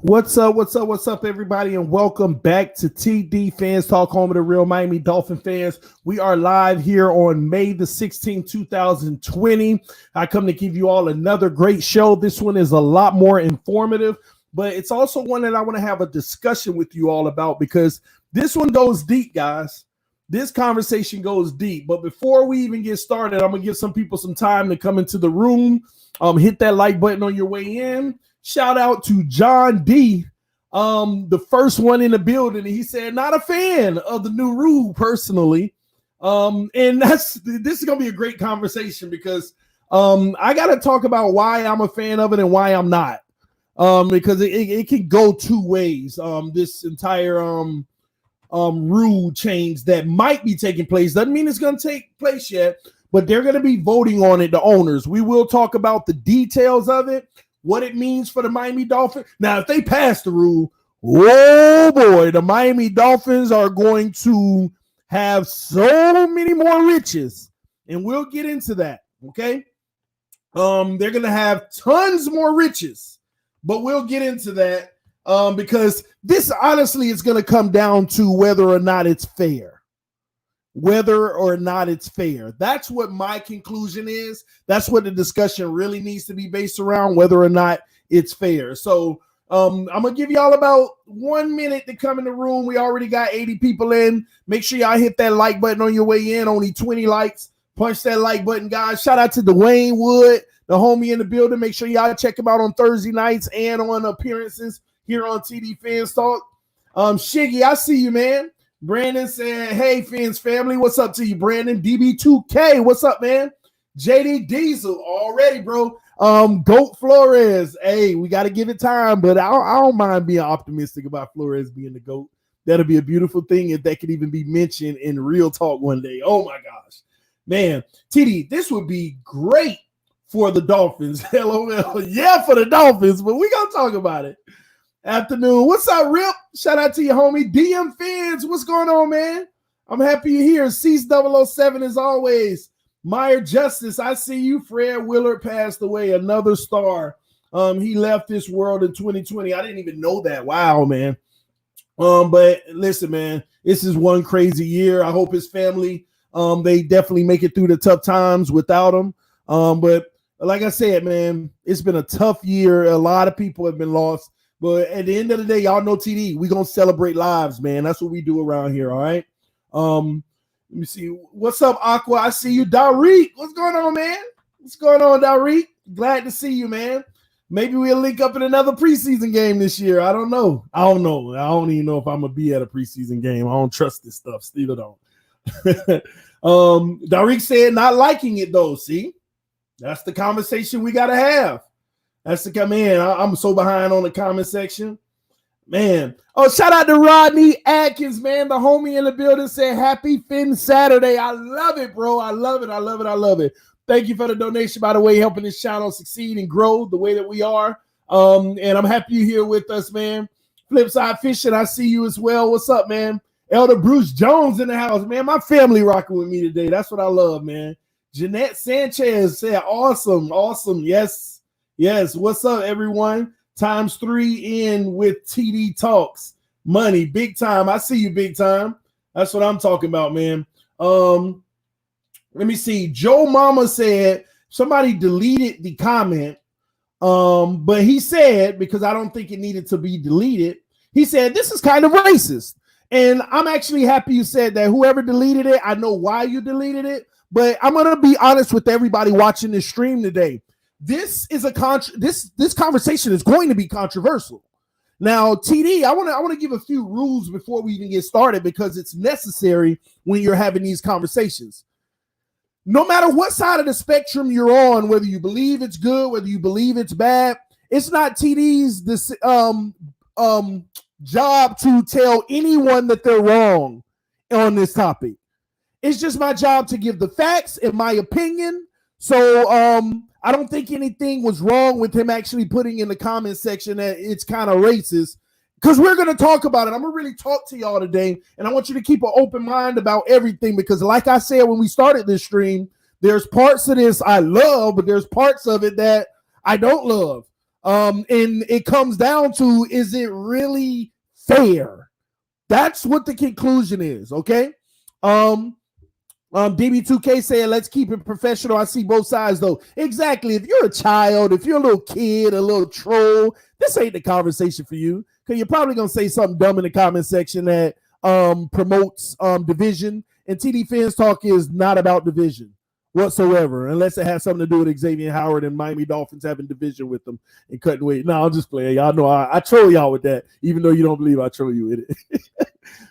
What's up, everybody, and welcome back to TDPHINSTALK, home of the real Miami Dolphin fans. We are live here on May the 16th, 2020. I come to give you all another great show. This one is a lot more informative, but it's also one that I want to have a discussion with you all about because this one goes deep, guys. This conversation goes deep. But before we even get started, I'm going to give some people some time to come into the room. Hit that like button on your way in. Shout out to John D, the first one in the building. He said, not a fan of the new rule personally. And this is going to be a great conversation because I got to talk about why I'm a fan of it and why I'm not. Because it can go two ways. This entire rule change that might be taking place doesn't mean it's going to take place yet, but they're going to be voting on it, the owners. We will talk about the details of it, what it means for the Miami Dolphins. Now, if they pass the rule, oh boy, the Miami Dolphins are going to have so many more riches, and we'll get into that, okay? They're going to have tons more riches, but we'll get into that because this honestly is going to come down to whether or not it's fair. Whether or not it's fair. That's what my conclusion is. That's what the discussion really needs to be based around, whether or not it's fair. So I'm going to give y'all about 1 minute to come in the room. We already got 80 people in. Make sure y'all hit that like button on your way in. Only 20 likes. Punch that like button, guys. Shout out to Dwayne Wood, the homie in the building. Make sure y'all check him out on Thursday nights and on appearances here on TDPHINSTALK. Shiggy, I see you, man. Brandon said, hey, Phins family, what's up to you, Brandon? DB2K, what's up, man? JD Diesel, already, bro. Goat Flores, hey, we got to give it time, but I don't mind being optimistic about Flores being the GOAT. That'll be a beautiful thing if that could even be mentioned in real talk one day. Oh, my gosh. Man, TD, this would be great for the Dolphins. LOL. Yeah, for the Dolphins, but we're going to talk about it. Afternoon. What's up, Rip? Shout out to your homie DM Phins. What's going on, man? I'm happy you're here. Cease007 as always. Meyer Justice, I see you. Fred Willard passed away. Another star. He left this world in 2020. I didn't even know that. Wow, man. But listen, man, this is one crazy year. I hope his family, they definitely make it through the tough times without him. But like I said, man, it's been a tough year. A lot of people have been lost. But at the end of the day, y'all know TD. We're going to celebrate lives, man. That's what we do around here, all right? Let me see. What's up, Aqua? I see you. Darik, what's going on, man? What's going on, Darik? Glad to see you, man. Maybe we'll link up in another preseason game this year. I don't know. I don't even know if I'm going to be at a preseason game. I don't trust this stuff. Still don't. Darik said not liking it, though. See? That's the conversation we got to have. That's the man. I'm so behind on the comment section, man. Oh, shout out to Rodney Atkins, man. The homie in the building said, "Happy Fin Saturday." I love it, bro. I love it. I love it. I love it. Thank you for the donation, by the way, helping this channel succeed and grow the way that we are. And I'm happy you're here with us, man. Flipside Fishing, I see you as well. What's up, man? Elder Bruce Jones in the house, man. My family rocking with me today. That's what I love, man. Jeanette Sanchez said, "Awesome, awesome, yes." Yes, what's up, everyone? Times 3 in with TD Talks. Money, big time. I see you, big time. That's what I'm talking about, man. Let me see. Joe Mama said somebody deleted the comment, but he said, because I don't think it needed to be deleted, he said, this is kind of racist. And I'm actually happy you said that. Whoever deleted it, I know why you deleted it, but I'm going to be honest with everybody watching this stream today. This is this conversation is going to be controversial. Now, TD, I want to give a few rules before we even get started because it's necessary when you're having these conversations. No matter what side of the spectrum you're on, whether you believe it's good, whether you believe it's bad, it's not TD's job to tell anyone that they're wrong on this topic. It's just my job to give the facts and my opinion. So I don't think anything was wrong with him actually putting in the comment section that it's kind of racist, because we're going to talk about it. I'm going to really talk to y'all today, and I want you to keep an open mind about everything because like I said when we started this stream, there's parts of this I love, but there's parts of it that I don't love. And it comes down to, is it really fair? That's what the conclusion is, okay? DB2K said, let's keep it professional. I see both sides, though. Exactly. If you're a child, if you're a little kid, a little troll, this ain't the conversation for you, because you're probably going to say something dumb in the comment section that promotes division. And TD Phins Talk is not about division whatsoever, unless it has something to do with Xavier Howard and Miami Dolphins having division with them and cutting weight. No, I'm just playing. Y'all know I troll y'all with that, even though you don't believe I troll you with it.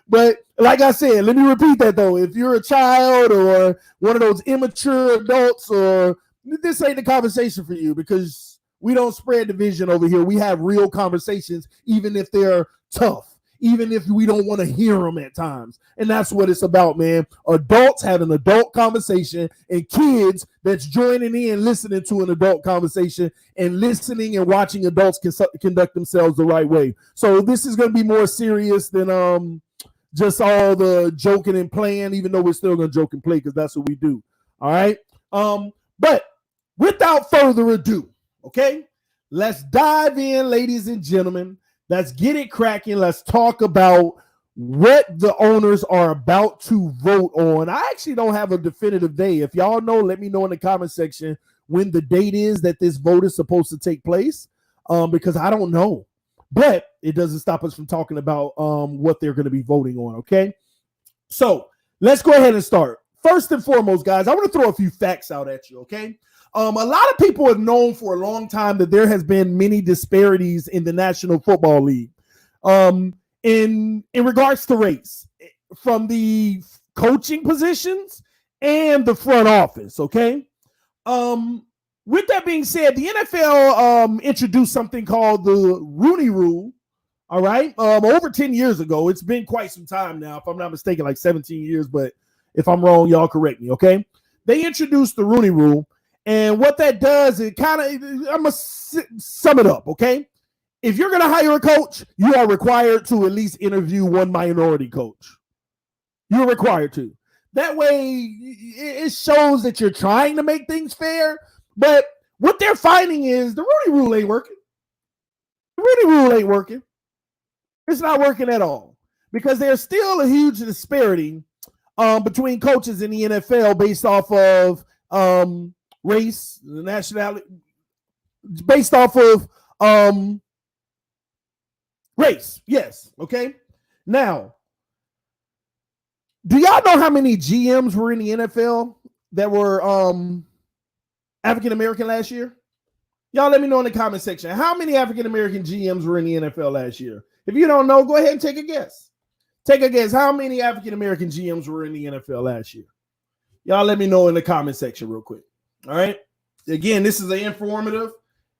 But like I said, let me repeat that, though. If you're a child or one of those immature adults, or this ain't the conversation for you, because we don't spread division over here. We have real conversations, even if they're tough, even if we don't want to hear them at times. And that's what it's about, man. Adults having adult conversation, and kids that's joining in, listening to an adult conversation, and listening and watching adults conduct themselves the right way. So this is going to be more serious than just all the joking and playing, even though we're still going to joke and play, because that's what we do. All right. But without further ado, okay, let's dive in, ladies and gentlemen. Let's get it cracking. Let's talk about what the owners are about to vote on. I actually don't have a definitive day. If y'all know, let me know in the comment section when the date is that this vote is supposed to take place, because I don't know. But it doesn't stop us from talking about what they're going to be voting on, okay? So let's go ahead and start. First and foremost, guys, I want to throw a few facts out at you, okay? A lot of people have known for a long time that there has been many disparities in the National Football League in regards to race, from the coaching positions and the front office, okay? With that being said, the NFL introduced something called the Rooney Rule, all right, over 10 years ago. It's been quite some time now, if I'm not mistaken, like 17 years, but if I'm wrong, y'all correct me, okay? They introduced the Rooney Rule, and what that does, it kind of, I'm going to sum it up, okay? If you're going to hire a coach, you are required to at least interview one minority coach. You're required to. That way, it shows that you're trying to make things fair. But what they're finding is the Rooney Rule ain't working. The Rooney Rule ain't working. It's not working at all, because there's still a huge disparity between coaches in the NFL based off of race, nationality, based off of race. Yes. Okay. Now, do y'all know how many GMs were in the NFL that were African-American last year? Y'all let me know in the comment section. How many African-American GMs were in the NFL last year? If you don't know, go ahead and take a guess. Take a guess. How many African-American GMs were in the NFL last year? Y'all let me know in the comment section real quick. All right. Again, this is an informative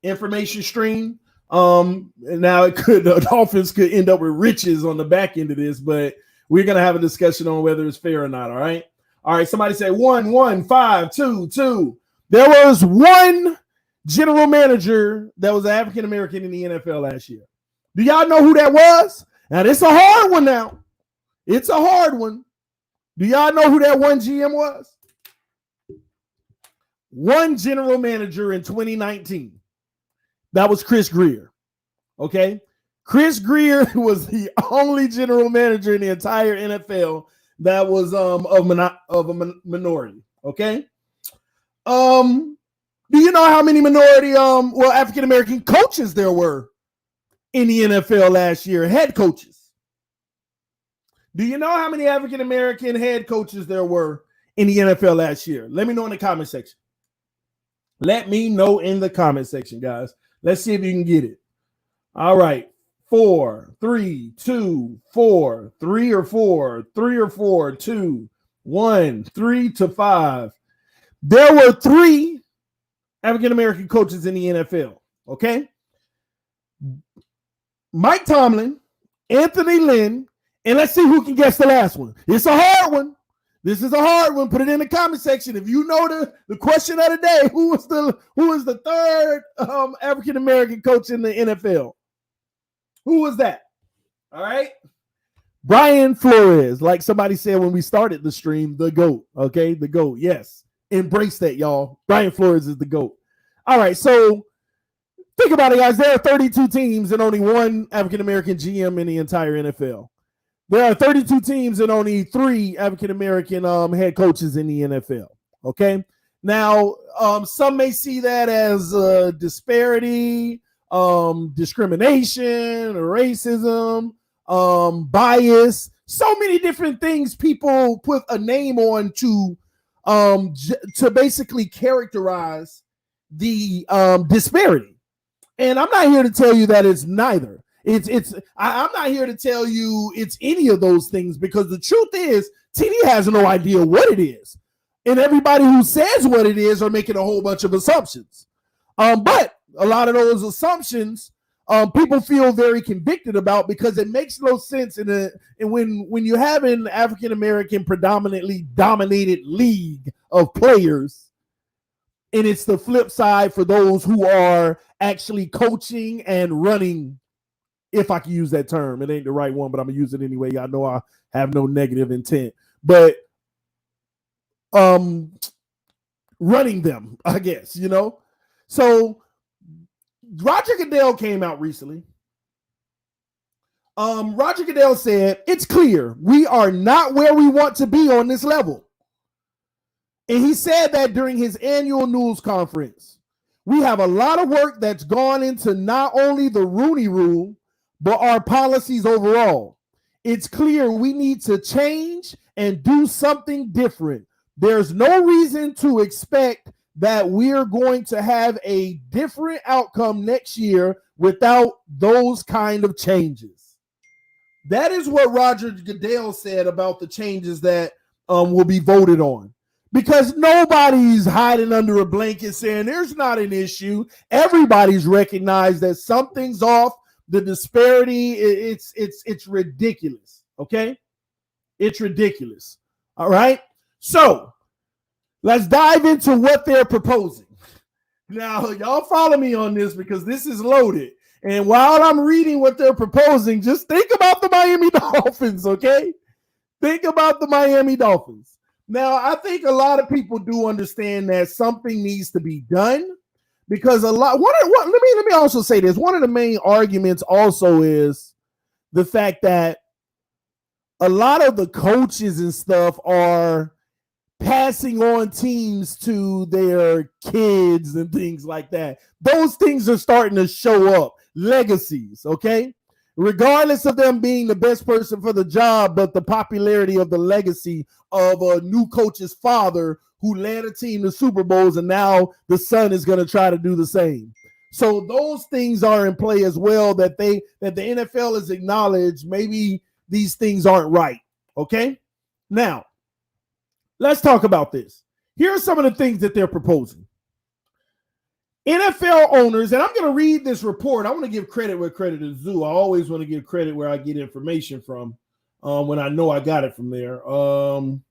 information stream. Now the Dolphins could end up with riches on the back end of this, but we're going to have a discussion on whether it's fair or not. All right. All right. Somebody say 1, 1, 5, 2, 2. There was one general manager that was African American in the NFL last year. Do y'all know who that was? Now, it's a hard one now. It's a hard one. Do y'all know who that one GM was? One general manager in 2019. That was Chris Grier. Okay? Chris Grier was the only general manager in the entire NFL that was of a minority. Okay? Do you know how many minority African American coaches there were in the NFL last year? Head coaches. Do you know how many African American head coaches there were in the NFL last year? Let me know in the comment section. Let me know in the comment section, guys. Let's see if you can get it. All right. 4, 3, 2, 4, 3 or 4, 3 or 4, 2, 1, 3 to 5. There were 3 African-American coaches in the NFL, okay? Mike Tomlin, Anthony Lynn, and let's see who can guess the last one. It's a hard one. This is a hard one. Put it in the comment section. If you know the question of the day, who is the third African-American coach in the NFL? Who was that? All right. Brian Flores, like somebody said when we started the stream, the GOAT, okay? The GOAT, yes. Embrace that, y'all. Brian Flores is the GOAT. All right, so Think about it, guys. There are 32 teams and only one African-American GM in the entire NFL. There are 32 teams and only 3 African-American head coaches in the NFL. Okay. Now, some may see that as disparity, discrimination, racism, bias. So many different things people put a name on to basically characterize the disparity. And I'm not here to tell you that it's neither. I'm not here to tell you it's any of those things, because the truth is TD has no idea what it is. And everybody who says what it is are making a whole bunch of assumptions. But a lot of those assumptions, people feel very convicted about, because it makes no sense and when you have an African-American predominantly dominated league of players, and it's the flip side for those who are actually coaching and running, if I can use that term. It ain't the right one, but I'm going to use it anyway. Y'all know I have no negative intent. But running them, I guess, you know. So Roger Goodell came out recently. Roger Goodell said, it's clear we are not where we want to be on this level. And he said that during his annual news conference. We have a lot of work that's gone into not only the Rooney Rule, but our policies overall. It's clear we need to change and do something different. There's no reason to expect that we're going to have a different outcome next year without those kind of changes. That is what Roger Goodell said about the changes that will be voted on. Because nobody's hiding under a blanket saying there's not an issue. Everybody's recognized that something's off. The disparity, it's ridiculous. Okay? It's ridiculous. All right? So let's dive into what they're proposing. Now, y'all follow me on this, because this is loaded. And while I'm reading what they're proposing, just think about the Miami Dolphins, okay? Think about the Miami Dolphins. Now, I think a lot of people do understand that something needs to be done, because let me also say this. One of the main arguments also is the fact that a lot of the coaches and stuff are passing on teams to their kids and things like that. Those things are starting to show up. Legacies, okay? Regardless of them being the best person for the job, but the popularity of the legacy of a new coach's father who led a team to Super Bowls, and now the son is going to try to do the same. So those things are in play as well, that the NFL has acknowledged maybe these things aren't right, okay? Now, let's talk about this. Here are some of the things that they're proposing. NFL owners, and I'm going to read this report. I want to give credit where credit is due. I always want to give credit where I get information from when I know I got it from there. Palm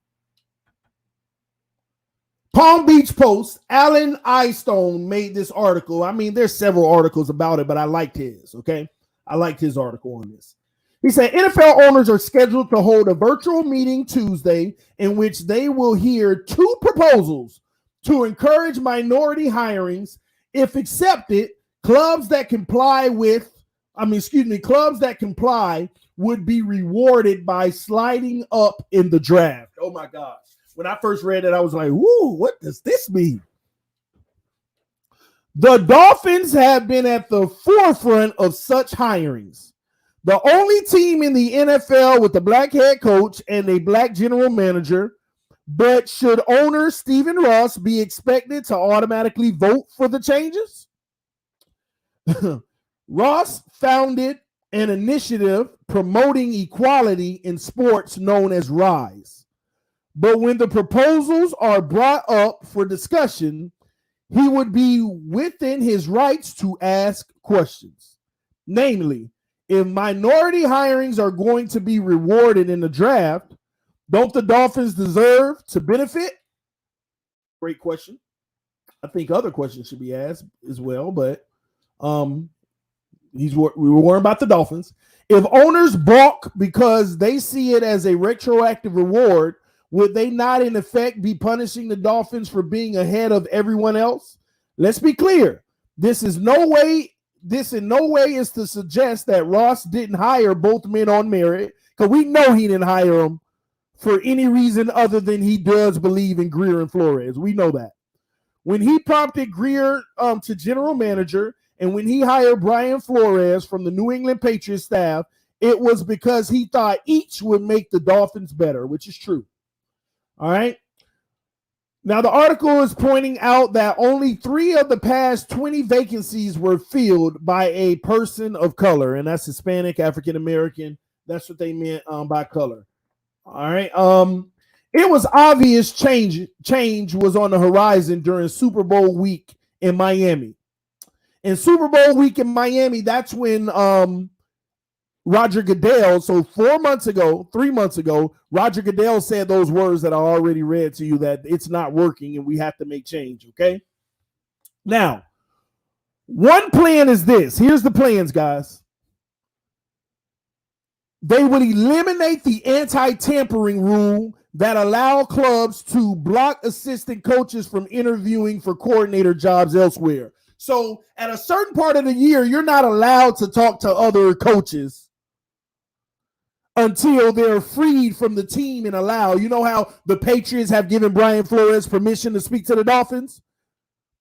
Beach Post, Alan Eyestone made this article. I mean, there's several articles about it, but I liked his, okay? I liked his article on this. He said, NFL owners are scheduled to hold a virtual meeting Tuesday in which they will hear 2 proposals to encourage minority hirings. If accepted, clubs that comply would be rewarded by sliding up in the draft. Oh my gosh. When I first read it, I was like, whoo, what does this mean? The Dolphins have been at the forefront of such hirings. The only team in the NFL with a black head coach and a black general manager. But should owner Stephen Ross be expected to automatically vote for the changes? Ross founded an initiative promoting equality in sports known as RISE. But when the proposals are brought up for discussion, he would be within his rights to ask questions. Namely, if minority hirings are going to be rewarded in the draft, don't the Dolphins deserve to benefit? Great question. I think other questions should be asked as well, but we were worrying about the Dolphins. If owners balk because they see it as a retroactive reward, would they not in effect be punishing the Dolphins for being ahead of everyone else? Let's be clear. This is no way this in no way is to suggest that Ross didn't hire both men on merit, because we know he didn't hire them for any reason other than he does believe in Grier and Flores. We know that. When he prompted Grier to general manager, and when he hired Brian Flores from the New England Patriots staff, it was because he thought each would make the Dolphins better, which is true. All right. Now, the article is pointing out that only 3 of the past 20 vacancies were filled by a person of color, and that's Hispanic, African American. That's what they meant by color. All right. It was obvious change was on the horizon during Super Bowl week in Miami. In Super Bowl week in Miami, that's when Roger Goodell, so 3 months ago, Roger Goodell said those words that I already read to you, that it's not working and we have to make change, okay? Now, one plan is this. Here's the plans, guys. They would eliminate the anti-tampering rule that allow clubs to block assistant coaches from interviewing for coordinator jobs elsewhere. So at a certain part of the year, you're not allowed to talk to other coaches until they're freed from the team and allow. You know how the Patriots have given Brian Flores permission to speak to the Dolphins?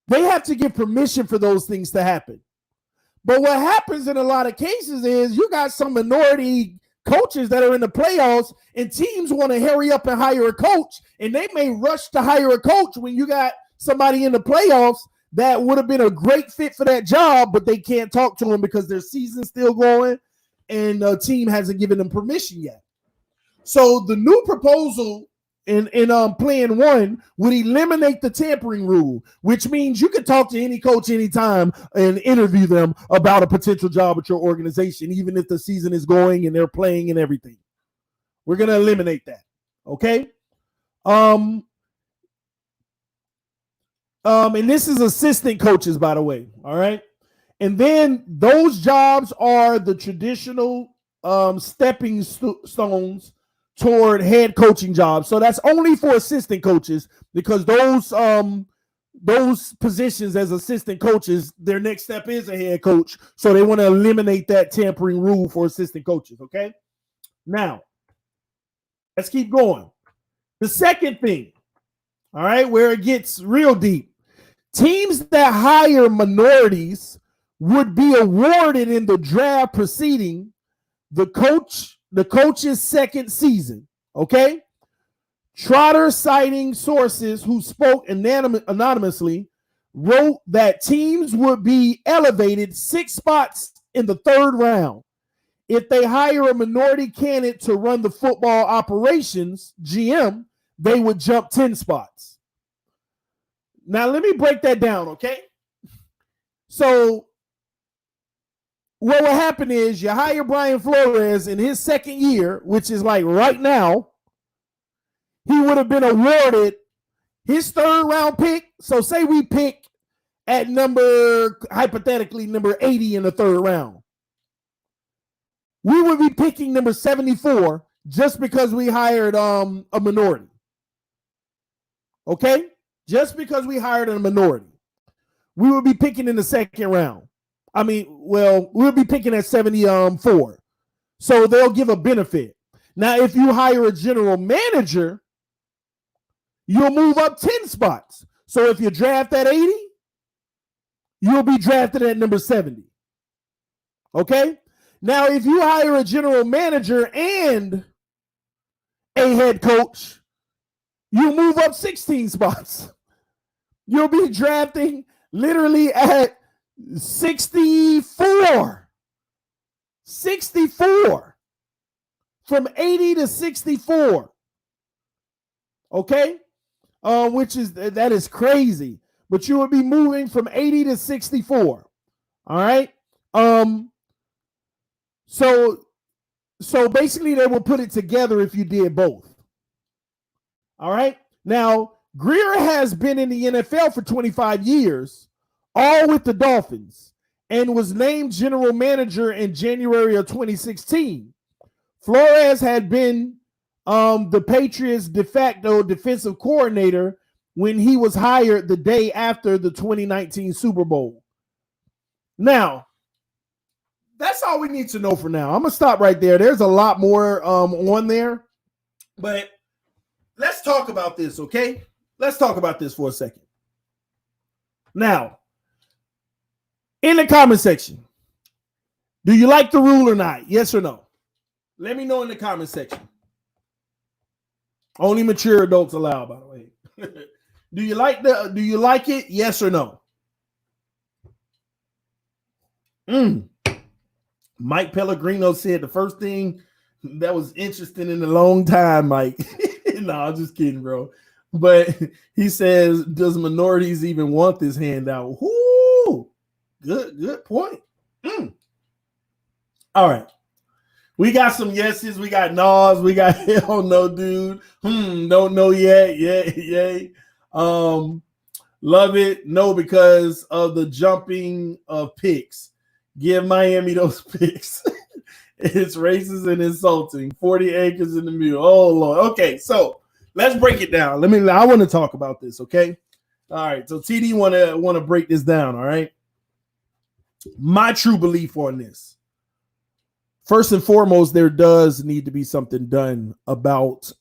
They have to give permission for those things to happen. But what happens in a lot of cases is you got some minority coaches that are in the playoffs, and teams want to hurry up and hire a coach, and they may rush to hire a coach when you got somebody in the playoffs that would have been a great fit for that job, but they can't talk to him because their season's still going and the team hasn't given them permission yet. So the new proposal in plan 1 would eliminate the tampering rule, which means you can talk to any coach anytime and interview them about a potential job at your organization, even if the season is going and they're playing and everything. We're going to eliminate that. Okay. And this is assistant coaches, by the way. All right. And then those jobs are the traditional stepping stones toward head coaching jobs. So that's only for assistant coaches, because those positions as assistant coaches, their next step is a head coach. So they want to eliminate that tampering rule for assistant coaches. Okay. Now, let's keep going. The second thing, all right, where it gets real deep. Teams that hire minorities would be awarded in the draft preceding the coach's second season. Okay. Trotter, citing sources who spoke anonymously, wrote that teams would be elevated 6 spots in the 3rd round if they hire a minority candidate to run the football operations, GM. They would jump 10 spots. Now, let me break that down, okay? So, what will happen is you hire Brian Flores in his second year, which is like right now. He would have been awarded his 3rd round pick. So, say we pick at hypothetically, number 80 in the 3rd round. We would be picking number 74 just because we hired a minority. Okay? Just because we hired a minority. We would be picking in the 2nd round. I mean, well, we'll be picking at 74. So they'll give a benefit. Now, if you hire a general manager, you'll move up 10 spots. So if you draft at 80, you'll be drafted at number 70. Okay? Now, if you hire a general manager and a head coach, you move up 16 spots. You'll be drafting literally at 64. 64. From 80 to 64. Okay? That is crazy. But you will be moving from 80 to 64. All right? So basically they will put it together if you did both. All right? Now, Grier has been in the NFL for 25 years, all with the Dolphins, and was named general manager in January of 2016. Flores had been the Patriots' de facto defensive coordinator when he was hired the day after the 2019 Super Bowl. Now, That's all we need to know for now. I'm gonna stop right there. There's a lot more on there, but let's talk about this, okay? Let's talk about this for a second. Now, in the comment section, do you like the rule or not? Yes or no? Let me know in the comment section. Only mature adults allowed, by the way. Do you like it? Yes or no? Mike Pellegrino said the first thing that was interesting in a long time, Mike. No, I'm just kidding, bro. But he says, does minorities even want this handout? Whoo! Good point. All right. We got some yeses. We got no's. We got hell no, dude. Don't know yet. Yay. Love it. No, because of the jumping of picks. Give Miami those picks. It's racist and insulting. 40 acres in the mule. Oh, Lord. Okay, so let's break it down. I want to talk about this, okay? All right, so TD want to break this down, all right? My true belief on this. First and foremost, there does need to be something done about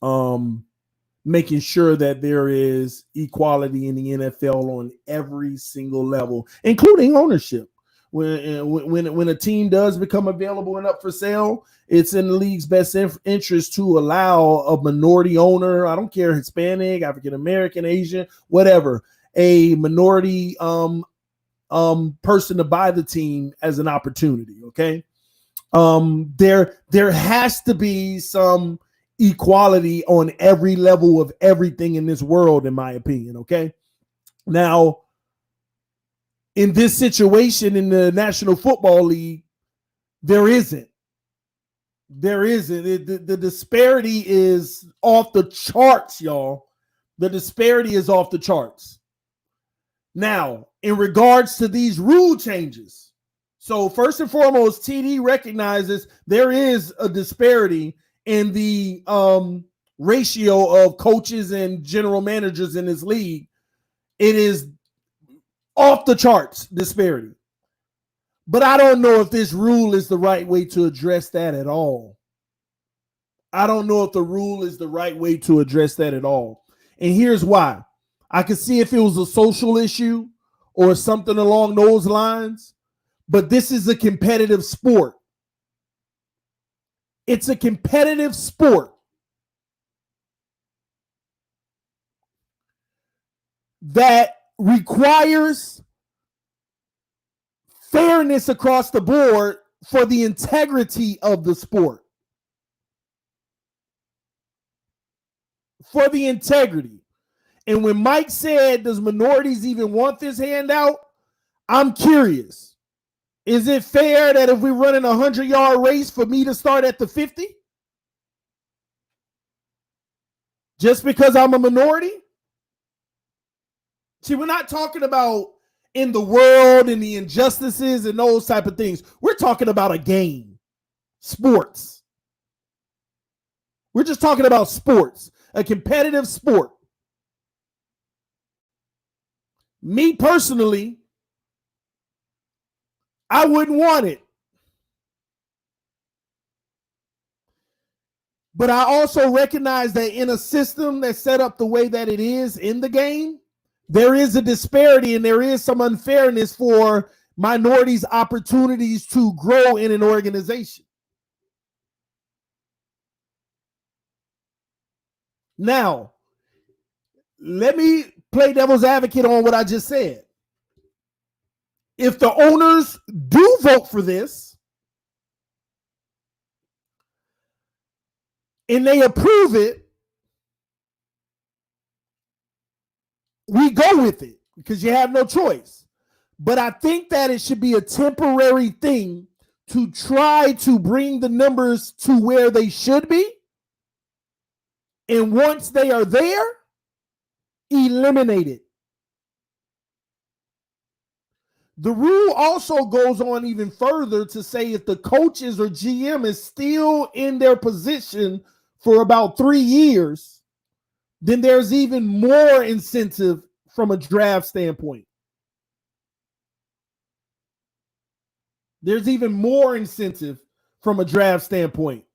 making sure that there is equality in the NFL on every single level, including ownership. When a team does become available and up for sale, it's in the league's best interest to allow a minority owner, I don't care, Hispanic, African-American, Asian, whatever, a minority person to buy the team as an opportunity, okay? There has to be some equality on every level of everything in this world, in my opinion, okay? Now, in this situation in the National Football League, there isn't. The disparity is off the charts, y'all. The disparity is off the charts. Now, in regards to these rule changes, so first and foremost, TD recognizes there is a disparity in the ratio of coaches and general managers in this league. It is off the charts disparity. But I don't know if this rule is the right way to address that at all. I don't know if the rule is the right way to address that at all. And here's why. I could see if it was a social issue or something along those lines, but this is a competitive sport. It's a competitive sport. That requires fairness across the board for the integrity of the sport. For the integrity. And when Mike said, does minorities even want this handout? I'm curious. Is it fair that if we're running a 100-yard race for me to start at the 50? Just because I'm a minority? See, we're not talking about in the world and the injustices and those type of things. We're talking about a game, sports. We're just talking about sports, a competitive sport. Me personally, I wouldn't want it. But I also recognize that in a system that's set up the way that it is in the game, there is a disparity and there is some unfairness for minorities' opportunities to grow in an organization. Now, let me play devil's advocate on what I just said. If the owners do vote for this and they approve it, we go with it because you have no choice. But I think that it should be a temporary thing to try to bring the numbers to where they should be. And once they are there, eliminate it. The rule also goes on even further to say if the coaches or GM is still in their position for about 3 years, then there's even more incentive from a draft standpoint. There's even more incentive from a draft standpoint.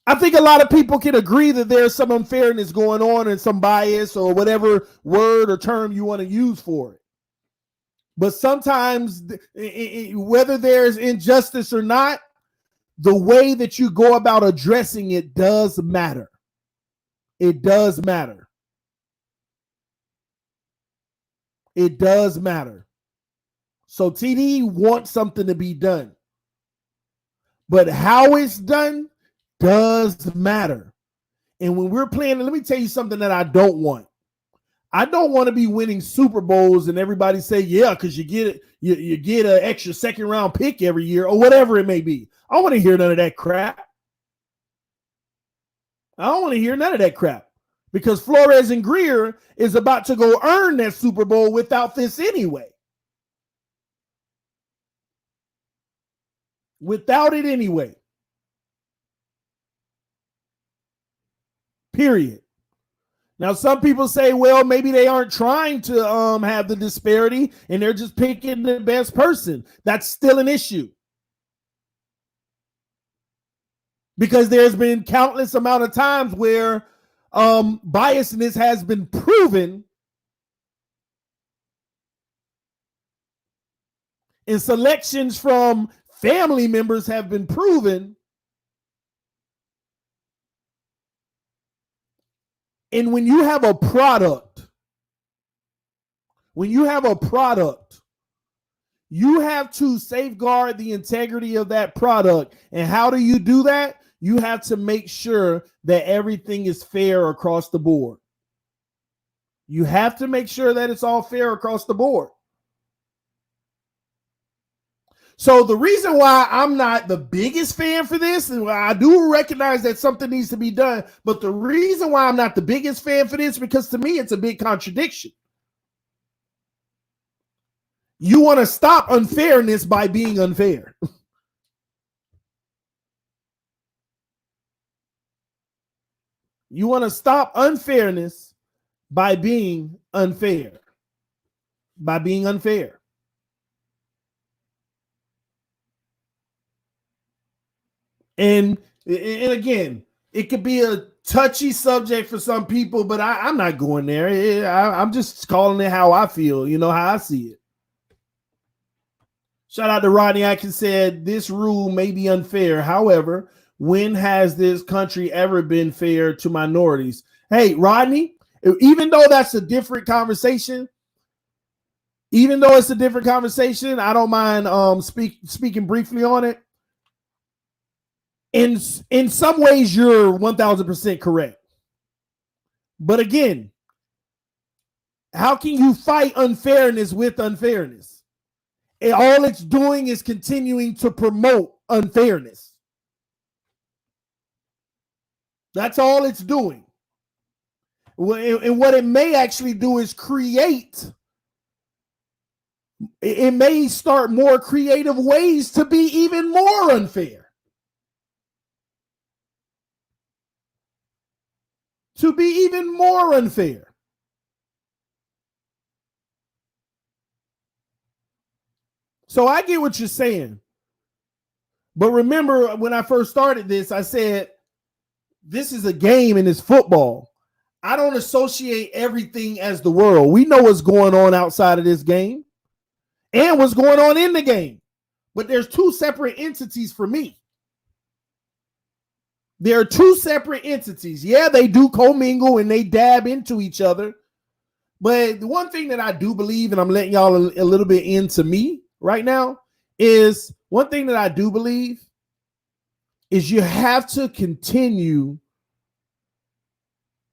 I think a lot of people can agree that there's some unfairness going on and some bias or whatever word or term you want to use for it. But sometimes, whether there's injustice or not, the way that you go about addressing it does matter. It does matter. It does matter. So TD wants something to be done. But how it's done does matter. And when we're playing, let me tell you something that I don't want. I don't want to be winning Super Bowls and everybody say, yeah, because you get it, you get an extra second round pick every year or whatever it may be. I don't want to hear none of that crap. I don't want to hear none of that crap because Flores and Greer is about to go earn that Super Bowl without this anyway. Without it anyway. Period. Now, some people say, well, maybe they aren't trying to have the disparity and they're just picking the best person. That's still an issue. Because there's been countless amount of times where biasness has been proven and selections from family members have been proven. And when you have a product, you have to safeguard the integrity of that product. And how do you do that? You have to make sure that everything is fair across the board. You have to make sure that it's all fair across the board. So the reason why I'm not the biggest fan for this, and I do recognize that something needs to be done, but the reason why I'm not the biggest fan for this, because to me, it's a big contradiction. You want to stop unfairness by being unfair. You want to stop unfairness by being unfair. By being unfair. And again, it could be a touchy subject for some people, but I'm not going there. I'm just calling it how I feel, how I see it. Shout out to Rodney Atkins said, this rule may be unfair. However, when has this country ever been fair to minorities? Hey, Rodney, even though that's a different conversation, I don't mind speaking briefly on it. In some ways, you're 1,000% correct. But again, how can you fight unfairness with unfairness? And all it's doing is continuing to promote unfairness. That's all it's doing. And what it may actually do is it may start more creative ways to be even more unfair. To be even more unfair. So I get what you're saying. But remember, when I first started this, I said, this is a game and it's football. I don't associate everything as the world. We know what's going on outside of this game and what's going on in the game. But there's two separate entities for me. There are two separate entities. Yeah, they do commingle and they dab into each other. But the one thing that I do believe, and I'm letting y'all a little bit into me right now, is one thing that I do believe is you have to continue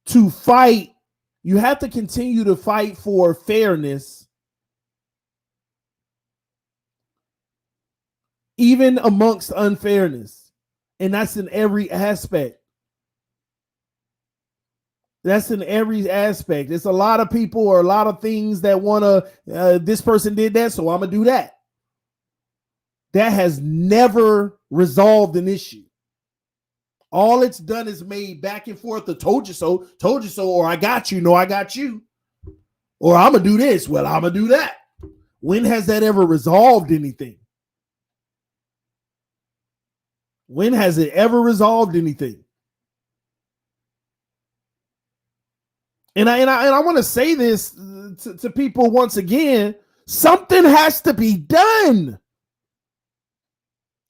to fight. You have to continue to fight for fairness, even amongst unfairness. And that's in every aspect. That's in every aspect. It's a lot of people or a lot of things that want to, this person did that, so I'm going to do that. That has never resolved an issue. All it's done is made back and forth the told you so, or I got you, no, I got you. Or I'm going to do this, well, I'm going to do that. When has that ever resolved anything? When has it ever resolved anything? And I want to say this to people once again, something has to be done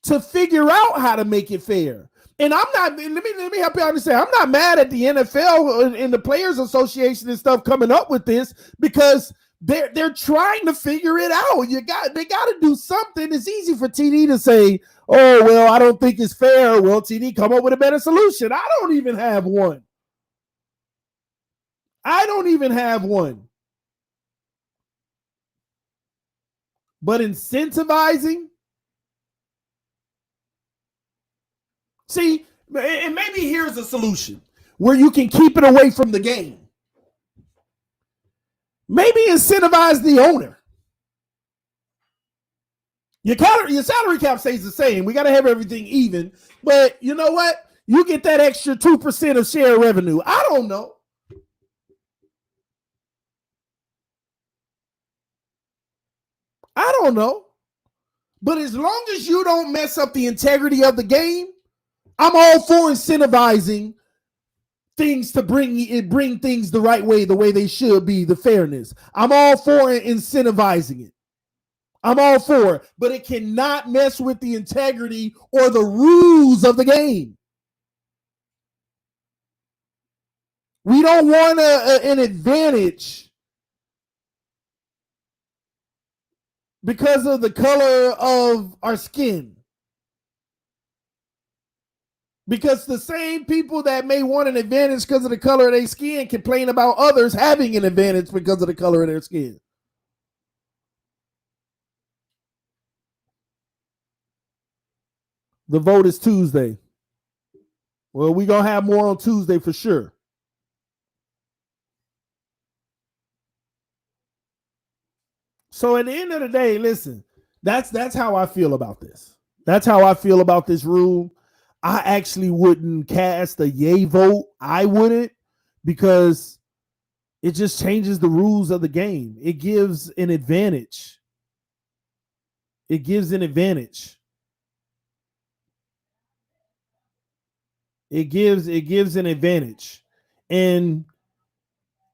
to figure out how to make it fair. And I'm not, let me help you understand. I'm not mad at the NFL and the Players Association and stuff coming up with this, because they're trying to figure it out. They got to do something. It's easy for TD to say, oh, well, I don't think it's fair. Well, TD, come up with a better solution. I don't even have one. But incentivizing, see, and maybe here's a solution where you can keep it away from the game. Maybe incentivize the owner. Your salary cap stays the same. We got to have everything even. But you know what? You get that extra 2% of share revenue. I don't know. But as long as you don't mess up the integrity of the game, I'm all for incentivizing things to bring things the right way, the way they should be, the fairness. I'm all for incentivizing it. I'm all for it, but it cannot mess with the integrity or the rules of the game. We don't want an advantage because of the color of our skin. Because the same people that may want an advantage because of the color of their skin complain about others having an advantage because of the color of their skin. The vote is Tuesday. Well, we're going to have more on Tuesday for sure. So at the end of the day, listen, that's how I feel about this. That's how I feel about this rule. I actually wouldn't cast a yay vote. I wouldn't, because it just changes the rules of the game. It gives an advantage. It gives an advantage. It gives an advantage. And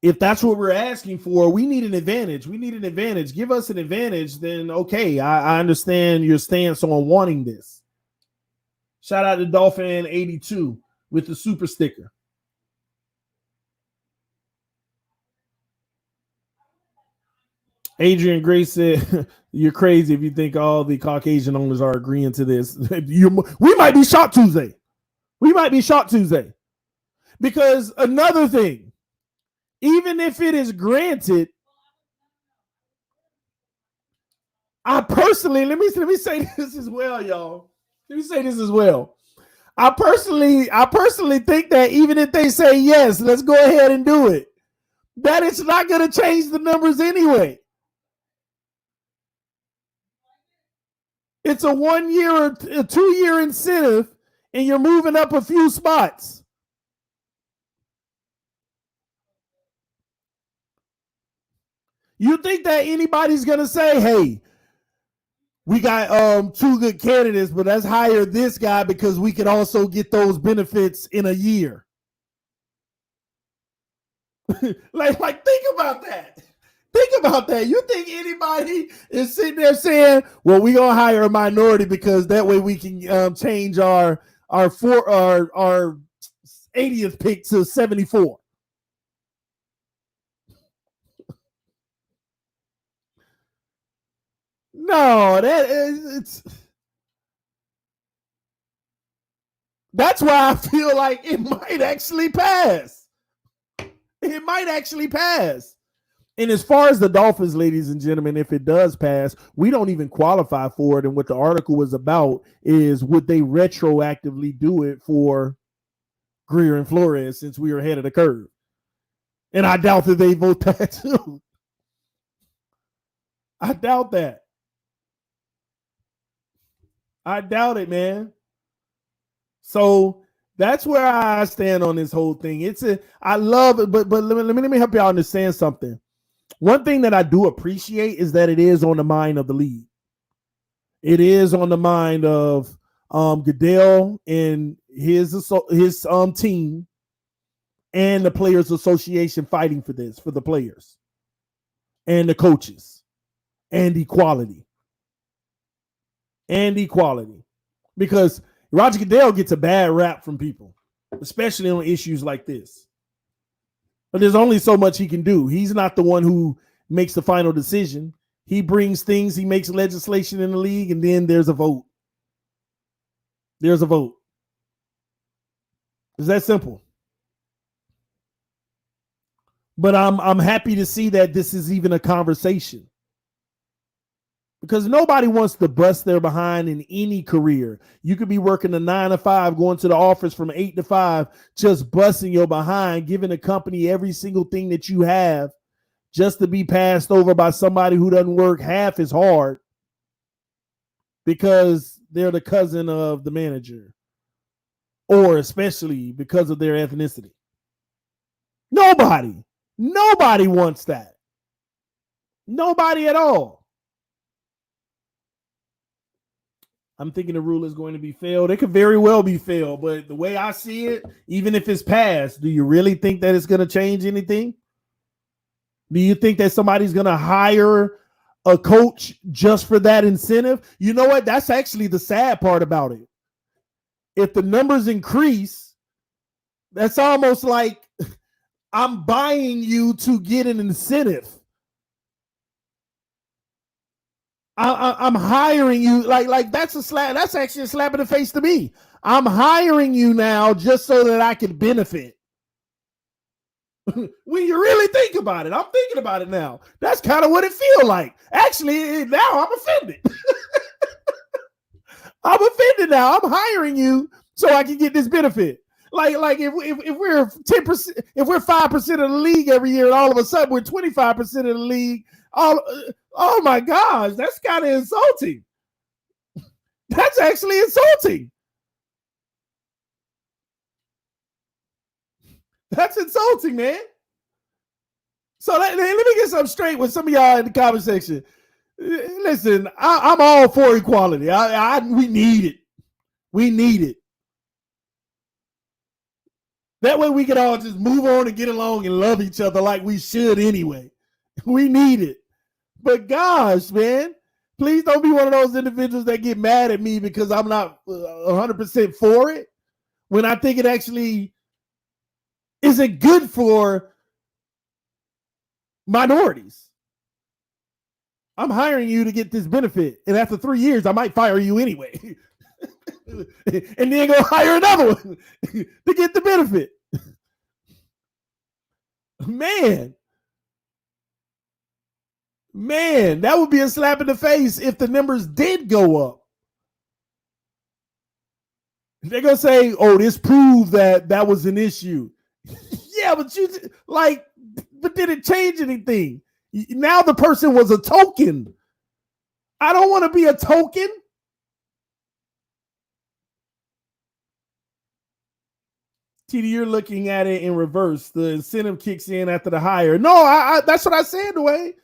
if that's what we're asking for, we need an advantage. We need an advantage. Give us an advantage, then okay, I understand your stance on wanting this. Shout out to Dolphin 82 with the super sticker. Adrian Grace said, you're crazy if you think all the Caucasian owners are agreeing to this. We might be shocked Tuesday. Because another thing, even if it is granted, I personally, let me say this as well, y'all. Let me say this as well. I personally think that even if they say yes, let's go ahead and do it, that it's not going to change the numbers anyway. It's a 1 year or a 2 year incentive, and you're moving up a few spots. You think that anybody's going to say, hey, we got two good candidates, but let's hire this guy because we can also get those benefits in a year? like think about that. You think anybody is sitting there saying, well, we're going to hire a minority because that way we can change our 80th pick to 74? No, that's why I feel like it might actually pass. And as far as the Dolphins, ladies and gentlemen, if it does pass, we don't even qualify for it. And what the article was about is, would they retroactively do it for Greer and Flores since we are ahead of the curve? And I doubt that they vote that too. I doubt that. I doubt it, man. So that's where I stand on this whole thing. I love it, but let me help y'all understand something. One thing that I do appreciate is that it is on the mind of the league. It is on the mind of Goodell and his team and the Players Association fighting for this, for the players and the coaches, and equality. Because Roger Goodell gets a bad rap from people, especially on issues like this. But there's only so much he can do. He's not the one who makes the final decision. He brings things, he makes legislation in the league, and then there's a vote. There's a vote. It's that simple. But I'm happy to see that this is even a conversation. Because nobody wants to bust their behind in any career. You could be working a 9 to 5, going to the office from 8 to 5, just busting your behind, giving the company every single thing that you have, just to be passed over by somebody who doesn't work half as hard because they're the cousin of the manager, or especially because of their ethnicity. Nobody wants that. Nobody at all. I'm thinking the rule is going to be failed. It could very well be failed, but the way I see it, even if it's passed, do you really think that it's going to change anything? Do you think that somebody's going to hire a coach just for that incentive? You know what? That's actually the sad part about it. If the numbers increase, that's almost like I'm buying you to get an incentive. I'm hiring you like that's a slap. That's actually a slap in the face to me. I'm hiring you now just so that I can benefit. When you really think about it, I'm thinking about it now. That's kind of what it feels like. Actually, now I'm offended. I'm offended now. I'm hiring you so I can get this benefit. Like if we're 10%, if we're 5% of the league every year, and all of a sudden we're 25% of the league. Oh my gosh, that's kind of insulting. That's actually insulting. That's insulting, man. So let me get something straight with some of y'all in the comment section. Listen, I'm all for equality. We need it. We need it. That way we can all just move on and get along and love each other like we should anyway. We need it. But gosh, man, please don't be one of those individuals that get mad at me because I'm not 100% for it when I think it actually isn't good for minorities. I'm hiring you to get this benefit, and after 3 years, I might fire you anyway. And then go hire another one to get the benefit. Man, that would be a slap in the face if the numbers did go up. They're going to say, oh, this proved that was an issue. Yeah, but did it change anything? Now the person was a token. I don't want to be a token. TD, you're looking at it in reverse. The incentive kicks in after the hire. No, that's what I said, the way.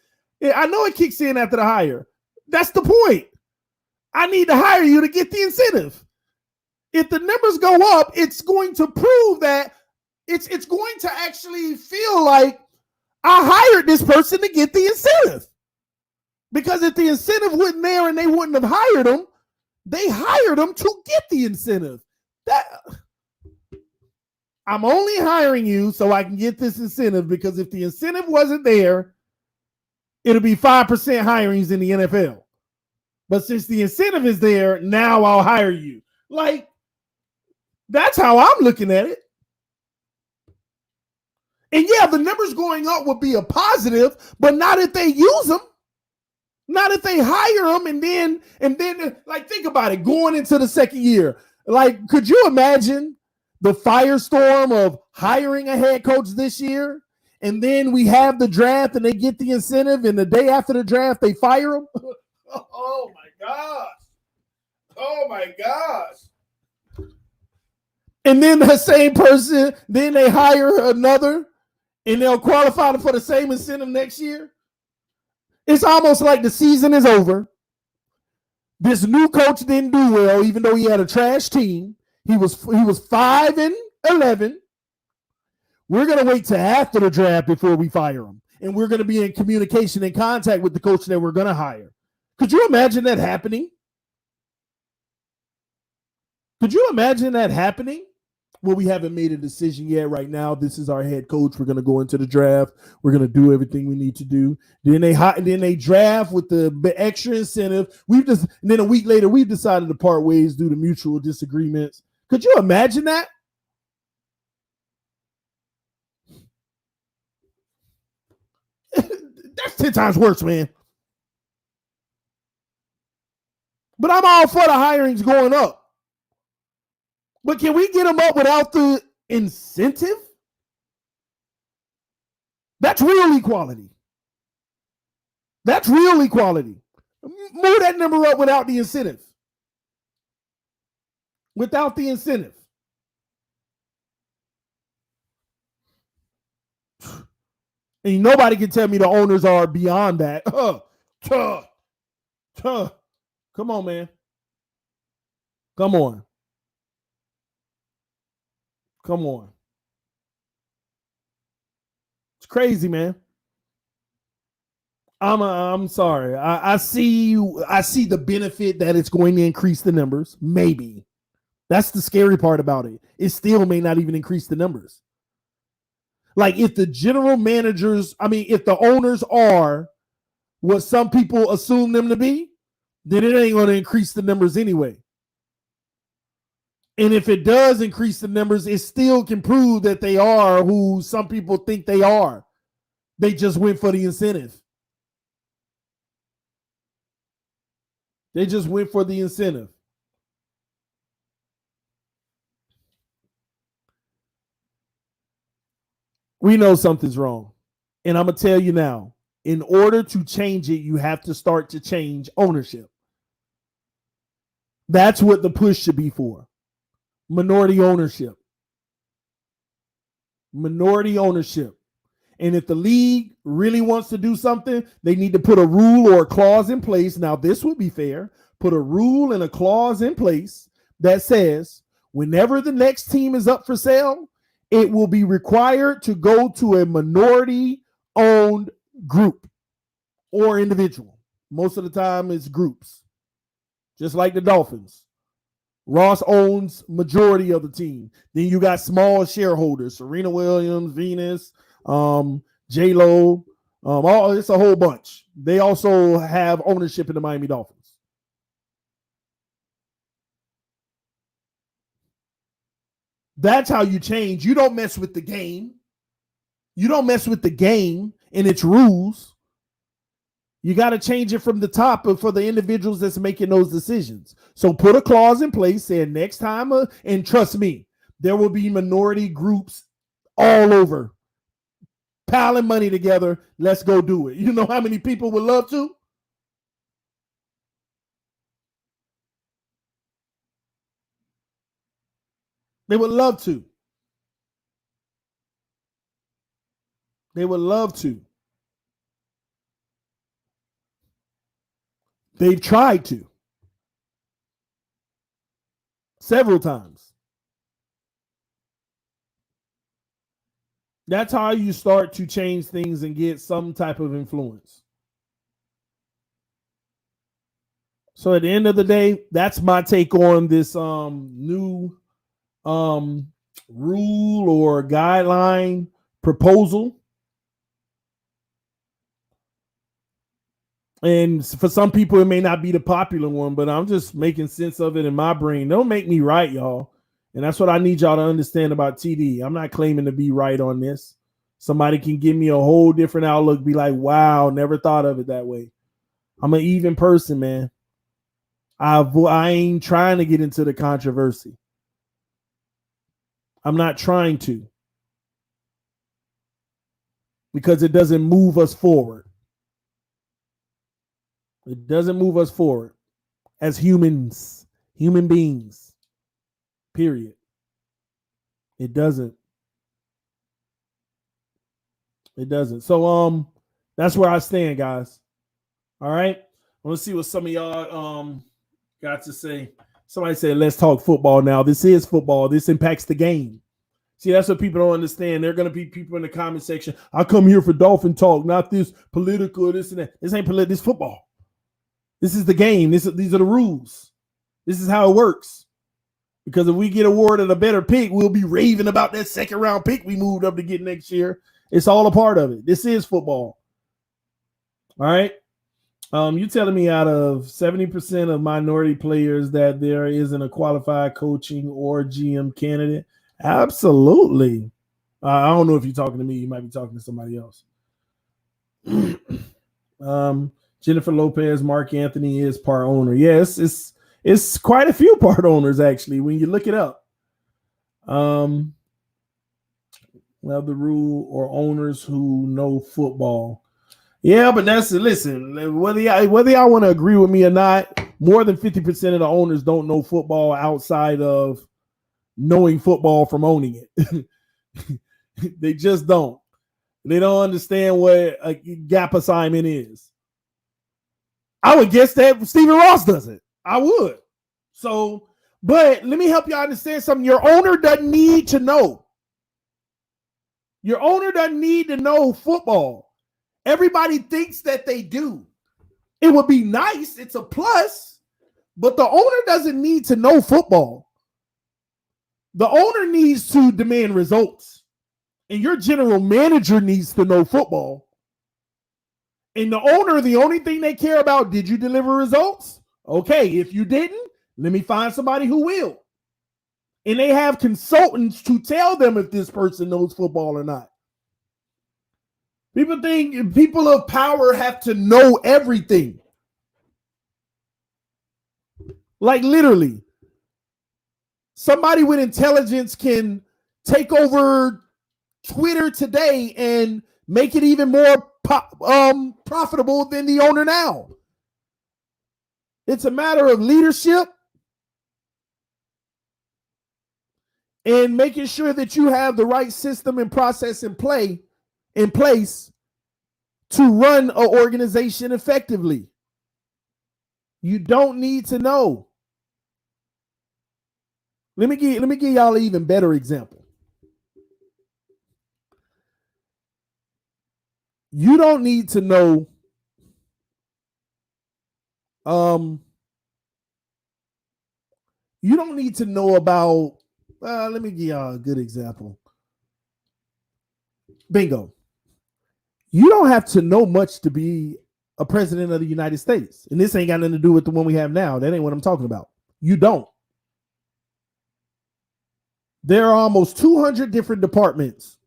I know it kicks in after the hire. That's the point. I need to hire you to get the incentive. If the numbers go up, it's going to prove that it's going to actually feel like I hired this person to get the incentive. Because if the incentive wasn't there and they wouldn't have hired them, they hired them to get the incentive. I'm only hiring you so I can get this incentive, because if the incentive wasn't there, it'll be 5% hirings in the NFL. But since the incentive is there, now I'll hire you. Like, that's how I'm looking at it. And yeah, the numbers going up would be a positive, but not if they use them. Not if they hire them and then like, think about it, going into the second year. Like, could you imagine the firestorm of hiring a head coach this year, and then we have the draft and they get the incentive, and the day after the draft they fire them? Oh my gosh. Oh my gosh. And then that same person, then they hire another, and they'll qualify for the same incentive next year. It's almost like the season is over. This new coach didn't do well, even though he had a trash team. He was 5-11. We're going to wait till after the draft before we fire him. And we're going to be in communication and contact with the coach that we're going to hire. Could you imagine that happening? Could you imagine that happening? Well, we haven't made a decision yet. Right now, this is our head coach. We're going to go into the draft. We're going to do everything we need to do. Then they draft with the extra incentive. And then a week later, we've decided to part ways due to mutual disagreements. Could you imagine that? That's 10 times worse, man. But I'm all for the hirings going up. But can we get them up without the incentive? That's real equality. That's real equality. Move that number up without the incentive. Without the incentive. And nobody can tell me the owners are beyond that. Come on, man. Come on. Come on. It's crazy, man. I'm sorry. I see the benefit that it's going to increase the numbers. Maybe. That's the scary part about it. It still may not even increase the numbers. Like if the general managers, if the owners are what some people assume them to be, then it ain't going to increase the numbers anyway. And if it does increase the numbers, it still can prove that they are who some people think they are. They just went for the incentive. They just went for the incentive. We know something's wrong. And I'm going to tell you now, in order to change it, you have to start to change ownership. That's what the push should be for. Minority ownership. Minority ownership. And if the league really wants to do something, they need to put a rule or a clause in place. Now, this would be fair. Put a rule and a clause in place that says whenever the next team is up for sale, it will be required to go to a minority-owned group or individual. Most of the time, it's groups, just like the Dolphins. Ross owns majority of the team. Then you got small shareholders: Serena Williams, Venus, J-Lo. It's a whole bunch. They also have ownership in the Miami Dolphins. That's how you change. You don't mess with the game. You don't mess with the game and its rules. You got to change it from the top for the individuals that's making those decisions. So put a clause in place saying next time, and trust me, there will be minority groups all over piling money together. Let's go do it. You know how many people would love to? They would love to. They would love to. They've tried to several times. That's how you start to change things and get some type of influence. So at the end of the day, that's my take on this new rule or guideline proposal. And for some people, it may not be the popular one, but I'm just making sense of it in my brain. Don't make me right, y'all. And that's what I need y'all to understand about TD. I'm not claiming to be right on this. Somebody can give me a whole different outlook, be like, wow, never thought of it that way. I'm an even person, man. I ain't trying to get into the controversy. I'm not trying to. Because it doesn't move us forward. It doesn't move us forward as humans, human beings, period. It doesn't. It doesn't. So that's where I stand, guys. All right. Let's see what some of y'all got to say. Somebody said, let's talk football now. This is football. This impacts the game. See, that's what people don't understand. There are going to be people in the comment section. I come here for Dolphin talk, not this political, this and that. This ain't political. This is football. This is the game. These are the rules. This is how it works. Because if we get awarded a better pick, we'll be raving about that second round pick we moved up to get next year. It's all a part of it. This is football. All right. You telling me out of 70% of minority players that there isn't a qualified coaching or GM candidate? Absolutely. I don't know if you're talking to me. You might be talking to somebody else. Jennifer Lopez, Mark Anthony is part owner. Yes, it's quite a few part owners actually when you look it up. Well, the rule or owners who know football. Yeah, but listen, whether y'all want to agree with me or not, more than 50% of the owners don't know football outside of knowing football from owning it. They just don't. They don't understand what a gap assignment is. I would guess that Stephen Ross doesn't. I would. So, but let me help you understand something. Your owner doesn't need to know. Your owner doesn't need to know football. Everybody thinks that they do. It would be nice. It's a plus. But the owner doesn't need to know football. The owner needs to demand results. And your general manager needs to know football. And the owner, the only thing they care about, did you deliver results? Okay, if you didn't, let me find somebody who will. And they have consultants to tell them if this person knows football or not. People think people of power have to know everything. Like literally. Somebody with intelligence can take over Twitter today and make it even more profitable than the owner now. It's a matter of leadership and making sure that you have the right system and process in place to run an organization effectively. You don't need to know. Let me give y'all an even better example. You don't need to know you don't need to know about let me give y'all a good example. Bingo. You don't have to know much to be a president of the United States. And this ain't got nothing to do with the one we have now. That ain't what I'm talking about. You don't. There are almost 200 different departments.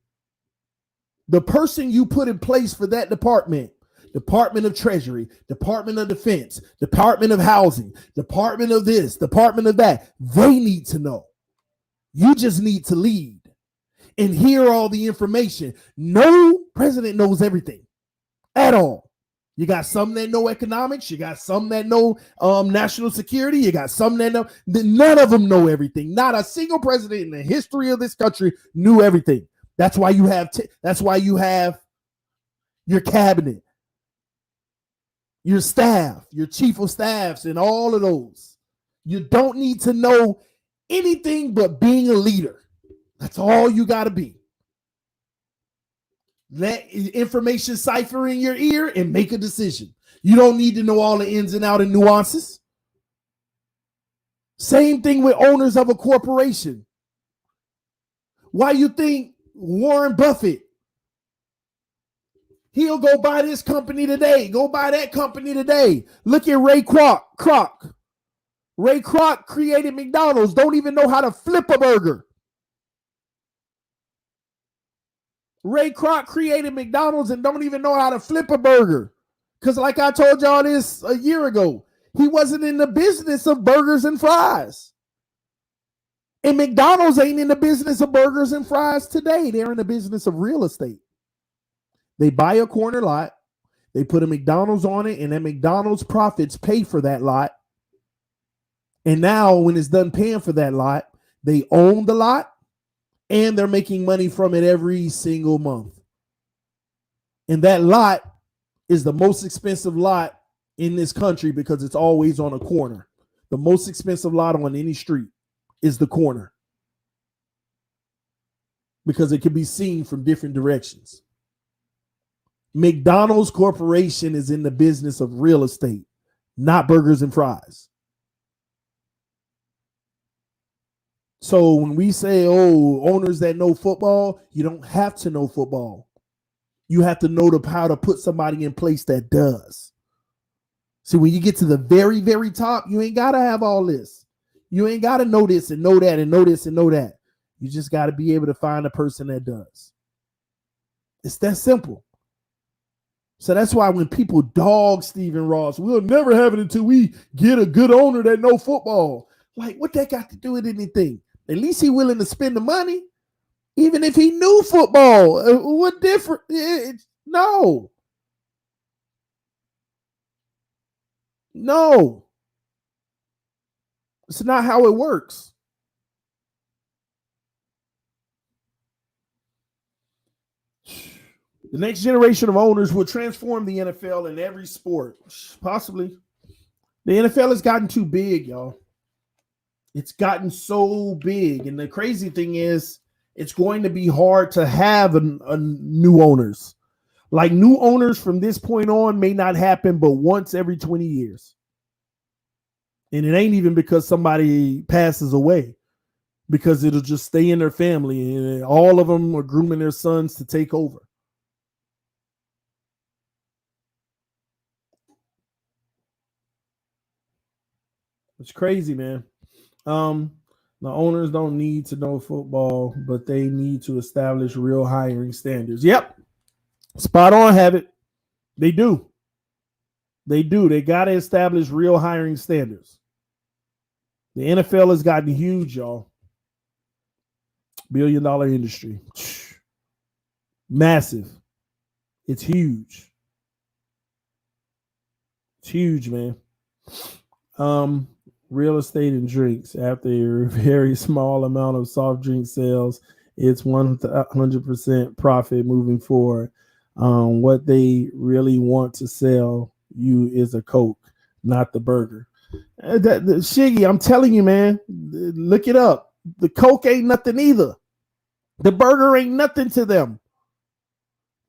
The person you put in place for that department, Department of Treasury, Department of Defense, Department of Housing, Department of this, Department of that, they need to know. You just need to lead and hear all the information. No president knows everything at all. You got some that know economics. You got some that know national security. You got some that know. None of them know everything. Not a single president in the history of this country knew everything. That's why you have. That's why you have your cabinet, your staff, your chief of staffs, and all of those. You don't need to know anything but being a leader. That's all you got to be. Let information cipher in your ear and make a decision. You don't need to know all the ins and outs and nuances. Same thing with owners of a corporation. Why you think Warren Buffett, he'll go buy this company today, go buy that company today. Look at Ray Kroc. Ray Kroc created McDonald's, don't even know how to flip a burger. Ray Kroc created McDonald's and don't even know how to flip a burger. Because like I told y'all this a year ago, he wasn't in the business of burgers and fries. And McDonald's ain't in the business of burgers and fries today. They're in the business of real estate. They buy a corner lot, they put a McDonald's on it, and that McDonald's profits pay for that lot. And now when it's done paying for that lot, they own the lot and they're making money from it every single month. And that lot is the most expensive lot in this country because it's always on a corner. The most expensive lot on any street is the corner because it can be seen from different directions. McDonald's Corporation is in the business of real estate, not burgers and fries. So when we say, oh, owners that know football, you don't have to know football. You have to know how to put somebody in place that does. See, when you get to the very, very top, you ain't got to have all this. You ain't got to know this and know that and know this and know that. You just got to be able to find a person that does. It's that simple. So that's why when people dog Stephen Ross, we'll never have it until we get a good owner that know football. Like, what that got to do with anything? At least he willing to spend the money. Even if he knew football, what different? No. No. It's not how it works. The next generation of owners will transform the NFL in every sport. Possibly. The NFL has gotten too big, y'all. It's gotten so big. And the crazy thing is, it's going to be hard to have a new owners. Like, new owners from this point on may not happen but once every 20 years. And it ain't even because somebody passes away, because it'll just stay in their family. And all of them are grooming their sons to take over. It's crazy, man. The owners don't need to know football, but they need to establish real hiring standards. Yep. Spot on, have it. They do. They do. They got to establish real hiring standards. The NFL has gotten huge, y'all. $1 billion industry. Massive. It's huge. It's huge, man. Real estate and drinks. After a very small amount of soft drink sales, it's 100% profit moving forward. What they really want to sell you is a Coke, not the burger. Shiggy, I'm telling you, man, look it up. The Coke ain't nothing either. The burger ain't nothing to them.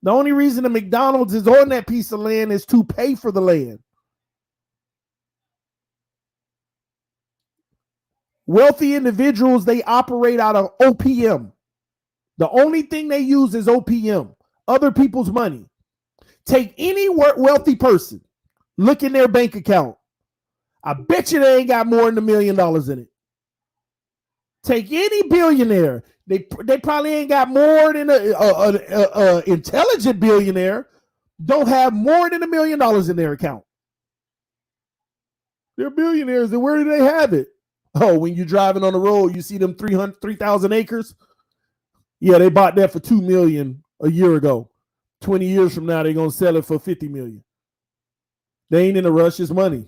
The only reason the McDonald's is on that piece of land is to pay for the land. Wealthy individuals, they operate out of OPM. The only thing they use is OPM, other people's money. Take any wealthy person, look in their bank account. I bet you they ain't got more than $1 million in it. Take any billionaire, they probably ain't got more than a intelligent billionaire. Don't have more than $1 million in their account. They're billionaires, and where do they have it? Oh, when you're driving on the road, you see them 3,000 acres. Yeah, they bought that for $2 million a year ago. 20 years from now, they're gonna sell it for $50 million. They ain't in a rush. It's money,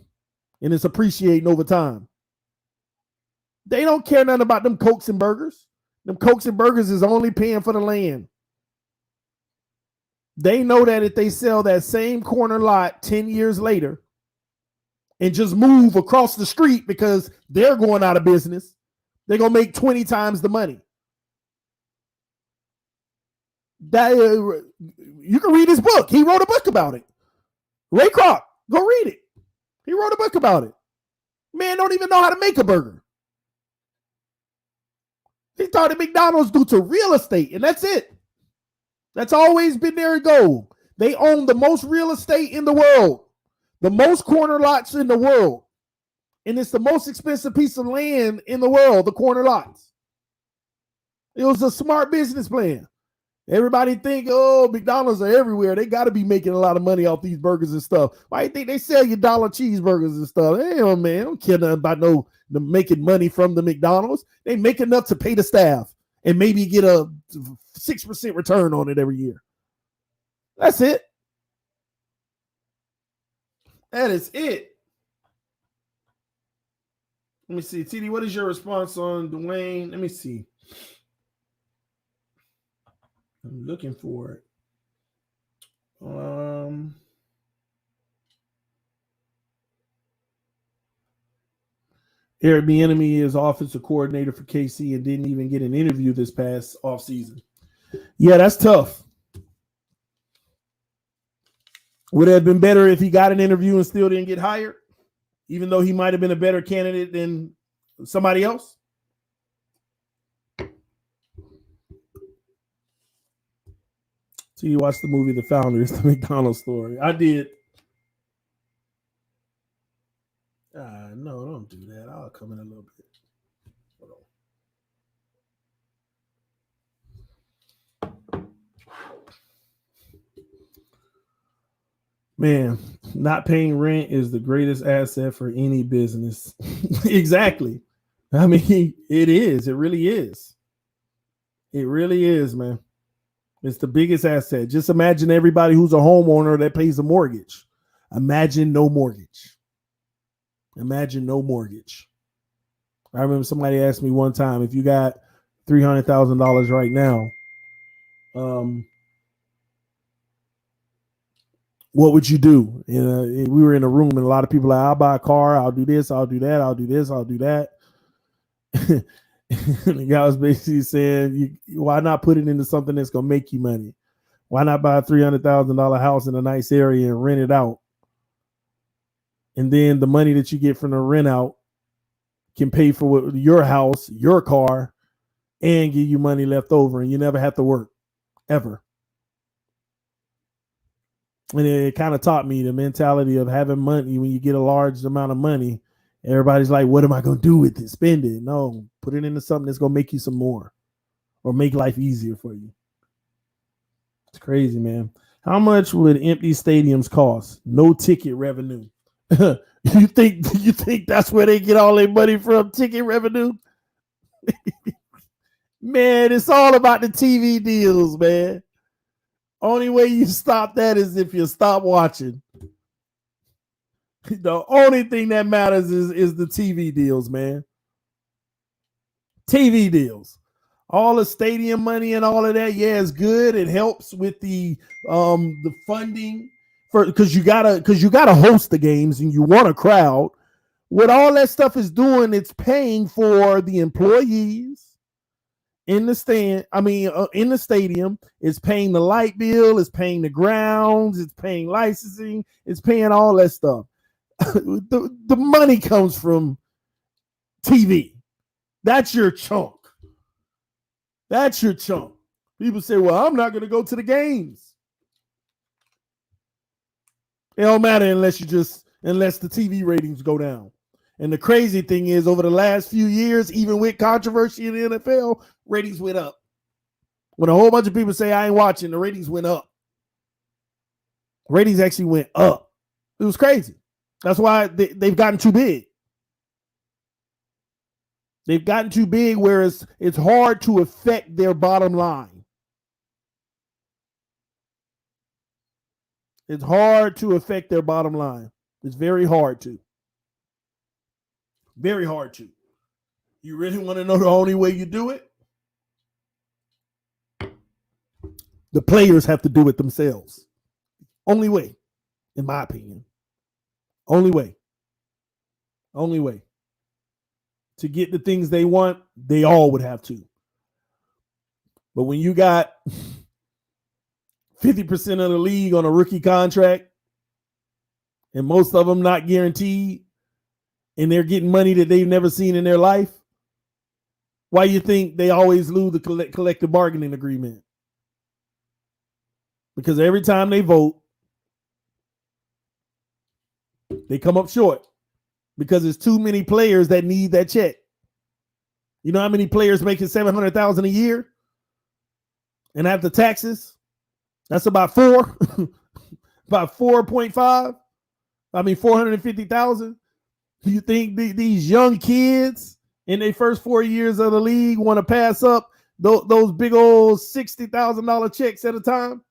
and it's appreciating over time. They don't care nothing about them Cokes and burgers. Them Cokes and burgers is only paying for the land. They know that if they sell that same corner lot 10 years later and just move across the street because they're going out of business, they're going to make 20 times the money. That you can read his book. He wrote a book about it. Ray Kroc, go read it. He wrote a book about it. Man don't even know how to make a burger. He started McDonald's due to real estate, and that's it. That's always been their goal. They own the most real estate in the world, the most corner lots in the world, and it's the most expensive piece of land in the world, the corner lots. It was a smart business plan. Everybody think, oh, McDonald's are everywhere. They got to be making a lot of money off these burgers and stuff. Why do you think they sell you dollar cheeseburgers and stuff? Hey, man, I don't care nothing about making money from the McDonald's. They make enough to pay the staff and maybe get a 6% return on it every year. That's it. That is it. Let me see. TD, what is your response on Dwayne? Let me see. I'm looking for it. Eric Bieniemy is offensive coordinator for KC and didn't even get an interview this past offseason. Yeah, that's tough. Would it have been better if he got an interview and still didn't get hired, even though he might have been a better candidate than somebody else? So you watched the movie The Founders, the McDonald's story. I did. No, don't do that. I'll come in a little bit. Hold on. Man, not paying rent is the greatest asset for any business. Exactly. I mean, it is. It really is. It really is, man. It's the biggest asset. Just imagine everybody who's a homeowner that pays a mortgage. Imagine no mortgage. Imagine no mortgage. I remember somebody asked me one time, if you got $300,000 right now, what would you do? We were in a room and a lot of people like, I'll buy a car, I'll do this, I'll do that, I'll do this, I'll do that. The guy was basically saying, why not put it into something that's going to make you money? Why not buy a $300,000 house in a nice area and rent it out? And then the money that you get from the rent out can pay for your house, your car, and give you money left over, and you never have to work, ever. And it kind of taught me the mentality of having money. When you get a large amount of money, everybody's like, what am I going to do with it? Spend it. No, put it into something that's going to make you some more or make life easier for you. It's crazy, man. How much would empty stadiums cost? No ticket revenue. You think that's where they get all their money from? Ticket revenue? Man, it's all about the TV deals, man. Only way you stop that is if you stop watching. The only thing that matters is the TV deals, man. TV deals. All the stadium money and all of that, yeah, it's good. It helps with the funding because you gotta host the games and you want a crowd. What all that stuff is doing, it's paying for the employees in the in the stadium. It's paying the light bill, it's paying the grounds, it's paying licensing, it's paying all that stuff. the money comes from TV. That's your chunk. That's your chunk. People say, well, I'm not going to go to the games. It don't matter unless the TV ratings go down. And the crazy thing is, over the last few years, even with controversy in the NFL, ratings went up. When a whole bunch of people say, I ain't watching, the ratings went up. Ratings actually went up. It was crazy. That's why they've gotten too big. They've gotten too big where it's hard to affect their bottom line. It's hard to affect their bottom line. It's very hard to. Very hard to. You really want to know the only way you do it? The players have to do it themselves. Only way, in my opinion. Only way. Only way. To get the things they want, they all would have to. But when you got 50% of the league on a rookie contract and most of them not guaranteed and they're getting money that they've never seen in their life, why you think they always lose the collective bargaining agreement? Because every time they vote, they come up short. Because there's too many players that need that check. You know how many players making $700,000 a year? And after taxes, that's about 4.5. 450,000. Do you think these young kids in their first 4 years of the league want to pass up those big old $60,000 checks at a time?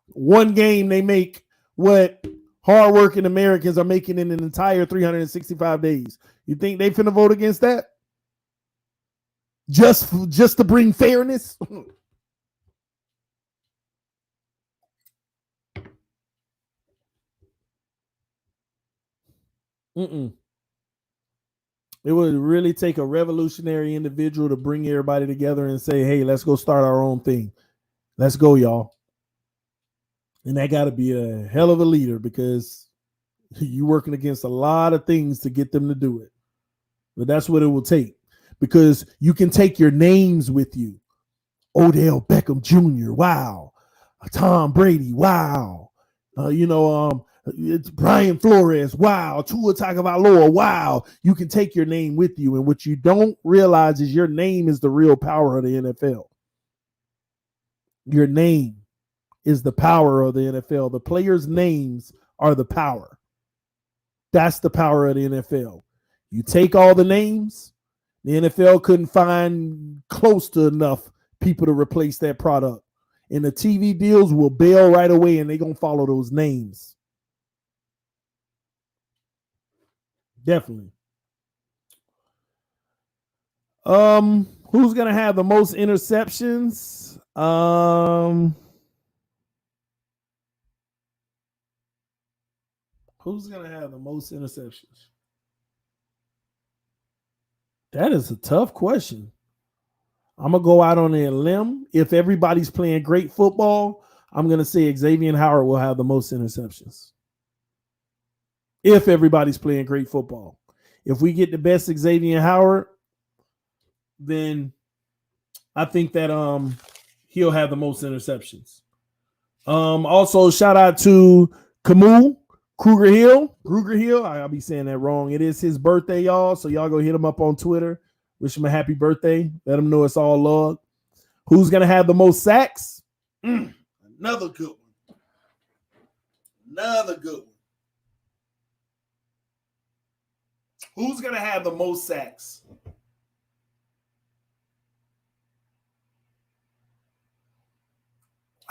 One game they make what hardworking Americans are making in an entire 365 days. You think they finna vote against that? Just to bring fairness? Mm-mm. It would really take a revolutionary individual to bring everybody together and say, hey, let's go start our own thing. Let's go, y'all. And that got to be a hell of a leader, because you're working against a lot of things to get them to do it. But that's what it will take, because you can take your names with you. Odell Beckham Jr., wow. Tom Brady, wow. It's Brian Flores, wow. Tua Tagovailoa, wow. You can take your name with you, and what you don't realize is your name is the real power of the NFL. Your name is the power of the NFL. The players' names are the power. That's the power of the NFL. You take all the names, the NFL couldn't find close to enough people to replace that product. And the TV deals will bail right away, and they're going to follow those names. Definitely. Who's going to have the most interceptions? Who's going to have the most interceptions? That is a tough question. I'm going to go out on a limb. If everybody's playing great football, I'm going to say Xavier Howard will have the most interceptions. If everybody's playing great football. If we get the best Xavier Howard, then I think that he'll have the most interceptions. Also, shout out to Camus Kruger Hill. I'll be saying that wrong. It is his birthday, y'all. So y'all go hit him up on Twitter. Wish him a happy birthday. Let him know it's all love. Who's going to have the most sacks? Another good one. Another good one. Who's going to have the most sacks?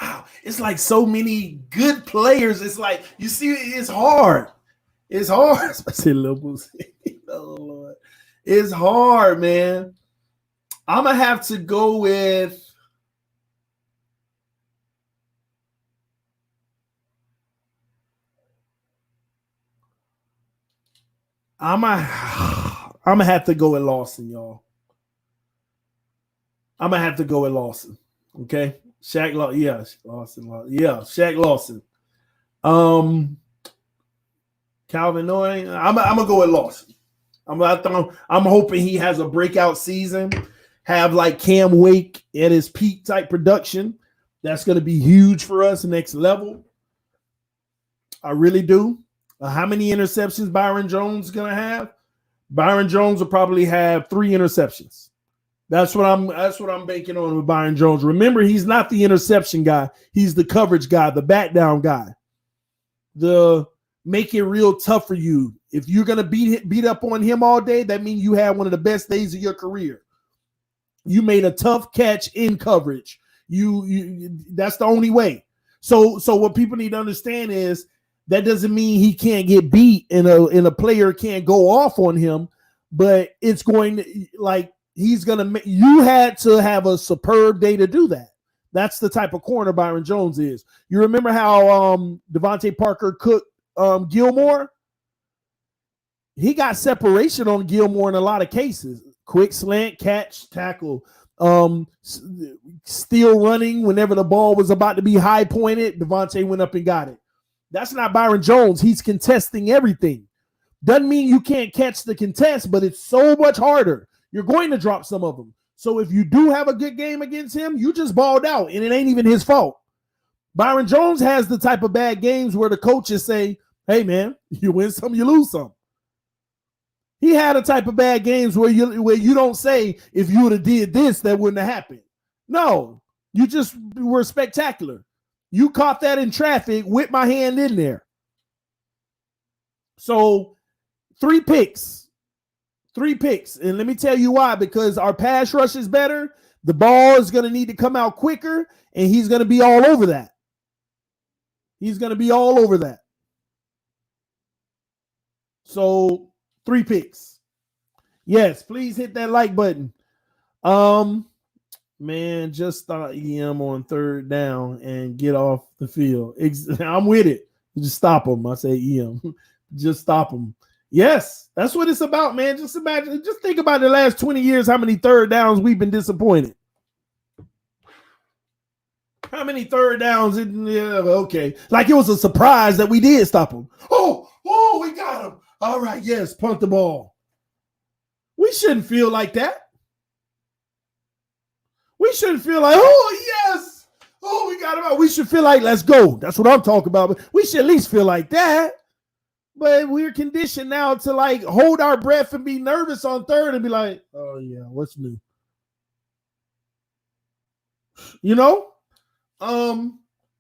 Wow, it's like so many good players. It's like, you see, it's hard. It's hard. Especially Little oh, Lord. It's hard, man. I'm going to have to go with I'm gonna have to go with Lawson, y'all. I'm gonna have to go with Lawson. Okay, Shaq Lawson. Yeah, Lawson. Yeah, Shaq Lawson. Calvin Noy. I'm gonna go with Lawson. I'm hoping he has a breakout season. Have like Cam Wake at his peak type production. That's gonna be huge for us, next level. I really do. How many interceptions Byron Jones is gonna have? Byron Jones will probably have 3 interceptions. That's what I'm banking on with Byron Jones. Remember, he's not the interception guy. He's the coverage guy, the back down guy. The make it real tough for you. If you're gonna beat up on him all day, that means you had one of the best days of your career. You made a tough catch in coverage. You that's the only way. So what people need to understand is that doesn't mean he can't get beat and a player can't go off on him, but it's going to, like, he's going to, you had to have a superb day to do that. That's the type of corner Byron Jones is. You remember how Devontae Parker cooked Gilmore? He got separation on Gilmore in a lot of cases. Quick slant, catch, tackle, still running whenever the ball was about to be high pointed. Devontae went up and got it. That's not Byron Jones. He's contesting everything. Doesn't mean you can't catch the contest, but it's so much harder. You're going to drop some of them. So if you do have a good game against him, you just balled out, and it ain't even his fault. Byron Jones has the type of bad games where the coaches say, hey, man, you win some, you lose some. He had a type of bad games where you don't say, if you would have did this, that wouldn't have happened. No, you just were spectacular. You caught that in traffic with my hand in there. So 3 picks. 3 picks. And let me tell you why. Because our pass rush is better. The ball is going to need to come out quicker. And he's going to be all over that. He's going to be all over that. So 3 picks. Yes, please hit that like button. Man, just start EM on 3rd down and get off the field. I'm with it. Just stop them. I say EM. Just stop them. Yes, that's what it's about, man. Just imagine, just think about the last 20 years, how many third downs we've been disappointed. How many third downs? Okay. Like it was a surprise that we did stop them. Oh, we got him. All right, yes, punt the ball. We shouldn't feel like that. We shouldn't feel like, oh, yes. Oh, we got him out. We should feel like, let's go. That's what I'm talking about. We should at least feel like that. But we're conditioned now to like hold our breath and be nervous on third and be like, oh, yeah, what's new? You know?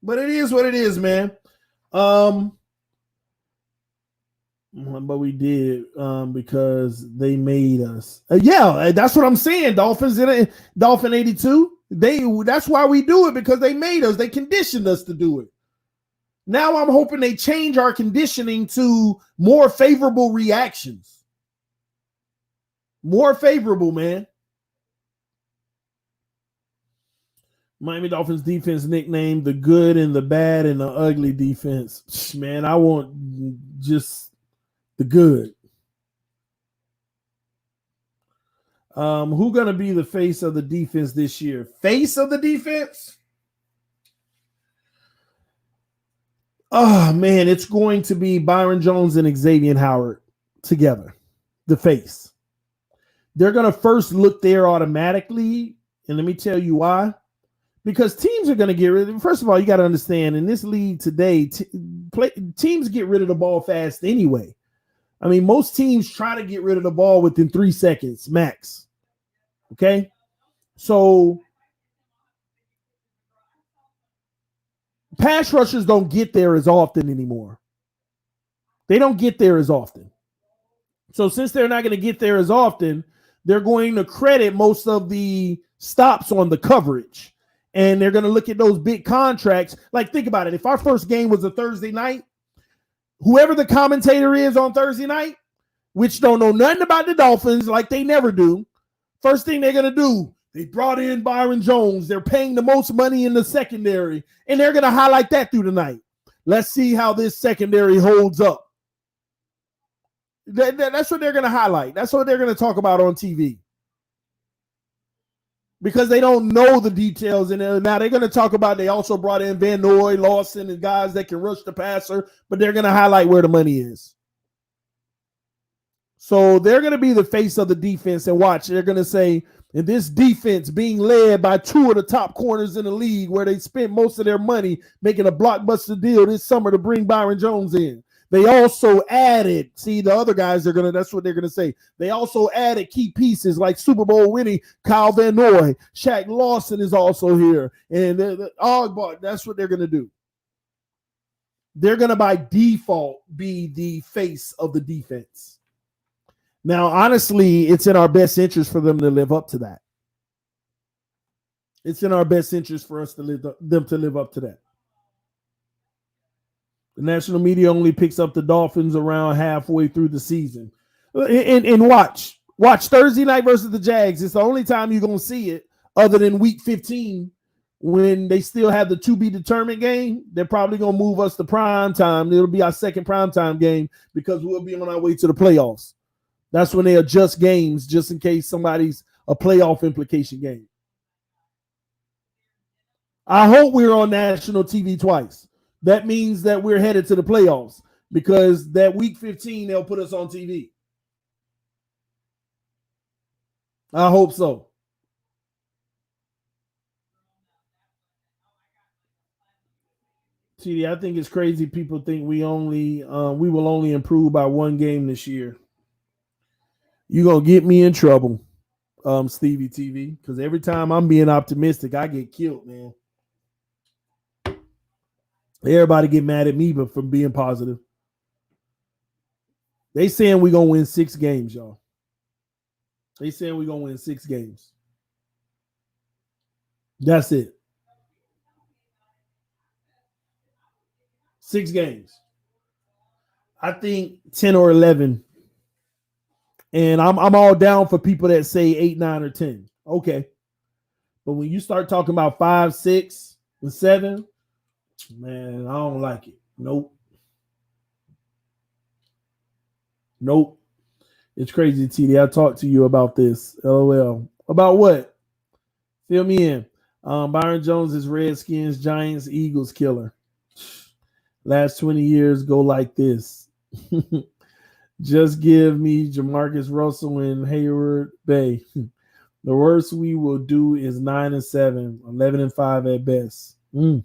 But it is what it is, man. But we did because they made us. Yeah, that's what I'm saying. Dolphin 82. That's why we do it, because they made us. They conditioned us to do it. Now I'm hoping they change our conditioning to more favorable reactions. More favorable, man. Miami Dolphins defense nicknamed the good and the bad and the ugly defense. Man, I want just the good. Who gonna be the face of the defense this year? Face of the defense? Oh man, it's going to be Byron Jones and Xavier Howard together. The face. They're gonna first look there automatically, and let me tell you why. Because teams are going to get rid of it. First of all, you got to understand, in this league today, teams get rid of the ball fast anyway. I mean, most teams try to get rid of the ball within 3 seconds max. Okay? So pass rushers don't get there as often anymore. They don't get there as often. So since they're not going to get there as often, they're going to credit most of the stops on the coverage. And they're going to look at those big contracts. Like, think about it. If our first game was a Thursday night, whoever the commentator is on Thursday night, which don't know nothing about the Dolphins like they never do, first thing they're going to do, they brought in Byron Jones. They're paying the most money in the secondary, and they're going to highlight that through the night. Let's see how this secondary holds up. That's what they're going to highlight. That's what they're going to talk about on TV. Because they don't know the details. And now they're going to talk about, they also brought in Van Noy, Lawson, and guys that can rush the passer, but they're going to highlight where the money is. So they're going to be the face of the defense. And watch, they're going to say, in this defense being led by two of the top corners in the league, where they spent most of their money making a blockbuster deal this summer to bring Byron Jones in. They also added, see, the other guys are that's what they're gonna say. They also added key pieces like Super Bowl winning Kyle Van Noy. Shaq Lawson is also here. And that's what they're gonna do. They're gonna by default be the face of the defense. Now, honestly, it's in our best interest for them to live up to that. It's in our best interest for us to live up to that. The national media only picks up the Dolphins around halfway through the season. And watch Thursday night versus the Jags. It's the only time you're going to see it other than week 15 when they still have the to be determined game. They're probably going to move us to prime time. It'll be our second prime time game because we'll be on our way to the playoffs. That's when they adjust games just in case somebody's a playoff implication game. I hope we're on national TV twice. That means that we're headed to the playoffs because that week 15, they'll put us on TV. I hope so. TD, I think it's crazy. People think we will only improve by one game this year. You're going to get me in trouble, Stevie TV, because every time I'm being optimistic, I get killed, man. Everybody get mad at me but from being positive. They saying we're going to win 6 games, y'all. They saying we're going to win 6 games. That's it. 6 games. I think 10 or 11. And I'm all down for people that say 8, 9, or 10. Okay. But when you start talking about 5, 6, and 7, man, I don't like it. Nope. Nope. It's crazy, TD. I talked to you about this. LOL. About what? Fill me in. Byron Jones is Redskins, Giants, Eagles killer. Last 20 years go like this. Just give me Jamarcus Russell and Hayward Bay. The worst we will do is 9-7, 11-5 at best. We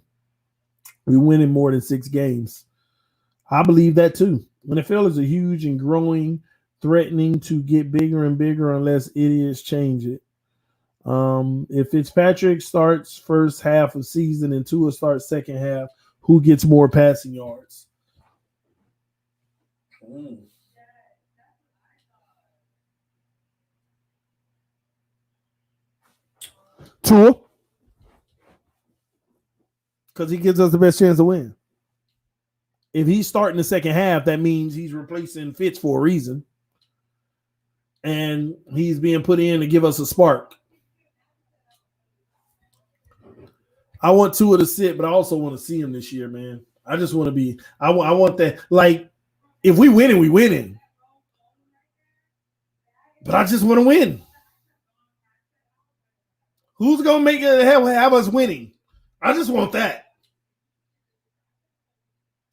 winning more than 6 games. I believe that too. NFL is a huge and growing, threatening to get bigger and bigger unless idiots change it. If Fitzpatrick starts first half of season and Tua starts second half, who gets more passing yards? Tua, because he gives us the best chance to win. If he's starting the second half, that means he's replacing Fitz for a reason. And he's being put in to give us a spark. I want Tua to sit, but I also want to see him this year, man. I just want to be – I want that – like, if we winning, we winning. But I just want to win. Who's going to make it have us winning? I just want that.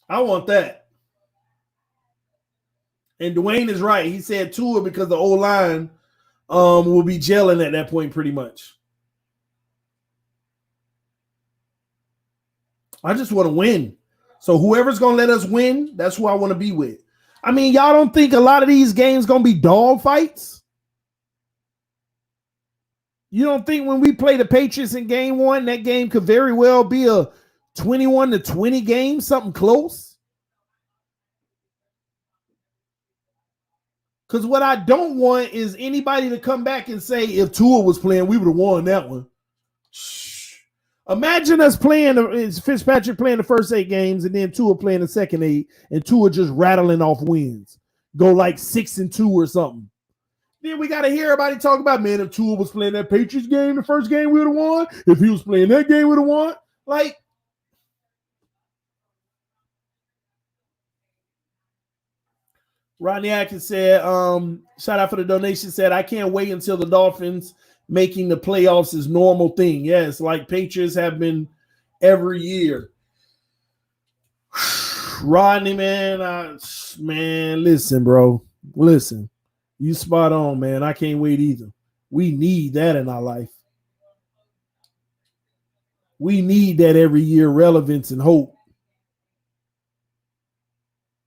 I want that. And Dwayne is right. He said Tua because the O-line will be gelling at that point pretty much. I just want to win. So whoever's going to let us win, that's who I want to be with. I mean, y'all don't think a lot of these games going to be dog fights? You don't think when we play the Patriots in game 1, that game could very well be a 21-20 game, something close? Because what I don't want is anybody to come back and say, if Tua was playing, we would have won that one. Imagine us playing, Fitzpatrick playing the first 8 games and then Tua playing the second 8 and Tua just rattling off wins. Go like 6-2 or something. Then we got to hear everybody talk about, man, if Tua was playing that Patriots game, the first game we would have won. If he was playing that game, we would have won. Like, Rodney Atkins said, shout out for the donation, said, I can't wait until the Dolphins making the playoffs is normal thing. Yes, like Patriots have been every year. Rodney, man, listen, bro. Listen. You spot on, man. I can't wait either. We need that in our life. We need that every year, relevance and hope.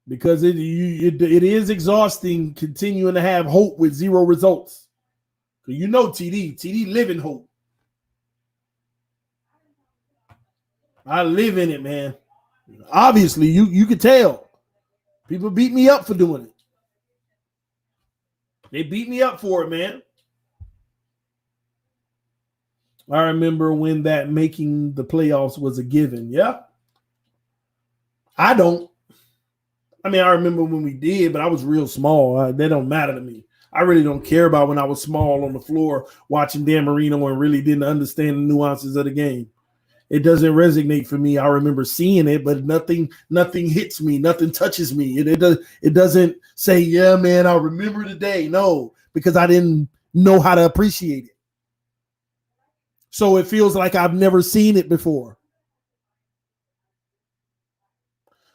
Because it is exhausting continuing to have hope with 0 results. You know TD live in hope. I live in it, man. Obviously, you could tell. People beat me up for doing it. They beat me up for it, man. I remember when that making the playoffs was a given. Yeah. I don't. I mean, I remember when we did, but I was real small. That don't matter to me. I really don't care about when I was small on the floor watching Dan Marino and really didn't understand the nuances of the game. It doesn't resonate for me. I remember seeing it, but nothing hits me. Nothing touches me. It doesn't say, yeah, man, I remember today. No, because I didn't know how to appreciate it. So it feels like I've never seen it before.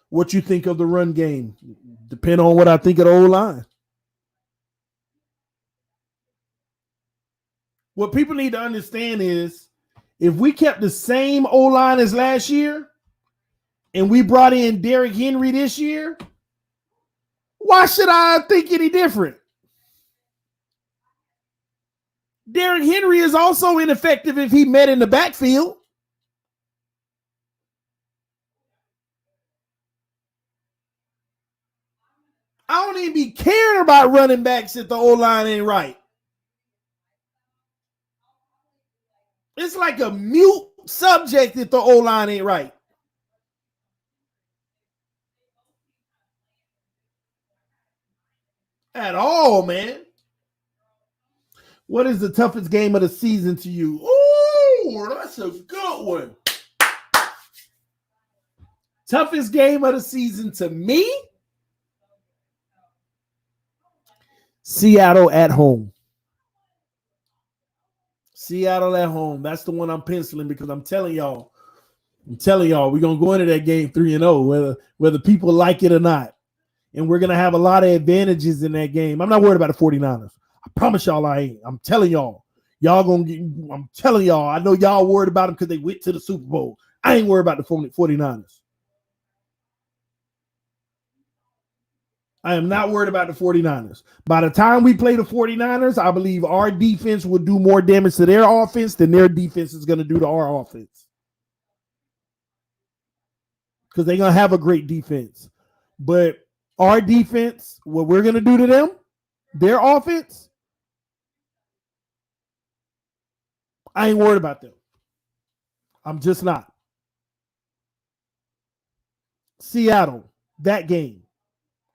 What you think of the run game? Depend on what I think of the O-line. What people need to understand is if we kept the same O-line as last year and we brought in Derrick Henry this year, why should I think any different? Derrick Henry is also ineffective if he met in the backfield. I don't even be caring about running backs if the O-line ain't right. It's like a mute subject if the O-line ain't right. At all, man. What is the toughest game of the season to you? Ooh, that's a good one. Toughest game of the season to me? Seattle at home. Seattle at home. That's the one I'm penciling because I'm telling y'all, we're going to go into that game 3-0, whether people like it or not. And we're going to have a lot of advantages in that game. I'm not worried about the 49ers. I promise y'all I ain't. I'm telling y'all. I'm telling y'all, I know y'all worried about them because they went to the Super Bowl. I ain't worried about the 49ers. I am not worried about the 49ers. By the time we play the 49ers, I believe our defense will do more damage to their offense than their defense is going to do to our offense. Because they're going to have a great defense. But our defense, what we're going to do to them, their offense, I ain't worried about them. I'm just not. Seattle, that game.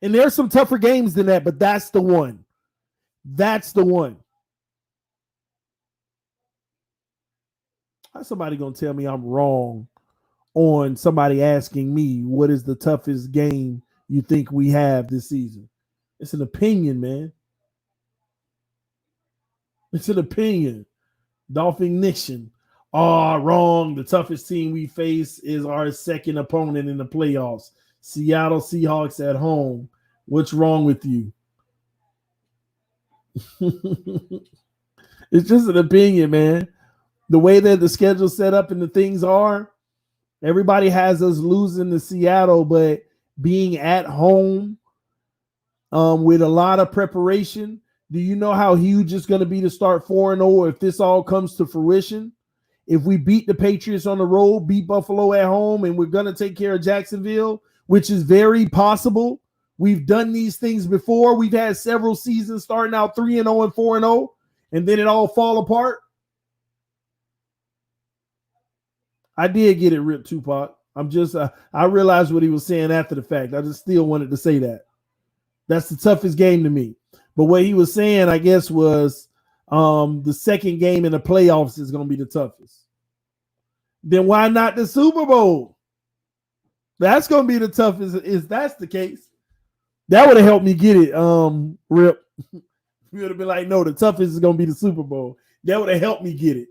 And there's some tougher games than that, but that's the one. That's the one. How's somebody going to tell me I'm wrong on somebody asking me what is the toughest game you think we have this season? It's an opinion, man. It's an opinion. Dolphin Nation. Oh, wrong. The toughest team we face is our second opponent in the playoffs. Seattle Seahawks at home. What's wrong with you? It's just an opinion, man. The way that the schedule's set up and the things are, everybody has us losing to Seattle, but being at home with a lot of preparation. Do you know how huge it's going to be to start 4-0 if this all comes to fruition? If we beat the Patriots on the road, beat Buffalo at home, and we're going to take care of Jacksonville, which is very possible. We've done these things before. We've had several seasons starting out 3-0 and 4-0, and then it all fall apart. I did get it ripped, Tupac. I realized what he was saying after the fact. I just still wanted to say that. That's the toughest game to me. But what he was saying, I guess, was the second game in the playoffs is going to be the toughest. Then why not the Super Bowl? That's going to be the toughest if that's the case. That would have helped me get it, Rip. You would have been like, no, the toughest is going to be the Super Bowl. That would have helped me get it.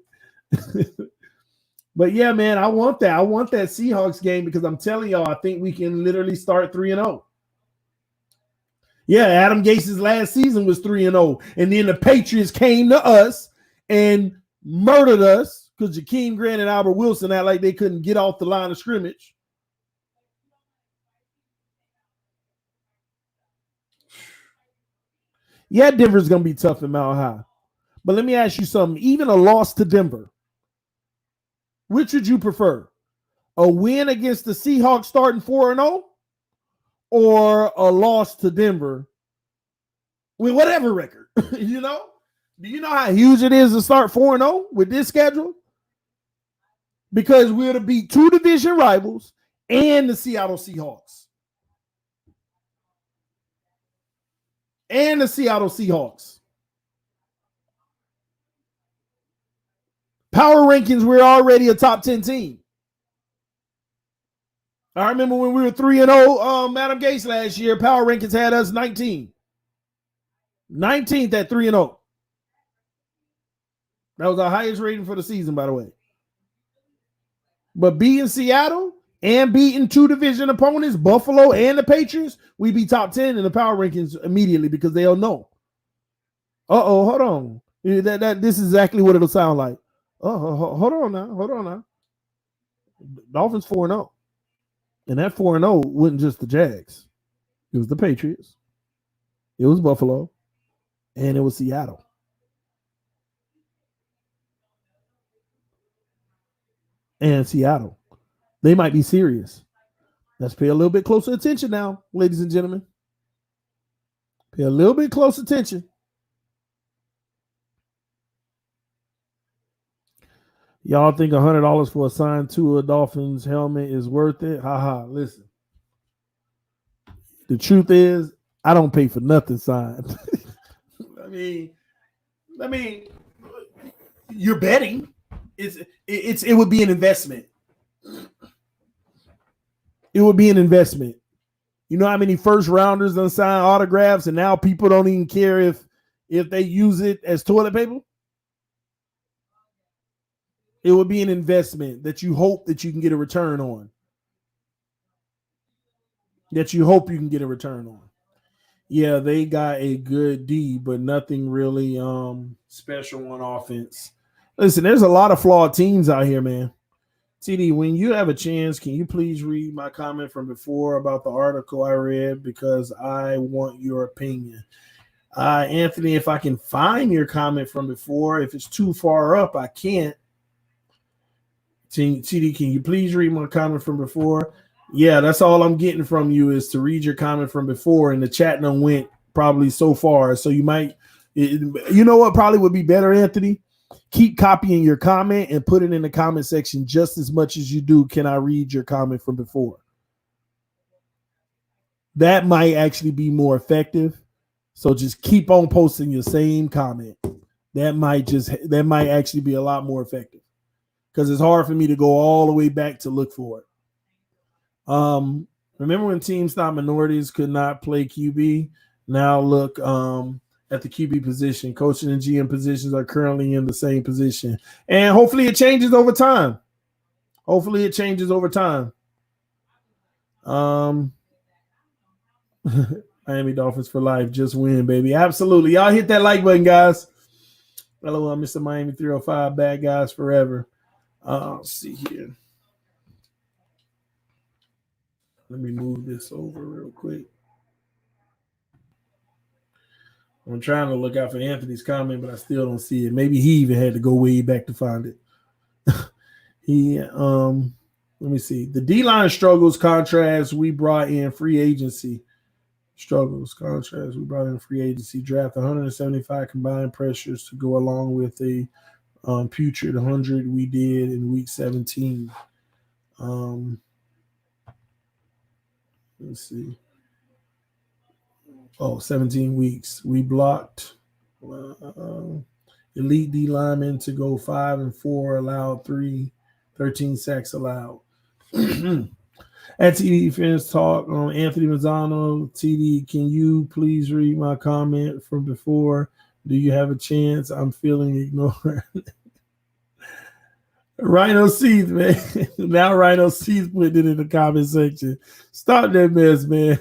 But yeah, man, I want that. I want that Seahawks game because I'm telling y'all, I think we can literally start 3-0. Yeah, Adam Gase's last season was 3-0. And then the Patriots came to us and murdered us because Jakeem Grant and Albert Wilson act like they couldn't get off the line of scrimmage. Yeah, Denver's going to be tough in Mile High. But let me ask you something. Even a loss to Denver, which would you prefer? A win against the Seahawks starting 4-0 or a loss to Denver with whatever record? You know? Do you know how huge it is to start 4-0 with this schedule? Because we're to beat two division rivals and the Seattle Seahawks. And the Seattle Seahawks. Power rankings, we're already a top 10 team. I remember when we were 3-0, Adam Gase last year, Power Rankings had us 19. 19th at 3-0. That was our highest rating for the season, by the way. But beating Seattle and beating two division opponents, Buffalo and the Patriots, we be top 10 in the Power Rankings immediately because they'll know. Hold on. This is exactly what it'll sound like. Hold on now. Dolphins 4-0. And that 4-0 wasn't just the Jags. It was the Patriots. It was Buffalo. And it was Seattle. And Seattle. They might be serious. Let's pay a little bit closer attention now, ladies and gentlemen. Pay a little bit close attention. Y'all think $100 for a signed Tua Dolphins helmet is worth it? Haha, listen. The truth is, I don't pay for nothing signed. I mean, you're betting. It would be an investment. It would be an investment. You know how many first rounders done sign autographs, and now people don't even care if if they use it as toilet paper? It would be an investment that you hope that you can get a return on. That you hope you can get a return on. Yeah, they got a good D, but nothing really special on offense. Listen, there's a lot of flawed teams out here, man. TD, when you have a chance, can you please read my comment from before about the article I read, because I want your opinion. Anthony, if I can find your comment from before, if it's too far up, I can't. TD, can you please read my comment from before? Yeah, that's all I'm getting from you is to read your comment from before, and the chat done went probably so far. So you might, you know what probably would be better, Anthony? Keep copying your comment and put it in the comment section just as much as you do. Can I read your comment from before? That might actually be more effective. So just keep on posting your same comment. That might actually be a lot more effective, because it's hard for me to go all the way back to look for it. Remember when teams thought minorities could not play QB? Now look at the QB position. Coaching and GM positions are currently in the same position. And hopefully it changes over time. Miami Dolphins for life. Just win, baby. Absolutely. Y'all hit that like button, guys. Hello, Mr. Miami 305. Bad guys forever. Let's see here. Let me move this over real quick. I'm trying to look out for Anthony's comment, but I still don't see it. Maybe he even had to go way back to find it. Let me see. The D-line struggles, contrast, we brought in free agency. Draft 175 combined pressures to go along with a putrid 100 we did in week 17. Let's see. 17 weeks. We blocked elite D linemen to go 5 and 4, allowed 13 sacks allowed. At TD FGQPMHS, Anthony Mazzano, TD, can you please read my comment from before? Do you have a chance? I'm feeling ignored. Rhino Seeds, man. Now Rhino Seeds putting it in the comment section. Stop that mess, man.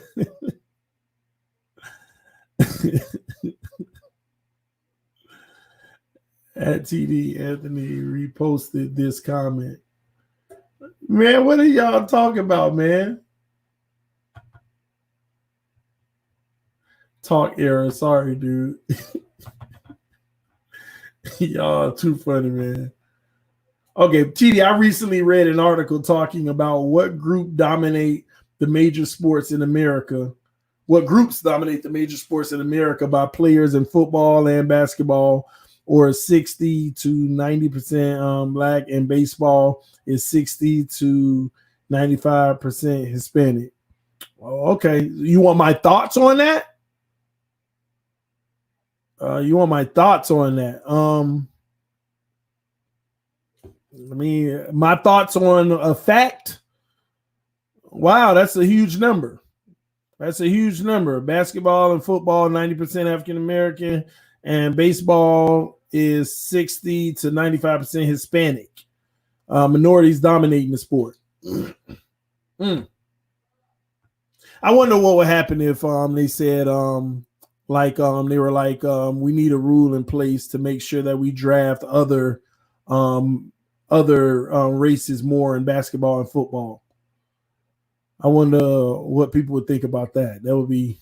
At TD, Anthony reposted this comment. Man, what are y'all talking about, man? Talk error. Sorry, dude. Y'all too funny, man. Okay, TD, I recently read an article talking about what group dominate the major sports in America. What groups dominate the major sports in America by players in football and basketball, or 60 to 90% black, and baseball is 60 to 95% Hispanic. Oh, okay. You want my thoughts on that? My thoughts on a fact. Wow, that's a huge number. Basketball and football, 90% African American, and baseball is 60 to 95% Hispanic. Minorities dominating the sport. I wonder what would happen if they said they were like, we need a rule in place to make sure that we draft other races more in basketball and football. I wonder what people would think about that. That would be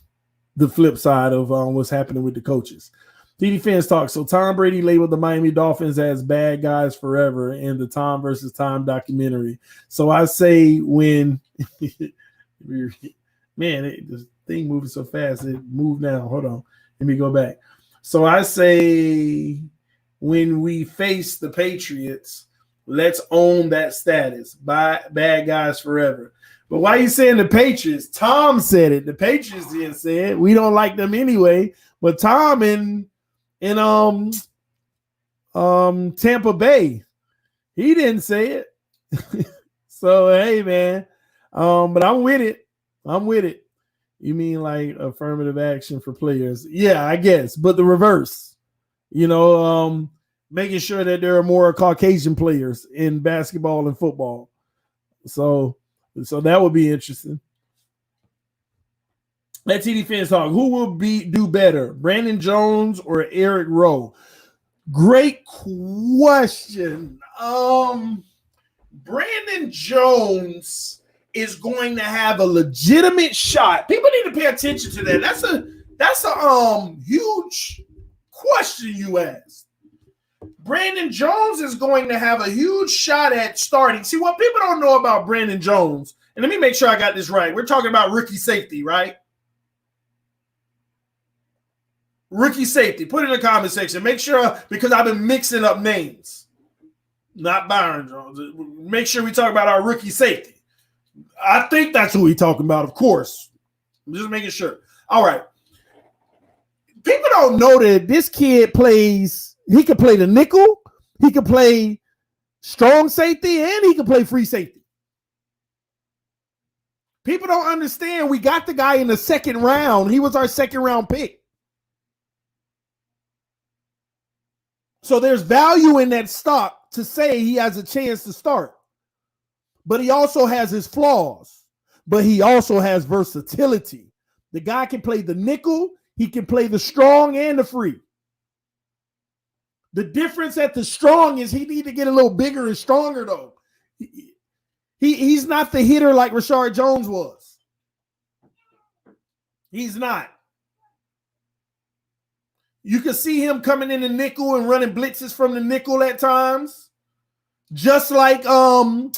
the flip side of what's happening with the coaches. TDPHINSTALK. So Tom Brady labeled the Miami Dolphins as bad guys forever in the Tom versus Tom documentary. So I say when man, this thing moving so fast, it moved now. Hold on. Let me go back. So I say when we face the Patriots, let's own that status. Bad guys forever. But why are you saying the Patriots? Tom said it. The Patriots didn't say it. We don't like them anyway. But Tom in Tampa Bay, he didn't say it. So hey, man. But I'm with it. You mean like affirmative action for players? Yeah, I guess, but the reverse. Making sure that there are more Caucasian players in basketball and football. So that would be interesting. Let TD Fans talk. Who will do better, Brandon Jones or Eric Rowe? Great question. Brandon Jones is going to have a legitimate shot. People need to pay attention to that. That's a huge question you asked. Brandon Jones is going to have a huge shot at starting. See, what people don't know about Brandon Jones, and let me make sure I got this right. We're talking about rookie safety, right? Rookie safety. Put it in the comment section. Make sure, because I've been mixing up names. Not Byron Jones. Make sure we talk about our rookie safety. I think that's who we're talking about, of course. I'm just making sure. All right. People don't know that this kid plays, he can play the nickel, he can play strong safety, and he can play free safety. People don't understand we got the guy in the second round. He was our second round pick. So there's value in that stock to say he has a chance to start. But he also has his flaws. But he also has versatility. The guy can play the nickel. He can play the strong and the free. The difference at the strong is he need to get a little bigger and stronger, though. He's not the hitter like Rashard Jones was. He's not. You can see him coming in the nickel and running blitzes from the nickel at times. Just like who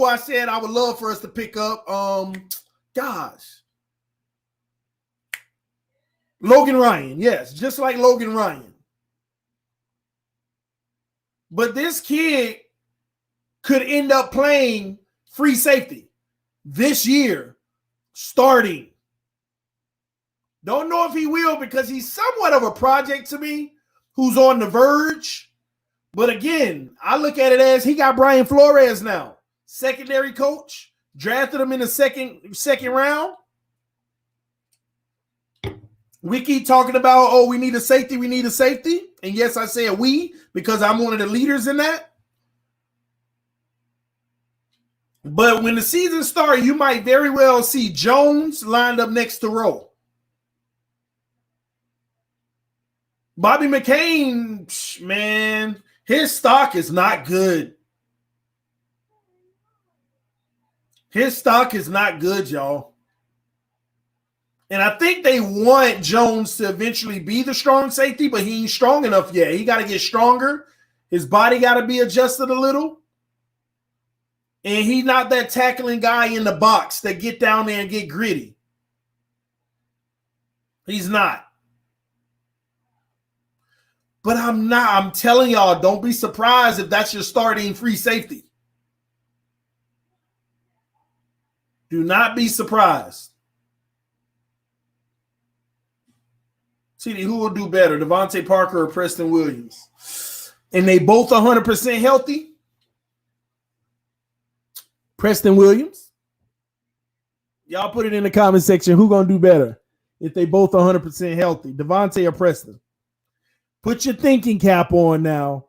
I said I would love for us to pick up. Logan Ryan. Yes, just like Logan Ryan. But this kid could end up playing free safety this year, starting. Don't know if he will because he's somewhat of a project to me who's on the verge. But again, I look at it as he got Brian Flores now, secondary coach, drafted him in the second round. We keep talking about, we need a safety, we need a safety. And yes, I said we because I'm one of the leaders in that. But when the season starts, you might very well see Jones lined up next to Rowe. Bobby McCain, man, his stock is not good. His stock is not good, y'all. And I think they want Jones to eventually be the strong safety, but he ain't strong enough yet. He got to get stronger. His body got to be adjusted a little. And he's not that tackling guy in the box that get down there and get gritty. He's not. But I'm telling y'all, don't be surprised if that's your starting free safety. Do not be surprised. See, who will do better, Devontae Parker or Preston Williams? And they both 100% healthy. Preston Williams. Y'all put it in the comment section. Who going to do better if they both 100% healthy, Devontae or Preston? Put your thinking cap on now.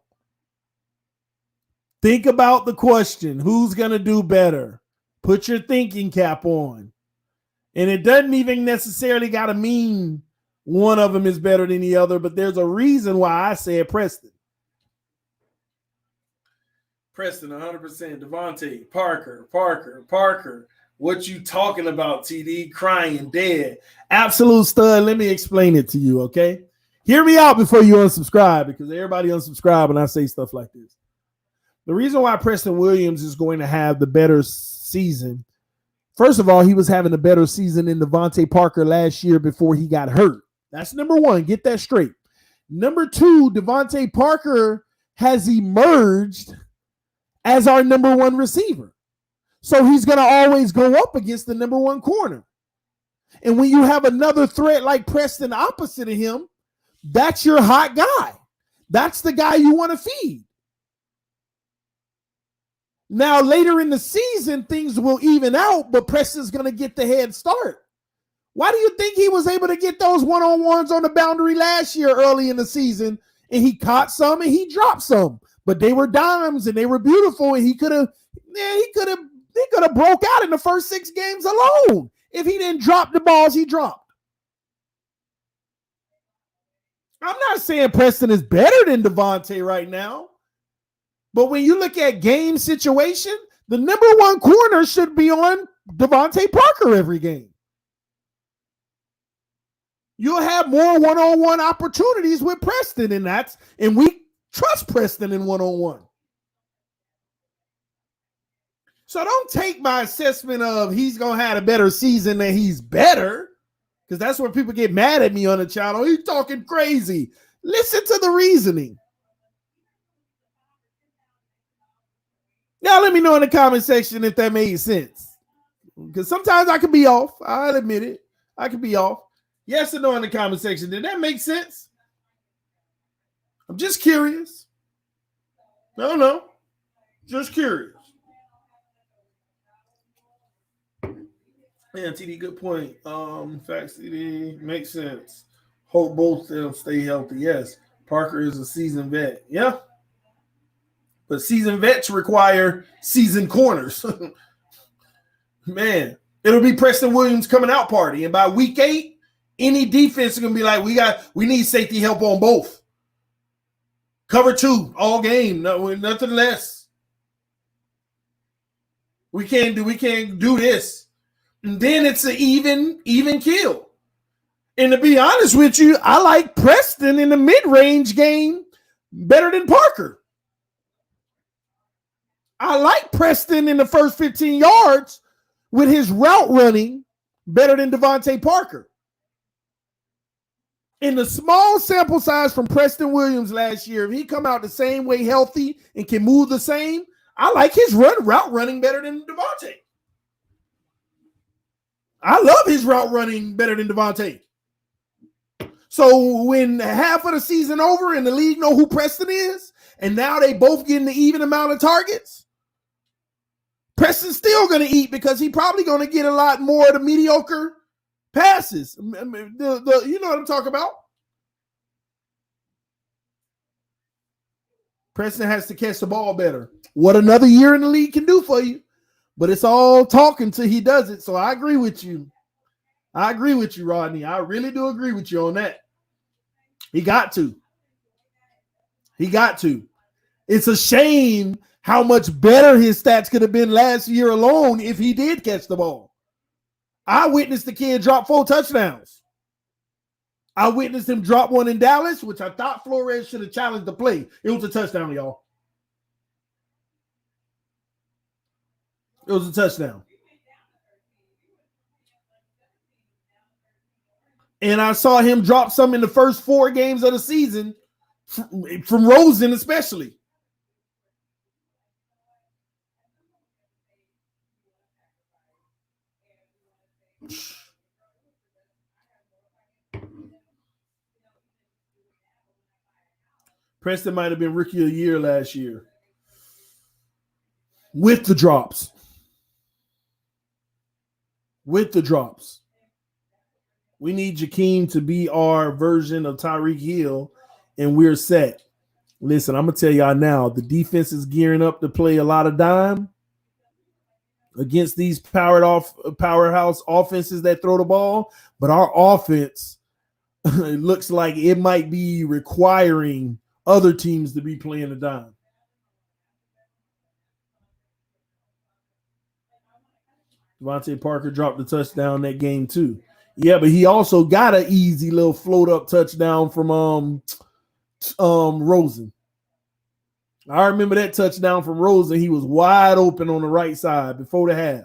Think about the question. Who's going to do better? Put your thinking cap on. And it doesn't even necessarily got to mean one of them is better than the other, but there's a reason why I said Preston. Preston, 100%. Devontae, Parker. What you talking about, TD? Crying, dead. Absolute stud. Let me explain it to you, okay? Hear me out before you unsubscribe, because everybody unsubscribe when I say stuff like this. The reason why Preston Williams is going to have the better season, first of all, he was having a better season than Devontae Parker last year before he got hurt. That's number one. Get that straight. Number two, Devontae Parker has emerged as our number one receiver. So he's going to always go up against the number one corner. And when you have another threat like Preston opposite of him, that's your hot guy. That's the guy you want to feed. Now, later in the season, things will even out, but Preston's going to get the head start. Why do you think he was able to get those one-on-ones on the boundary last year early in the season, and he caught some and he dropped some, but they were dimes and they were beautiful, and he could have broke out in the first 6 games alone if he didn't drop the balls he dropped. I'm not saying Preston is better than Devontae right now, but when you look at game situation, the number 1 corner should be on Devontae Parker every game. You'll have more one-on-one opportunities with Preston, and we trust Preston in one-on-one. So don't take my assessment of he's going to have a better season than he's better, because that's where people get mad at me on the channel. He's talking crazy. Listen to the reasoning. Now let me know in the comment section if that made sense, because sometimes I can be off. I'll admit it. I can be off. Yes or no in the comment section. Did that make sense? I'm just curious. No. Just curious. Yeah, TD, good point. Facts, TD, makes sense. Hope both of them stay healthy. Yes. Parker is a seasoned vet. Yeah. But seasoned vets require seasoned corners. Man, it'll be Preston Williams coming out party. And by week 8, any defense is going to be like, we need safety help on both. Cover 2 all game. No, nothing less. We can't do this. And then it's an even kill. And to be honest with you, I like Preston in the mid-range game better than Parker. I like Preston in the first 15 yards with his route running better than Devontae Parker. In the small sample size from Preston Williams last year, if he come out the same way healthy and can move the same, I like his route running better than Devontae. I love his route running better than Devontae. So when half of the season over and the league know who Preston is, and now they both getting the even amount of targets, Preston's still going to eat because he probably going to get a lot more of the mediocre passes. You know what I'm talking about? Preston has to catch the ball better. What another year in the league can do for you. But it's all talking till he does it. So I agree with you. I agree with you, Rodney. I really do agree with you on that. He got to. It's a shame how much better his stats could have been last year alone if he did catch the ball. I witnessed the kid drop 4 touchdowns. I witnessed him drop one in Dallas, which I thought Flores should have challenged the play. It was a touchdown, y'all. It was a touchdown. And I saw him drop some in the first 4 games of the season from Rosen especially. Preston might have been rookie of the year last year with the drops. We need Jakeem to be our version of Tyreek Hill, and we're set. Listen, I'm going to tell y'all now, the defense is gearing up to play a lot of dime against these powerhouse offenses that throw the ball, but our offense, it looks like it might be requiring other teams to be playing a dime. Devontae Parker dropped the touchdown that game too. Yeah, but he also got an easy little float up touchdown from Rosen. I remember that touchdown from Rosen. He was wide open on the right side before the half.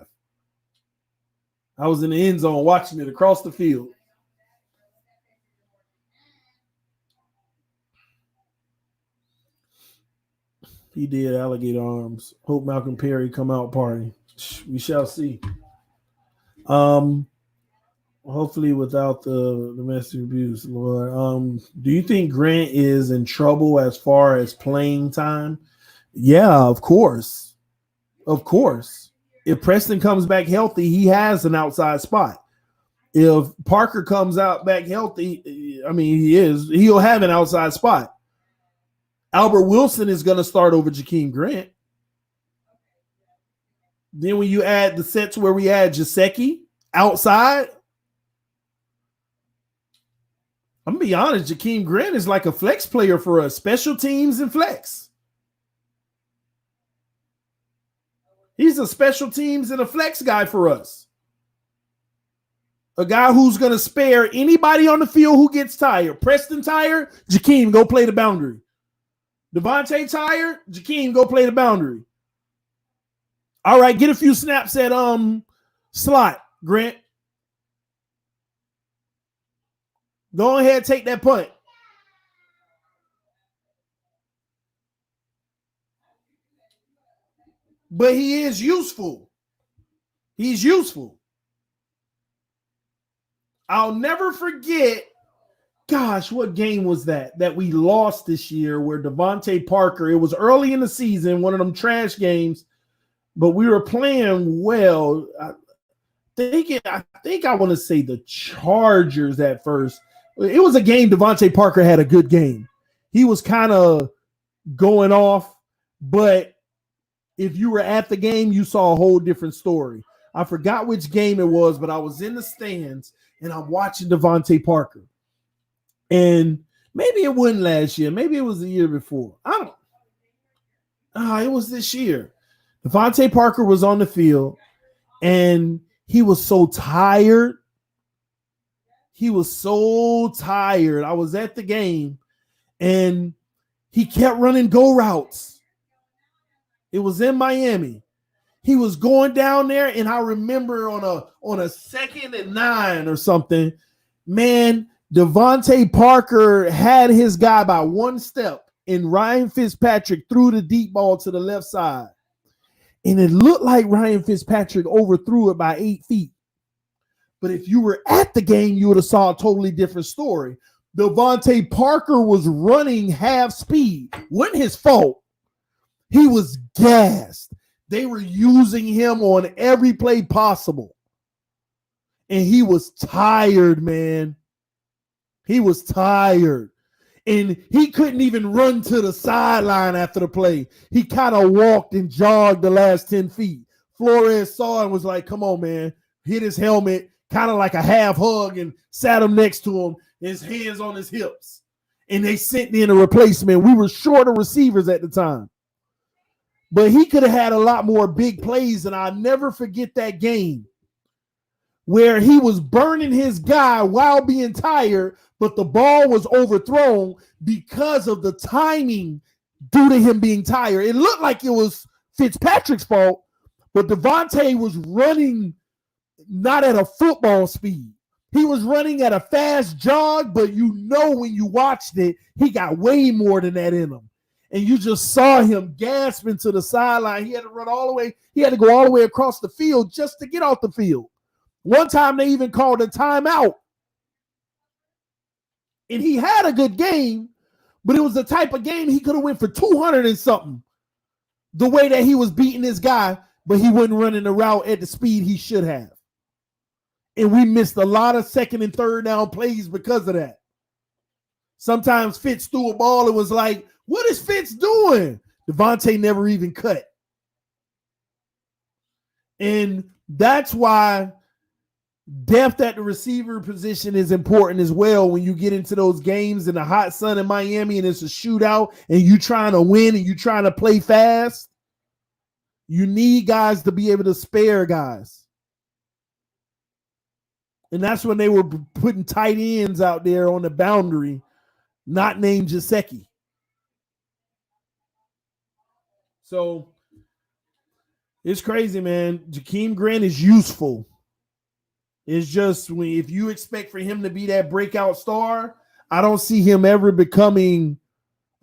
I was in the end zone watching it across the field. He did alligator arms. Hope Malcolm Perry come out party. We shall see. Hopefully without the domestic abuse, Lord. Do you think Grant is in trouble as far as playing time? Yeah, of course. Of course. If Preston comes back healthy, he has an outside spot. If Parker comes out back healthy, I mean, he'll have an outside spot. Albert Wilson is going to start over Jakeem Grant. Then when you add the sets where we add Gesicki outside, I'm going to be honest, Jakeem Grant is like a flex player for us, special teams and flex. He's a special teams and a flex guy for us. A guy who's going to spare anybody on the field who gets tired. Preston tired, Jakeem, go play the boundary. Devontae tired, Jakeem, go play the boundary. All right, get a few snaps at slot, Grant. Go ahead, take that punt. But he is useful. He's useful. I'll never forget, gosh, what game was that we lost this year where Devontae Parker, it was early in the season, one of them trash games, but we were playing well. I think I want to say the Chargers at first. It was a game Devontae Parker had a good game. He was kind of going off, but if you were at the game, you saw a whole different story. I forgot which game it was, but I was in the stands and I'm watching Devontae Parker. And maybe it wasn't last year. Maybe it was the year before. It was this year. Devontae Parker was on the field and he was so tired. He was so tired. I was at the game and he kept running go routes. It was in Miami. He was going down there, and I remember on a 2nd and 9 or something, man, Devontae Parker had his guy by one step, and Ryan Fitzpatrick threw the deep ball to the left side. And it looked like Ryan Fitzpatrick overthrew it by 8 feet. But if you were at the game, you would have saw a totally different story. Devontae Parker was running half speed. Wasn't his fault. He was gassed. They were using him on every play possible. And he was tired, man. He was tired. And he couldn't even run to the sideline after the play. He kind of walked and jogged the last 10 feet. Flores saw and was like, come on, man. Hit his helmet, kind of like a half hug, and sat him next to him, his hands on his hips. And they sent in a replacement. We were short of receivers at the time. But he could have had a lot more big plays, and I'll never forget that game where he was burning his guy while being tired, but the ball was overthrown because of the timing due to him being tired. It looked like it was Fitzpatrick's fault, but Devontae was running not at a football speed. He was running at a fast jog, but you know when you watched it, he got way more than that in him. And you just saw him gasping to the sideline. He had to run all the way. He had to go all the way across the field just to get off the field. One time they even called a timeout. And he had a good game, but it was the type of game he could have went for 200 and something. The way that he was beating this guy, but he wasn't running the route at the speed he should have. And we missed a lot of 2nd and 3rd down plays because of that. Sometimes Fitz threw a ball and was like, what is Fitz doing? Devontae never even cut. And that's why depth at the receiver position is important as well when you get into those games in the hot sun in Miami and it's a shootout and you trying to win and you trying to play fast. You need guys to be able to spare guys. And that's when they were putting tight ends out there on the boundary, not named Gesicki. So it's crazy, man. Jakeem Grant is useful. It's just if you expect for him to be that breakout star, I don't see him ever becoming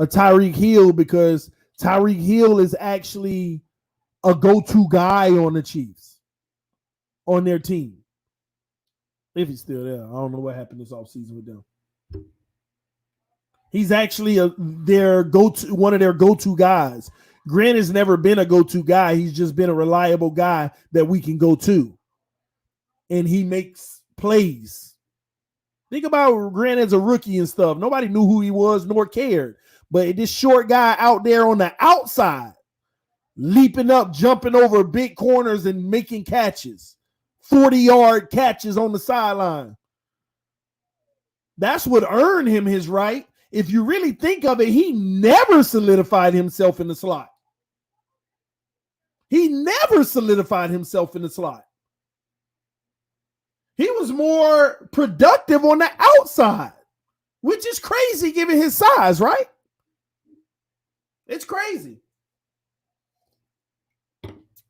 a Tyreek Hill because Tyreek Hill is actually a go-to guy on the Chiefs, on their team. If he's still there. I don't know what happened this offseason with them. He's actually one of their go-to guys. Grant has never been a go-to guy. He's just been a reliable guy that we can go to. And he makes plays. Think about Grant as a rookie and stuff. Nobody knew who he was nor cared. But this short guy out there on the outside, leaping up, jumping over big corners and making catches. 40-yard catches on the sideline. That's what earned him his right. If you really think of it, he never solidified himself in the slot. He never solidified himself in the slot. He was more productive on the outside, which is crazy given his size, right? It's crazy.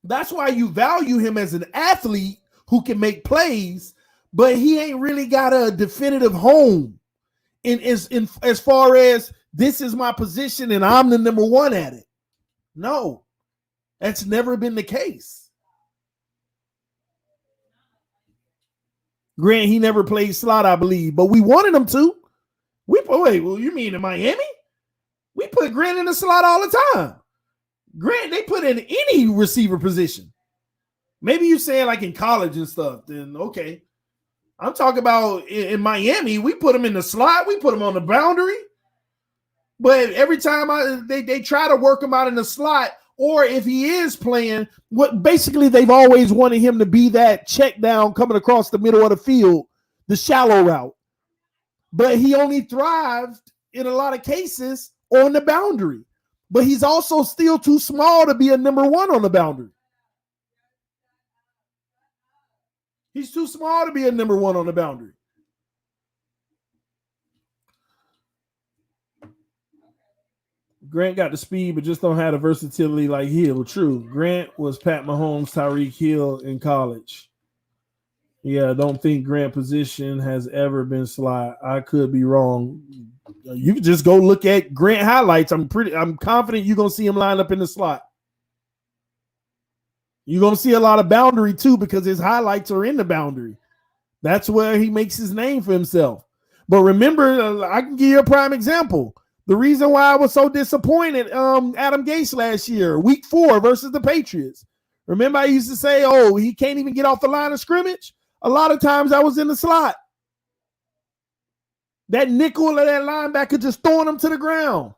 That's why you value him as an athlete who can make plays, but he ain't really got a definitive home in as far as this is my position and I'm the number one at it. No, that's never been the case. Grant, he never played slot, I believe, but we wanted him to. Wait, well, you mean in Miami? We put Grant in the slot all the time. Grant, they put in any receiver position. Maybe you saying like in college and stuff, then okay. I'm talking about in Miami, we put him in the slot, we put him on the boundary. But every time they try to work him out in the slot, or if he is playing, what basically they've always wanted him to be that check down coming across the middle of the field, the shallow route. But he only thrived in a lot of cases on the boundary. But he's also still too small to be a number one on the boundary. He's too small to be a number one on the boundary. Grant got the speed, but just don't have the versatility like Hill. True. Grant was Pat Mahomes, Tyreek Hill in college. Yeah, I don't think Grant position has ever been slot. I could be wrong. You can just go look at Grant highlights. I'm confident you're gonna see him line up in the slot. You're gonna see a lot of boundary too, because his highlights are in the boundary. That's where he makes his name for himself. But remember, I can give you a prime example. The reason why I was so disappointed, Adam Gase last year, week 4 versus the Patriots. Remember, I used to say, oh, he can't even get off the line of scrimmage. A lot of times I was in the slot. That nickel or that linebacker just throwing him to the ground.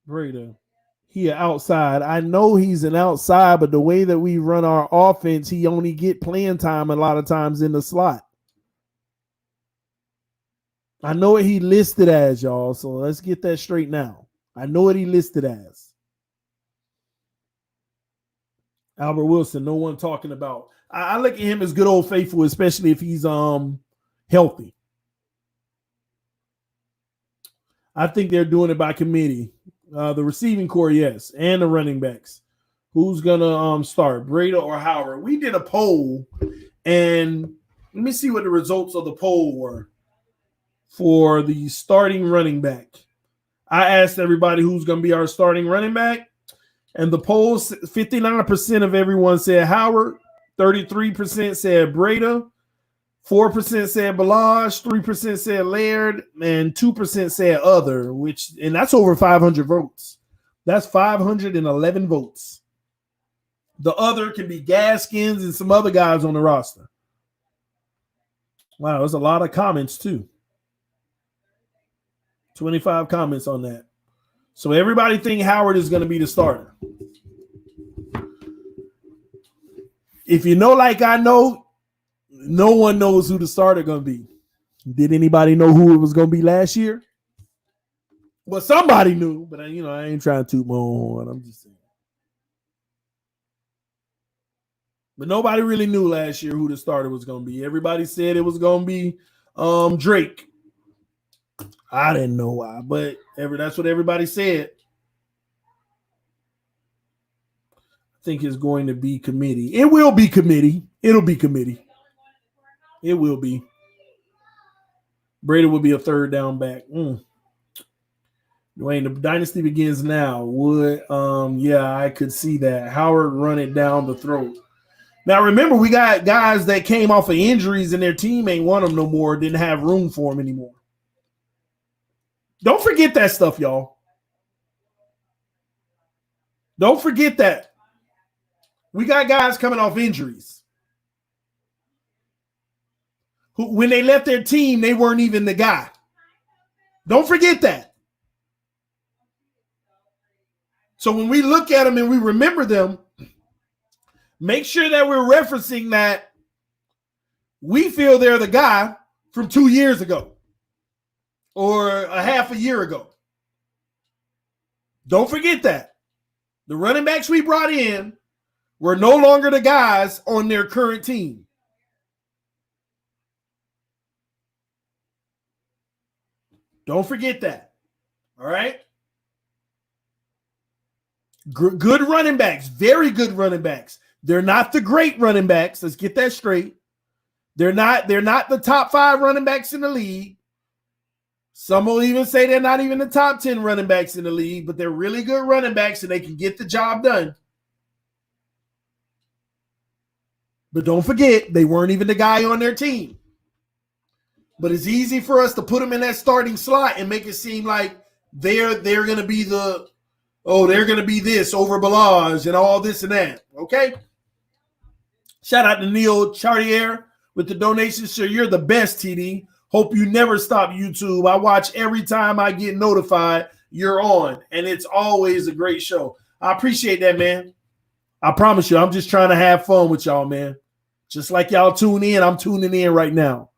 Breda, he an outside. I know he's an outside, but the way that we run our offense, he only get playing time a lot of times in the slot. I know what he listed as, y'all, so let's get that straight now. I know what he listed as. Albert Wilson, no one talking about. I look at him as good old faithful, especially if he's healthy. I think they're doing it by committee. The receiving core, yes, and the running backs. Who's gonna start, Breda or Howard? We did a poll, and let me see what the results of the poll were for the starting running back. I asked everybody who's going to be our starting running back, and the polls, 59% of everyone said Howard, 33% said Breda, 4% said Balazs, 3% said Laird, and 2% said other, and that's over 500 votes. That's 511 votes. The other can be Gaskins and some other guys on the roster. Wow, there's a lot of comments too. 25 comments on that. So everybody think Howard is going to be the starter. If you know like I know, no one knows who the starter going to be. Did anybody know who it was going to be last year? Well, somebody knew, but I ain't trying to toot my own horn. I'm just saying. But nobody really knew last year who the starter was going to be. Everybody said it was going to be Drake. I didn't know why, but that's what everybody said. I think it's going to be committee. It will be committee. It'll be committee. It will be. Brady will be a third down back. Dwayne, the dynasty begins now. Yeah, I could see that. Howard run it down the throat. Now, remember, we got guys that came off of injuries and their team ain't want them no more, didn't have room for them anymore. Don't forget that stuff, y'all. Don't forget that. We got guys coming off injuries who, when they left their team, they weren't even the guy. Don't forget that. So when we look at them and we remember them, make sure that we're referencing that we feel they're the guy from 2 years ago or a half a year ago. Don't forget that. The running backs we brought in were no longer the guys on their current team. Don't forget that. All right? Good running backs, very good running backs. They're not the great running backs. Let's get that straight. They're not the top 5 running backs in the league. Some will even say they're not even the top 10 running backs in the league, but they're really good running backs and they can get the job done. But don't forget, they weren't even the guy on their team. But it's easy for us to put them in that starting slot and make it seem like they're going to be they're going to be this over Balazs and all this and that. Okay? Shout out to Neil Chartier with the donation. Sure, you're the best, TD. Hope you never stop YouTube. I watch every time I get notified you're on, and it's always a great show. I appreciate that, man. I promise you, I'm just trying to have fun with y'all, man. Just like y'all tune in, I'm tuning in right now.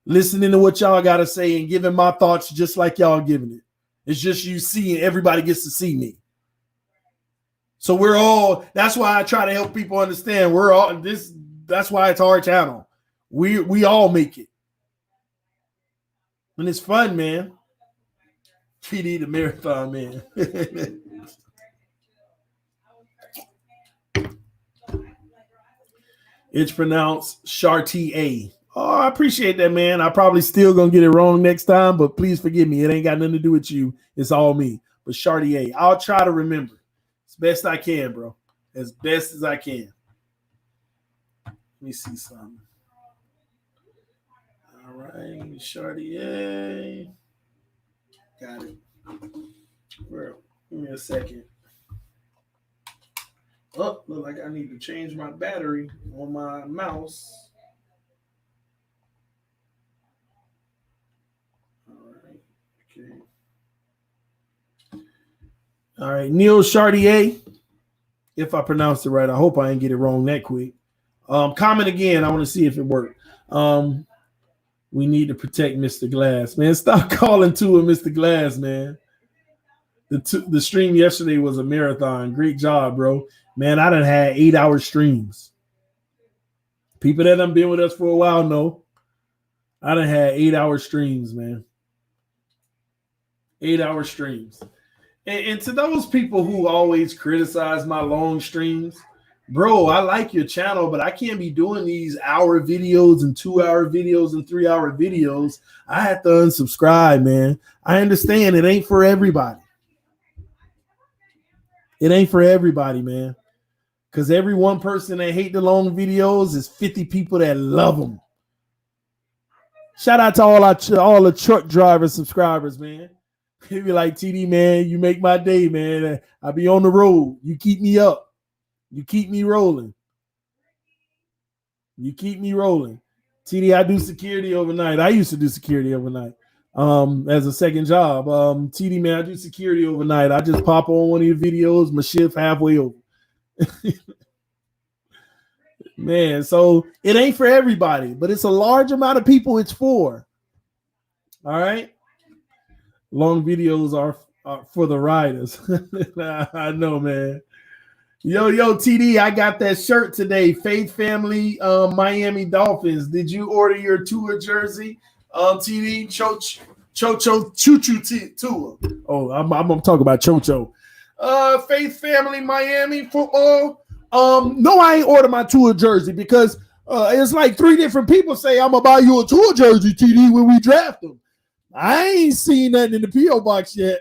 Listening to what y'all got to say and giving my thoughts just like y'all giving it. It's just you seeing, everybody gets to see me. So we're all, that's why I try to help people understand we're all this, that's why it's our channel. We all make it. And it's fun, man. TD the marathon, man. It's pronounced Chartier. Oh, I appreciate that, man. I probably still gonna get it wrong next time, but please forgive me. It ain't got nothing to do with you. It's all me. But Chartier, I'll try to remember as best I can, bro. As best as I can. Let me see something. All right, Chartier. Got it. Bro, give me a second. Oh, look like I need to change my battery on my mouse. All right, Neil Chartier, if I pronounced it right. I hope I didn't get it wrong that quick. Comment again. I want to see if it worked. We need to protect Mr. Glass. Man, stop calling to him Mr. Glass, man. The stream yesterday was a marathon. Great job, bro. Man, I done had 8-hour streams. People that done been with us for a while know I done had 8-hour streams, man. 8-hour streams. And to those people who always criticize my long streams, bro, I like your channel, but I can't be doing these hour videos and 2-hour videos and 3-hour videos. I have to unsubscribe, man. I understand it ain't for everybody. It ain't for everybody, man. Because every one person that hate the long videos is 50 people that love them. Shout out to all the truck driver subscribers, man. He be like, TD, man, you make my day, man. I be on the road. You keep me up. You keep me rolling. You keep me rolling. TD, I do security overnight. I used to do security overnight as a second job. TD, man, I do security overnight. I just pop on one of your videos, my shift halfway over. Man, so it ain't for everybody, but it's a large amount of people it's for. All right? Long videos are for the riders. I know, man. Yo, TD, I got that shirt today. Faith Family, Miami Dolphins. Did you order your Tua jersey? TD, Choo-Choo Tua. Oh, I'm going to talk about Chocho. Faith Family, Miami football. No, I ain't ordered my Tua jersey because it's like 3 different people say I'm going to buy you a Tua jersey, TD, when we draft them. I ain't seen nothing in the P.O. box yet.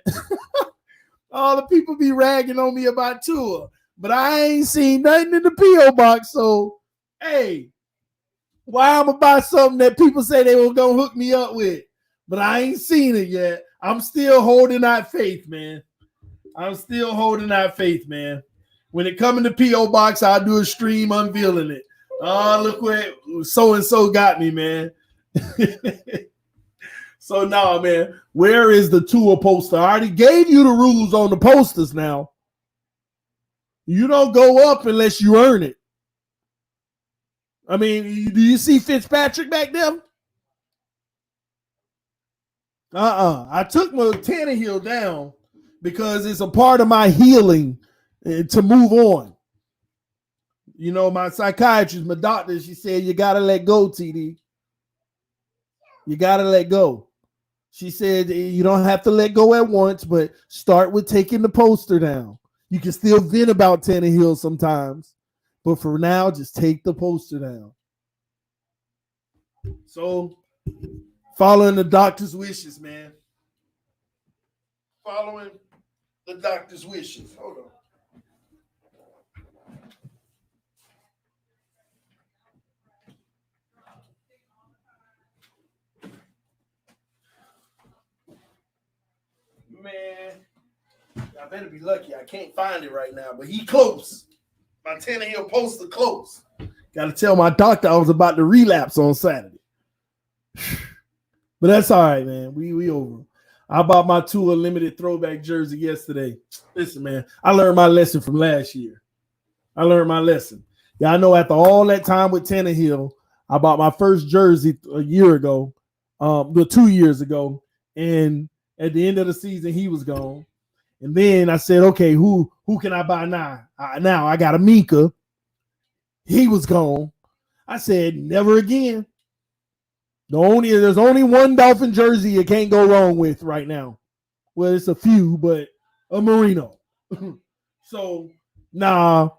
All the people be ragging on me about Tua, but I ain't seen nothing in the P.O. box. So, hey, why I'm going to buy something that people say they were going to hook me up with, but I ain't seen it yet. I'm still holding out faith, man. I'm still holding out faith, man. When it comes to P.O. Box, I'll do a stream unveiling it. Oh, look where so-and-so got me, man. So now, man, where is the Tua poster? I already gave you the rules on the posters now. You don't go up unless you earn it. I mean, do you see Fitzpatrick back there? I took my Tannehill down because it's a part of my healing to move on. You know, my psychiatrist, my doctor, she said, you got to let go, TD. You got to let go. She said, you don't have to let go at once, but start with taking the poster down. You can still vent about Tannehill sometimes, but for now, just take the poster down. So, following the doctor's wishes, man. Following the doctor's wishes. Hold on. Man, I better be lucky. I can't find it right now, but he close. My Tannehill poster close. Got to tell my doctor I was about to relapse on Saturday. But that's all right, man. We over. I bought my Tua limited throwback jersey yesterday. Listen, man, I learned my lesson from last year. I learned my lesson. Yeah, I know after all that time with Tannehill, I bought my first jersey a year ago, 2 years ago, and at the end of the season, he was gone. And then I said, okay, who can I buy now? Now I got a Minka. He was gone. I said, never again. There's only one Dolphin jersey you can't go wrong with right now. Well, it's a few, but a Merino. So, nah,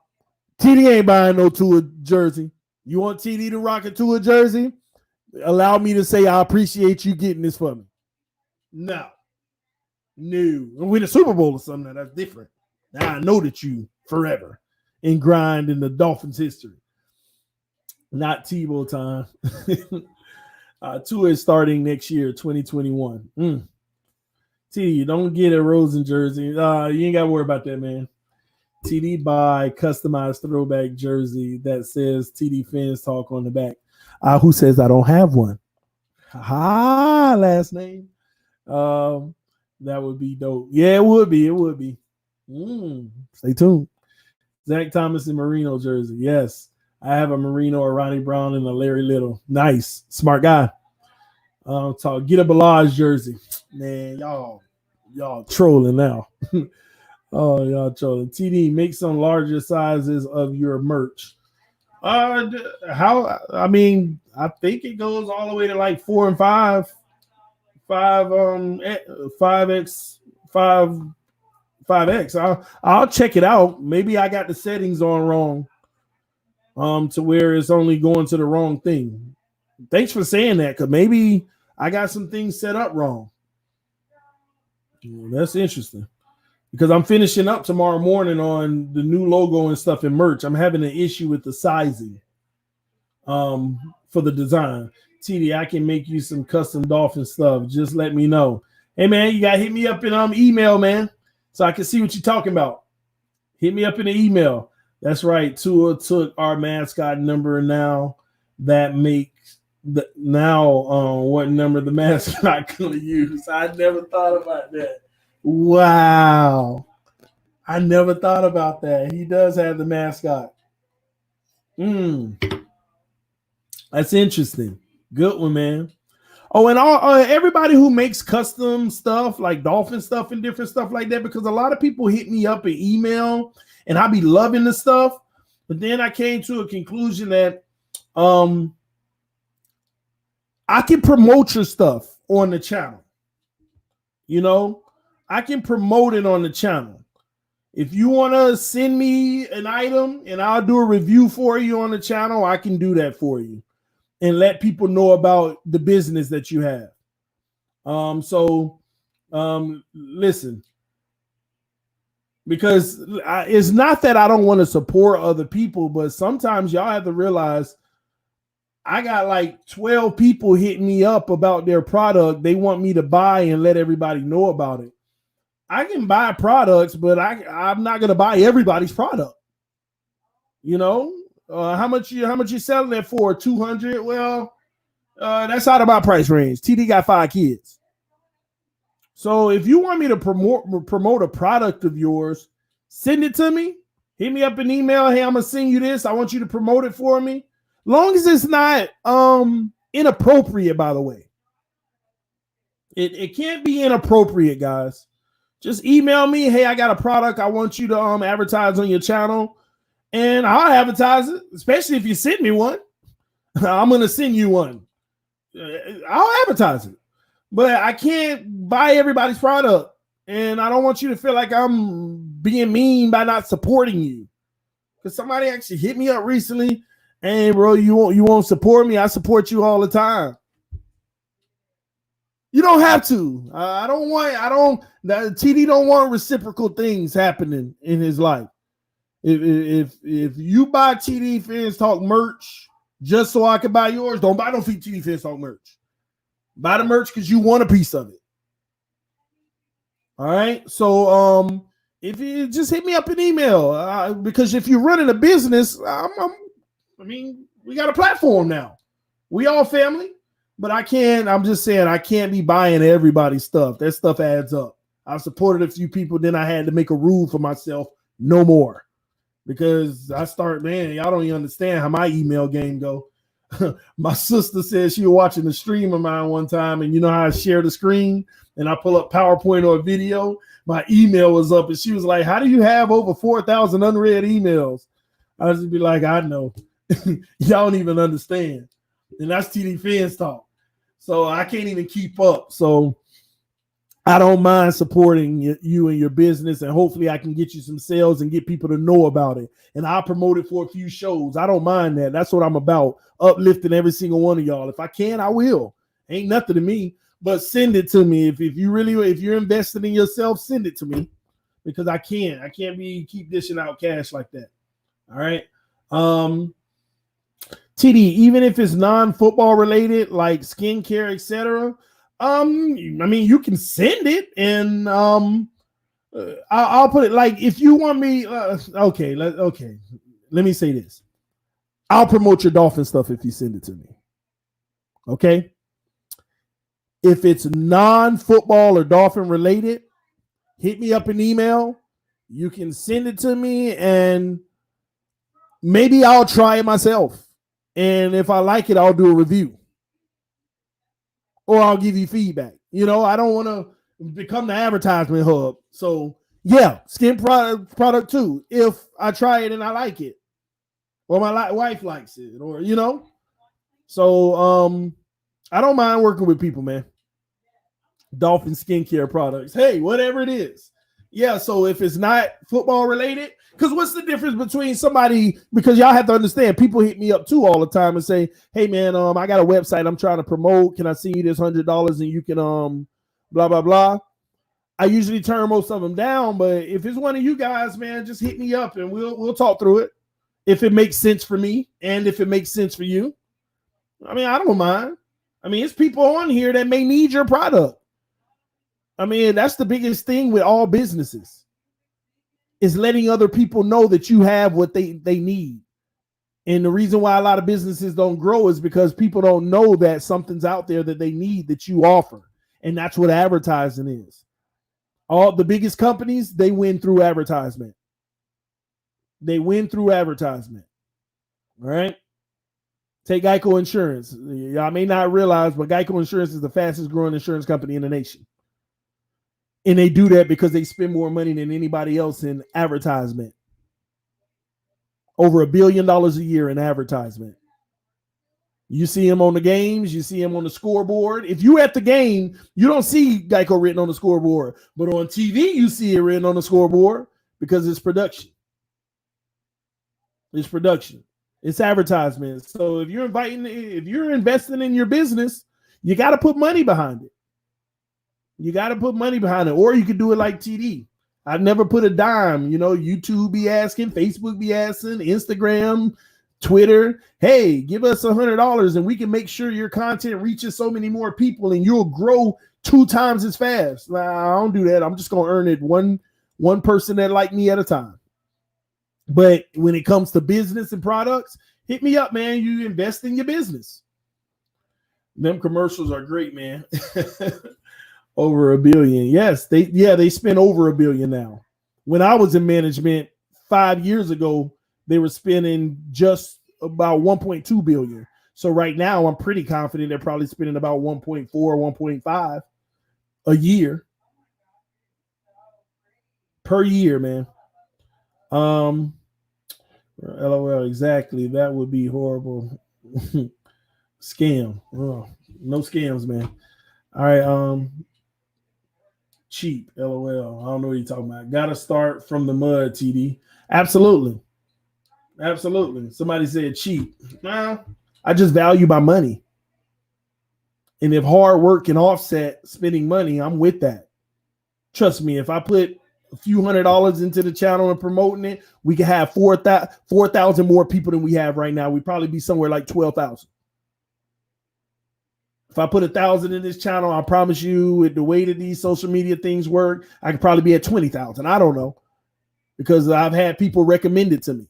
TD ain't buying no Tua jersey. You want TD to rock a Tua jersey? Allow me to say I appreciate you getting this for me. No. Win a Super Bowl or something, that's different. Now I know that you forever ingrained in the Dolphins' history. Not Tebow time. Tua is starting next year, 2021. TD, don't get a Rosen jersey. You ain't got to worry about that, man. TD buy customized throwback jersey that says TD FGQPMHS on the back. Who says I don't have one? Last name. That would be dope. Yeah, it would be. It would be. Stay tuned. Zach Thomas in Merino jersey. Yes. I have a Merino, a Ronnie Brown, and a Larry Little. Nice. Smart guy. Get a Balaj jersey. Man, y'all trolling now. Oh, y'all trolling. TD, make some larger sizes of your merch. I think it goes all the way to like 4 and 5. 5X. I'll check it out. Maybe I got the settings on wrong. To where it's only going to the wrong thing. Thanks for saying that, because maybe I got some things set up wrong. That's interesting. Because I'm finishing up tomorrow morning on the new logo and stuff in merch. I'm having an issue with the sizing for the design. TD, I can make you some custom Dolphin stuff. Just let me know. Hey, man, you got to hit me up in email, man, so I can see what you're talking about. Hit me up in the email. That's right. Tua took our mascot number now. That makes what number the mascot gonna use. I never thought about that. Wow. I never thought about that. He does have the mascot. That's interesting. Good one, man. Oh, and everybody who makes custom stuff like Dolphin stuff and different stuff like that, because a lot of people hit me up in email and I be loving the stuff. But then I came to a conclusion that I can promote your stuff on the channel. You know, I can promote it on the channel. If you want to send me an item and I'll do a review for you on the channel, I can do that for you and let people know about the business that you have. Listen, because it's not that I don't want to support other people, but sometimes y'all have to realize I got like 12 people hitting me up about their product. They want me to buy and let everybody know about it. I can buy products, but I'm not going to buy everybody's product. You know, how much you selling it for? 200? Well, that's out of my price range. TD got 5 kids. So if you want me to promote a product of yours, send it to me. Hit me up an email. Hey, I'm going to send you this. I want you to promote it for me. Long as it's not inappropriate, by the way. It can't be inappropriate, guys. Just email me. Hey, I got a product. I want you to advertise on your channel. And I'll advertise it, especially if you send me one. I'm going to send you one. I'll advertise it. But I can't buy everybody's product. And I don't want you to feel like I'm being mean by not supporting you. Because somebody actually hit me up recently. Hey, bro, you won't support me? I support you all the time. You don't have to. TD don't want reciprocal things happening in his life. If you buy TD FGQPMHS merch just so I can buy yours, don't buy no TD FGQPMHS merch. Buy the merch because you want a piece of it. All right. So if you just hit me up an email, because if you're running a business, we got a platform now. We all family, but I'm just saying I can't be buying everybody's stuff. That stuff adds up. I've supported a few people, then I had to make a rule for myself, no more. Because y'all don't even understand how my email game go. My sister said she was watching the stream of mine one time, and you know how I share the screen and I pull up PowerPoint or a video? My email was up, and she was like, how do you have over 4,000 unread emails? I just be like, I know. Y'all don't even understand. And that's TD FINSTALK. So I can't even keep up. So I don't mind supporting you and your business, and hopefully I can get you some sales and get people to know about it. And I'll promote it for a few shows. I don't mind that. That's what I'm about, uplifting every single one of y'all. If I can, I will. Ain't nothing to me, but send it to me. If you're invested in yourself, send it to me, because I can't keep dishing out cash like that. All right. TD, even if it's non-football related, like skincare, etc. You can send it, and I'll put it like, if you want me. Okay, let me say this. I'll promote your Dolphin stuff if you send it to me. Okay. If it's non-football or Dolphin related, hit me up an email. You can send it to me, and maybe I'll try it myself. And if I like it, I'll do a review. Or I'll give you feedback. You know, I don't want to become the advertisement hub. So, yeah, skin product too. If I try it and I like it. Or my wife likes it. Or, you know. So, I don't mind working with people, man. Dolphin skincare products. Hey, whatever it is. Yeah, so if it's not football related, because what's the difference between somebody, because y'all have to understand, people hit me up too all the time and say, hey man, I got a website I'm trying to promote. Can I send you this $100 and you can blah blah blah. I usually turn most of them down, but if it's one of you guys, man, just hit me up and we'll talk through it. If it makes sense for me and if it makes sense for you. I don't mind. It's people on here that may need your product. That's the biggest thing with all businesses, is letting other people know that you have what they need. And the reason why a lot of businesses don't grow is because people don't know that something's out there that they need that you offer. And that's what advertising is. All the biggest companies, they win through advertisement. All right. Take Geico Insurance. Y'all may not realize, but Geico Insurance is the fastest growing insurance company in the nation. And they do that because they spend more money than anybody else in advertisement. Over $1 billion a year in advertisement. You see them on the games. You see them on the scoreboard. If you at the game, you don't see Geico written on the scoreboard. But on TV, you see it written on the scoreboard because it's production. It's advertisement. So if you're investing in your business, you got to put money behind it. Or you could do it like TD. I've never put a dime. YouTube be asking, Facebook be asking, Instagram, Twitter, hey, give us $100 and we can make sure your content reaches so many more people and you'll grow 2 times as fast. Nah, I don't do that. I'm just gonna earn it one person that like me at a time. But when it comes to business and products, hit me up, man. You invest in your business. Them commercials are great, man. Over $1 billion. Yes, they spend over $1 billion now. When I was in management 5 years ago, they were spending just about 1.2 billion. So right now, I'm pretty confident they're probably spending about 1.4, 1.5 a year. Per year, man. LOL, exactly. That would be horrible. Scam. Oh, no scams, man. All right. Cheap. LOL. I don't know what you're talking about. Gotta start from the mud, TD. Absolutely. Absolutely. Somebody said cheap. Nah, I just value my money. And if hard work can offset spending money, I'm with that. Trust me, if I put a few $100s into the channel and promoting it, we could have 4,000 more people than we have right now. We'd probably be somewhere like 12,000. If I put 1,000 in this channel, I promise you, with the way that these social media things work, I could probably be at 20,000. I don't know, because I've had people recommend it to me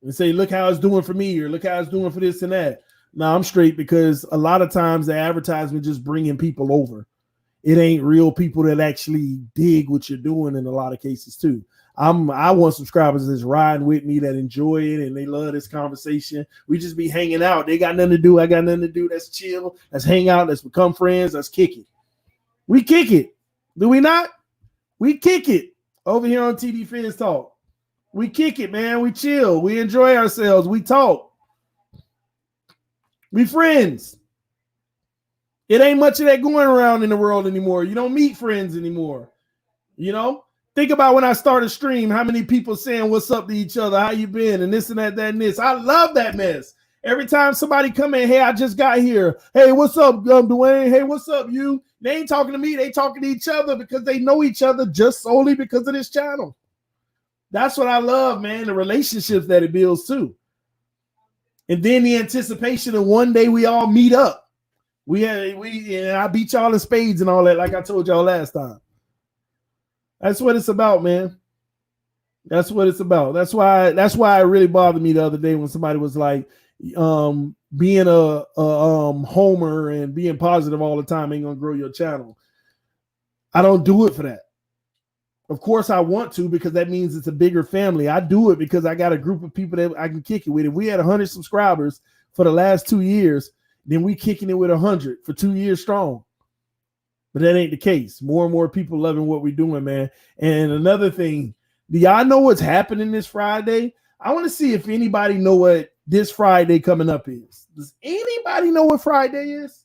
and say, look how it's doing for me, or look how it's doing for this and that. No, I'm straight, because a lot of times the advertisement just bringing people over. It ain't real people that actually dig what you're doing in a lot of cases too. I want subscribers that's riding with me, that enjoy it, and they love this conversation. We just be hanging out. They got nothing to do. I got nothing to do. Let's chill. Let's hang out. Let's become friends. Let's kick it. We kick it. Do we not? We kick it over here on TD Phins Talk. We kick it, man. We chill. We enjoy ourselves. We talk. We friends. It ain't much of that going around in the world anymore. You don't meet friends anymore. You know? Think about when I start a stream, how many people saying what's up to each other, how you been, and this and that, that and this. I love that mess. Every time somebody come in, hey, I just got here. Hey, what's up, Dwayne? Hey, what's up, you? They ain't talking to me. They talking to each other because they know each other just solely because of this channel. That's what I love, man, the relationships that it builds too. And then the anticipation of one day we all meet up. I beat y'all in spades and all that, like I told y'all last time. That's what it's about, man. That's what it's about. That's why it really bothered me the other day when somebody was like, being a homer and being positive all the time ain't gonna grow your channel. I don't do it for that. Of course I want to, because that means it's a bigger family. I do it because I got a group of people that I can kick it with. If we had 100 subscribers for the last 2 years, then we kicking it with 100 for 2 years strong. But that ain't the case. More and more people loving what we're doing, man. And another thing, do y'all know what's happening this Friday? I want to see if anybody know what this Friday coming up is. Does anybody know what Friday is?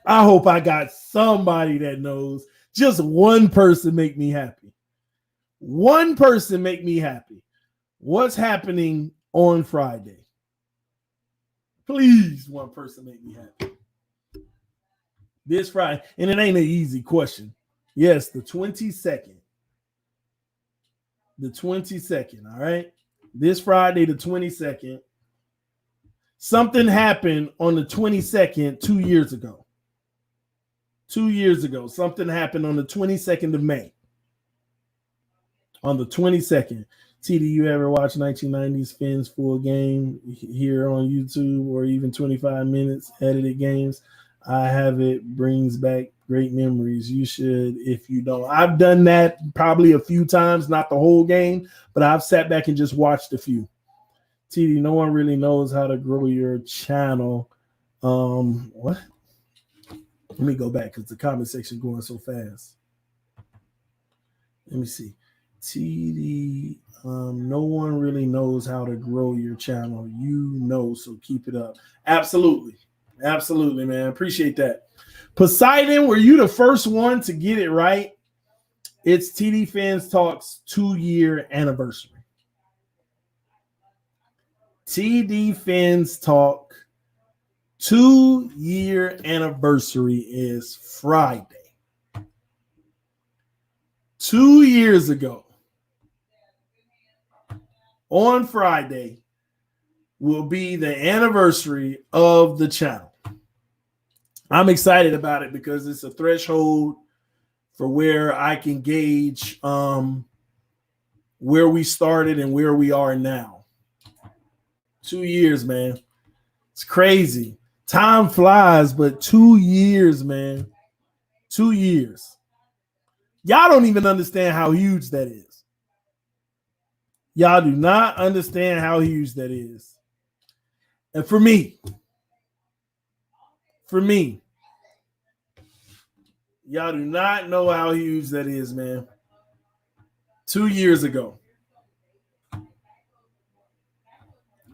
I hope I got somebody that knows. Just one person make me happy. One person make me happy. What's happening on Friday? Please, one person make me happy. This Friday, and it ain't an easy question. Yes, the 22nd. The 22nd, all right? This Friday, the 22nd. Something happened on the 22nd 2 years ago. 2 years ago, something happened on the 22nd of May. On the 22nd. TD, you ever watch 1990s Phins full game here on YouTube, or even 25 minutes edited games? I have. It brings back great memories. You should if you don't. I've done that probably a few times, not the whole game, but I've sat back and just watched a few. TD, no one really knows how to grow your channel. What? Let me go back because the comment section going so fast. Let me see. TD, no one really knows how to grow your channel. You know, so keep it up. Absolutely. Absolutely, man. Appreciate that. Poseidon, were you the first one to get it right? It's TD Phins Talk's 2-year anniversary. TD Phins Talk 2-year anniversary is Friday. 2 years ago. on Friday will be the anniversary of the channel. I'm excited about it because it's a threshold for where I can gauge where we started and where we are now. 2 years, man. It's crazy. Time flies, but 2 years, man. 2 years. Y'all don't even understand how huge that is. Y'all do not understand how huge that is. And for me, y'all do not know how huge that is, man. 2 years ago.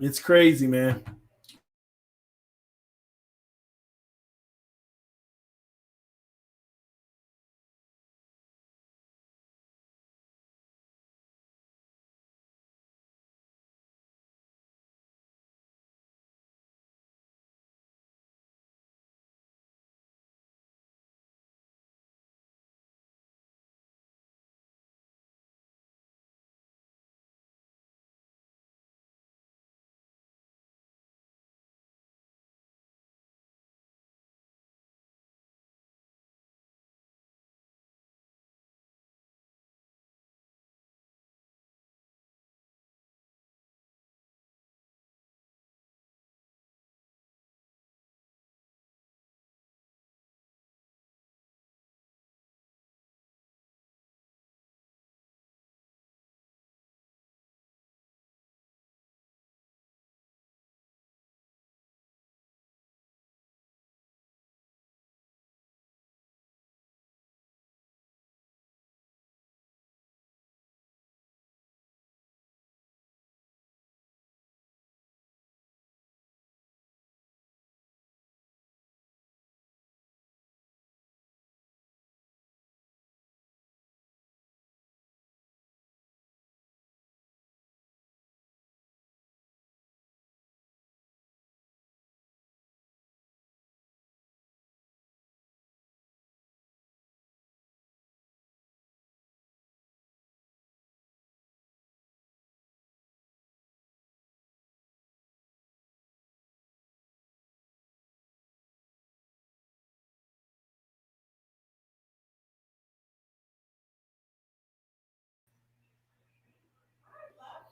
It's crazy, man.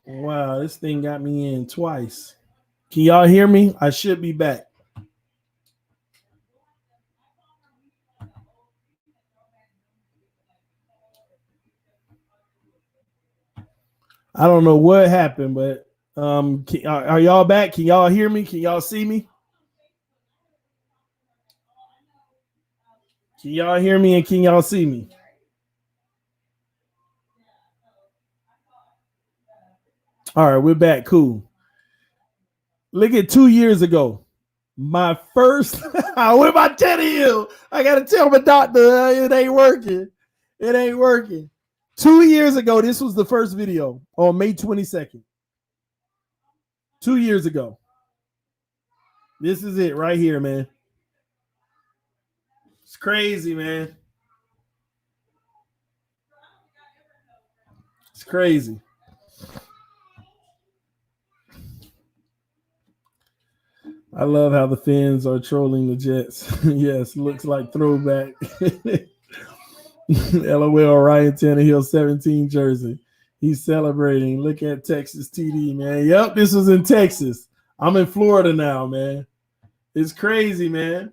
Wow, this thing got me in twice. Can y'all hear me? I should be back. I don't know what happened, but are y'all back? Can y'all hear me? Can y'all see me? Can y'all hear me and can y'all see me? All right, we're back. Cool. Look at 2 years ago. My first, I went my Teddy Hill. I got to tell my doctor it ain't working. It ain't working. 2 years ago, this was the first video on May 22nd. 2 years ago. This is it right here, man. It's crazy, man. It's crazy. I love how the Phins are trolling the Jets. Yes, looks like throwback. LOL, Ryan Tannehill 17 jersey. He's celebrating. Look at Texas TD, man. Yep, this was in Texas. I'm in Florida now, man. It's crazy, man.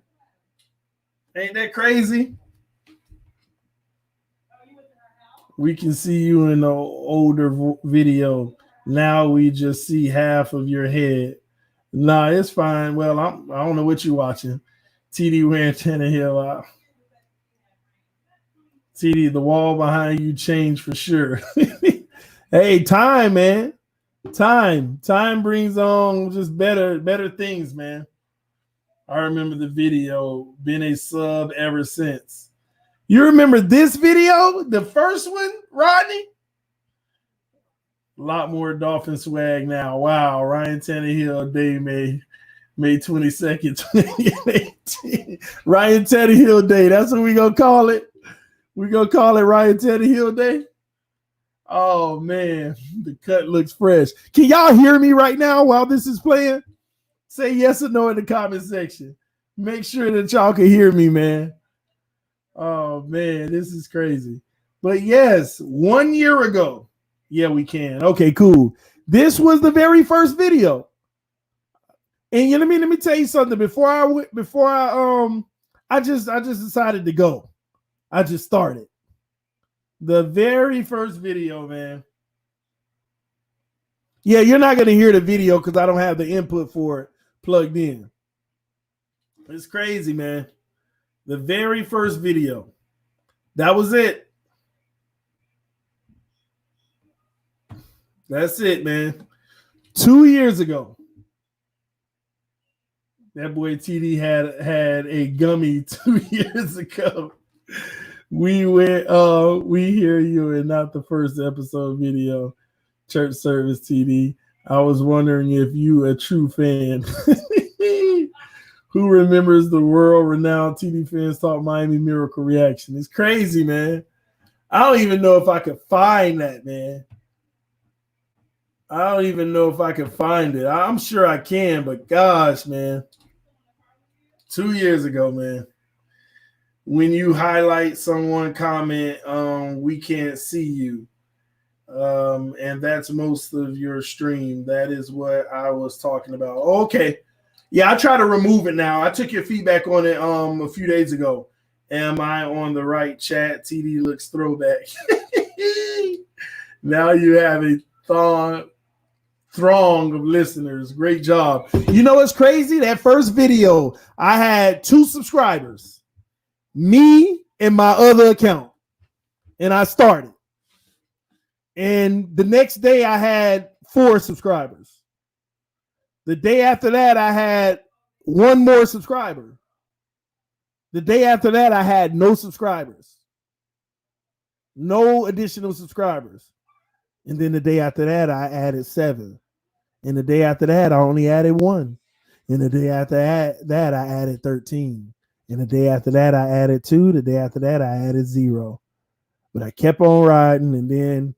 Ain't that crazy? We can see you in the older video. Now we just see half of your head. Nah, it's fine. Well, I don't know what you're watching. TD wearing Tannehill. TD, the wall behind you changed for sure. Hey, time, man. Time brings on just better things, man. I remember the video. Been a sub ever since. You remember this video? The first one, Rodney? A lot more Dolphin swag now. Wow. Ryan Tannehill Day, May 22nd, 2018. Ryan Tannehill Day. That's what we going to call it. We're going to call it Ryan Tannehill Day. Oh man, the cut looks fresh. Can y'all hear me right now while this is playing? Say yes or no in the comment section. Make sure that y'all can hear me, man. Oh man, this is crazy. But yes, 1 year ago. Yeah, we can. Okay, cool. This was the very first video. And let me tell you something. I just decided to go. I just started. The very first video, man. Yeah, you're not gonna hear the video because I don't have the input for it plugged in. It's crazy, man. The very first video. That was it. That's it, man. 2 years ago. That boy TD had a gummy 2 years ago. We went, we hear you and not the first episode video. Church service TD. I was wondering if you a true fan. Who remembers the world-renowned TDPHINSTALK Miami Miracle Reaction? It's crazy, man. I don't even know if I could find that, man. I don't even know if I can find it. I'm sure I can, but gosh, man. 2 years ago, man. When you highlight someone, comment, we can't see you. And that's most of your stream. That is what I was talking about. Okay. Yeah, I try to remove it now. I took your feedback on it a few days ago. Am I on the right chat? TD looks throwback. Now you have a throng of listeners. Great job. You know what's crazy? That first video, I had 2 subscribers. Me and my other account. And I started. And the next day I had 4 subscribers. The day after that, I had 1 more subscriber. The day after that, I had no subscribers. No additional subscribers. And then the day after that, I added 7. And the day after that, I only added 1. And the day after that, I added 13. And the day after that, I added 2. The day after that, I added 0. But I kept on riding, and then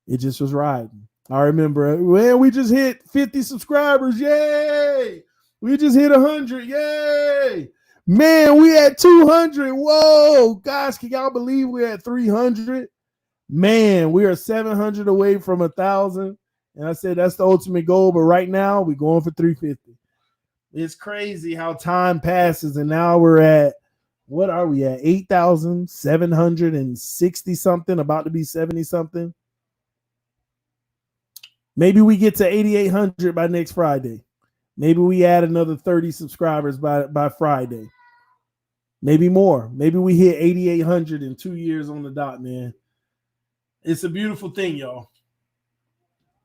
it just was riding. I remember, well, we just hit 50 subscribers. Yay. We just hit 100. Yay. Man, we at 200. Whoa. Gosh, can y'all believe we're at 300? Man, we are 700 away from 1,000. And I said, that's the ultimate goal. But right now, we're going for 350. It's crazy how time passes. And now we're at, what are we at? 8,760 something, about to be 70 something. Maybe we get to 8,800 by next Friday. Maybe we add another 30 subscribers by Friday. Maybe more. Maybe we hit 8,800 in 2 years on the dot, man. It's a beautiful thing, y'all.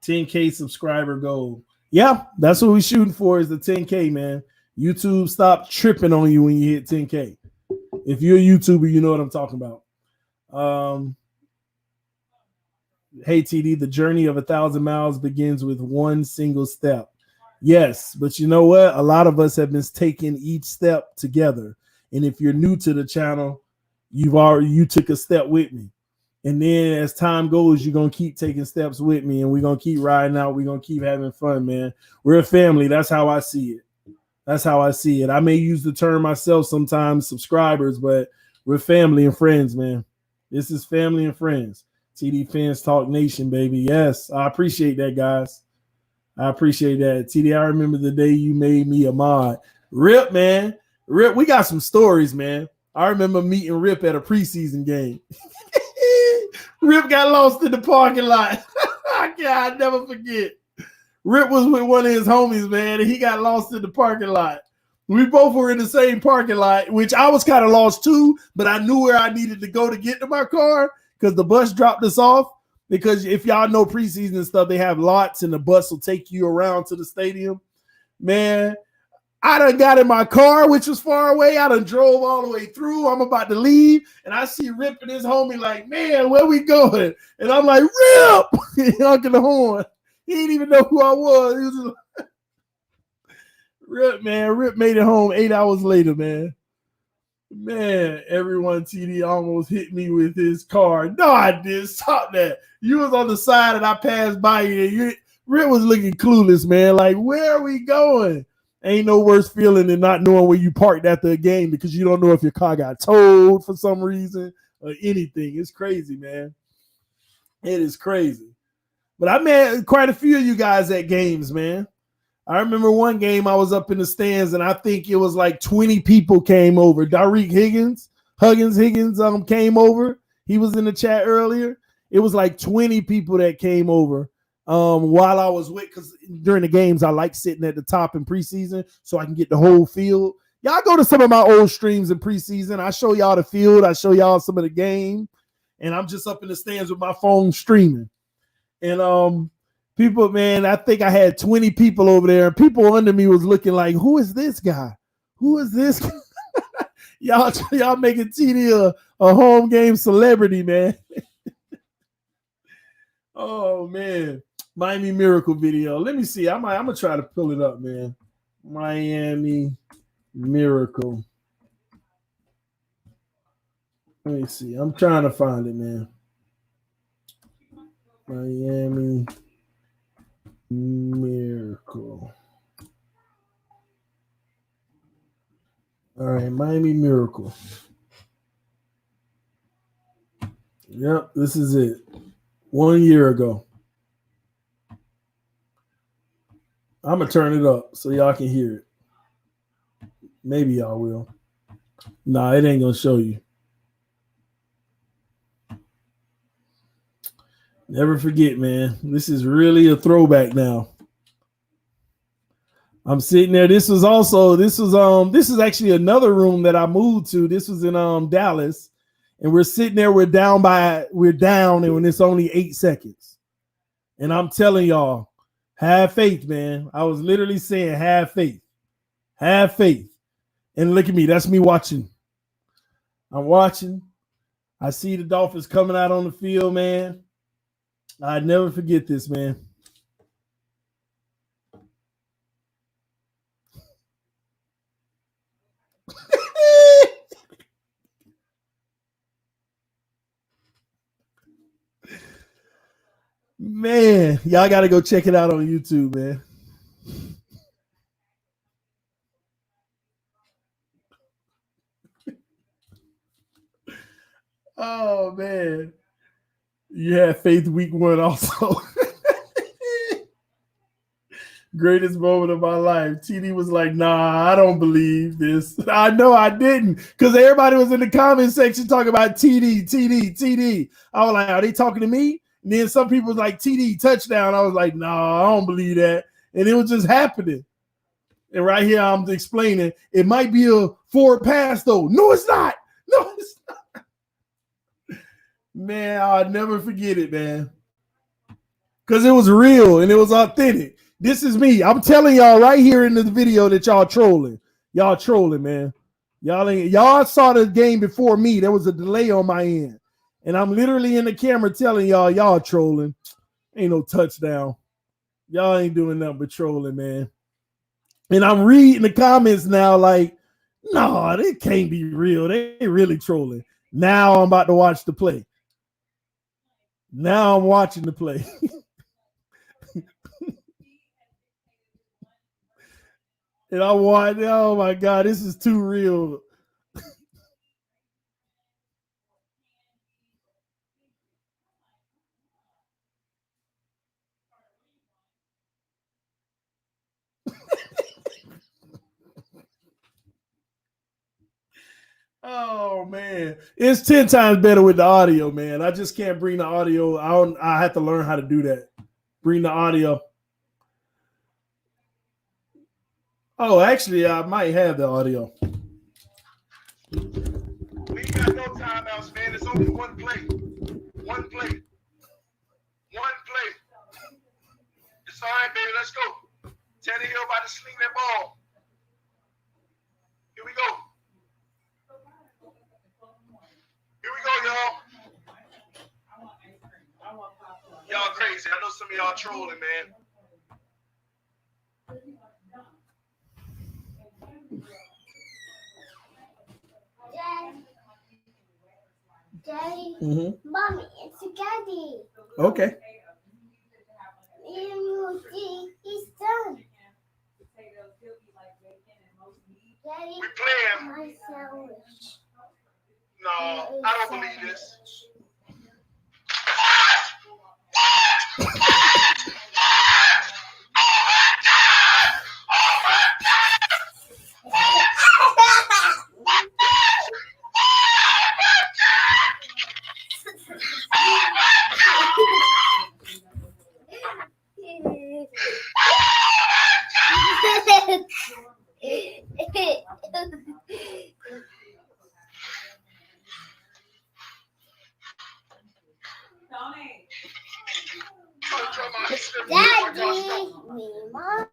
10K subscriber goal. Yeah, that's what we're shooting for, is the 10K, man. YouTube stop tripping on you when you hit 10K. If you're a YouTuber, you know what I'm talking about. Hey, TD, the journey of 1,000 miles begins with one single step. Yes, but you know what? A lot of us have been taking each step together. And if you're new to the channel, you took a step with me. And then as time goes, you're going to keep taking steps with me, and we're going to keep riding out. We're going to keep having fun, man. We're a family. That's how I see it. That's how I see it. I may use the term myself sometimes, subscribers, but we're family and friends, man. This is family and friends. TDPHINSTALK Nation, baby. Yes, I appreciate that, guys. I appreciate that. TD, I remember the day you made me a mod. Rip, man. Rip, we got some stories, man. I remember meeting Rip at a preseason game. Rip got lost in the parking lot. I'll never forget. Rip was with one of his homies, man, and he got lost in the parking lot. We both were in the same parking lot, which I was kind of lost too, but I knew where I needed to go to get to my car because the bus dropped us off. Because if y'all know preseason and stuff, they have lots and the bus will take you around to the stadium. Man, I done got in my car, which was far away. I done drove all the way through. I'm about to leave, and I see Rip and his homie like, man, where we going? And I'm like, Rip! Honking the horn. He didn't even know who I was. He was Rip, man. Rip made it home 8 hours later, man. Man, everyone TD almost hit me with his car. No, I did. Stop that. You was on the side and I passed by you. Rick was looking clueless, man. Like, where are we going? Ain't no worse feeling than not knowing where you parked after a game because you don't know if your car got towed for some reason or anything. It's crazy, man. It is crazy. But I met quite a few of you guys at games, man. I remember one game I was up in the stands and I think it was like 20 people came over. Dariq Higgins came over. He was in the chat earlier. It was like 20 people that came over while I was with, because during the games I like sitting at the top in preseason so I can get the whole field. Y'all go to some of my old streams in preseason. I show y'all the field. I show y'all some of the game. And I'm just up in the stands with my phone streaming. And people, man, I think I had 20 people over there, and people under me was looking like, who is this guy? Who is this guy? y'all making TD a home game celebrity, man. Oh, man. Miami Miracle video. Let me see. I'm going to try to pull it up, man. Miami Miracle. Let me see. I'm trying to find it, man. Miami Miracle. All right, Miami Miracle. Yep, this is it. 1 year ago. I'm going to turn it up so y'all can hear it. Maybe y'all will. Nah, it ain't going to show you. Never forget, man. This is really a throwback now. I'm sitting there. This is actually another room that I moved to. This was in Dallas. And we're sitting there, we're down, and when it's only 8 seconds. And I'm telling y'all, have faith, man. I was literally saying, have faith. Have faith. And look at me. That's me watching. I'm watching. I see the Dolphins coming out on the field, man. I'd never forget this, man. Man, y'all got to go check it out on YouTube, man. Oh, man. You had faith week 1 also. Greatest moment of my life. TD was like, nah, I don't believe this. I know I didn't, because everybody was in the comment section talking about TD. I was like, are they talking to me? And then some people was like, TD touchdown. I was like, nah, I don't believe that. And it was just happening. And right here, I'm explaining, it might be a forward pass, though. No, it's not. No, it's not. Man, I'll never forget it, man. Because it was real and it was authentic. This is me. I'm telling y'all right here in the video that y'all trolling. Y'all trolling, man. Y'all saw the game before me. There was a delay on my end. And I'm literally in the camera telling y'all trolling. Ain't no touchdown. Y'all ain't doing nothing but trolling, man. And I'm reading the comments now like, no, they can't be real. They really trolling. Now I'm about to watch the play. Now I'm watching the play. And I watched, oh my God, this is too real. Oh man, it's 10 times better with the audio, man. I just can't bring the audio. I have to learn how to do that. Bring the audio. Oh, actually, I might have the audio. We ain't got no timeouts, man. It's only one play. One play. One play. It's all right, baby. Let's go. Teddy Hill about to sling that ball. Here we go. Here we go, y'all. Y'all crazy. I know some of y'all trolling, man. Daddy, Mm-hmm. Mommy, it's Daddy. Okay. He's done. Daddy, We playing. my sandwich. No, I don't believe this. Daddy, me, Mom.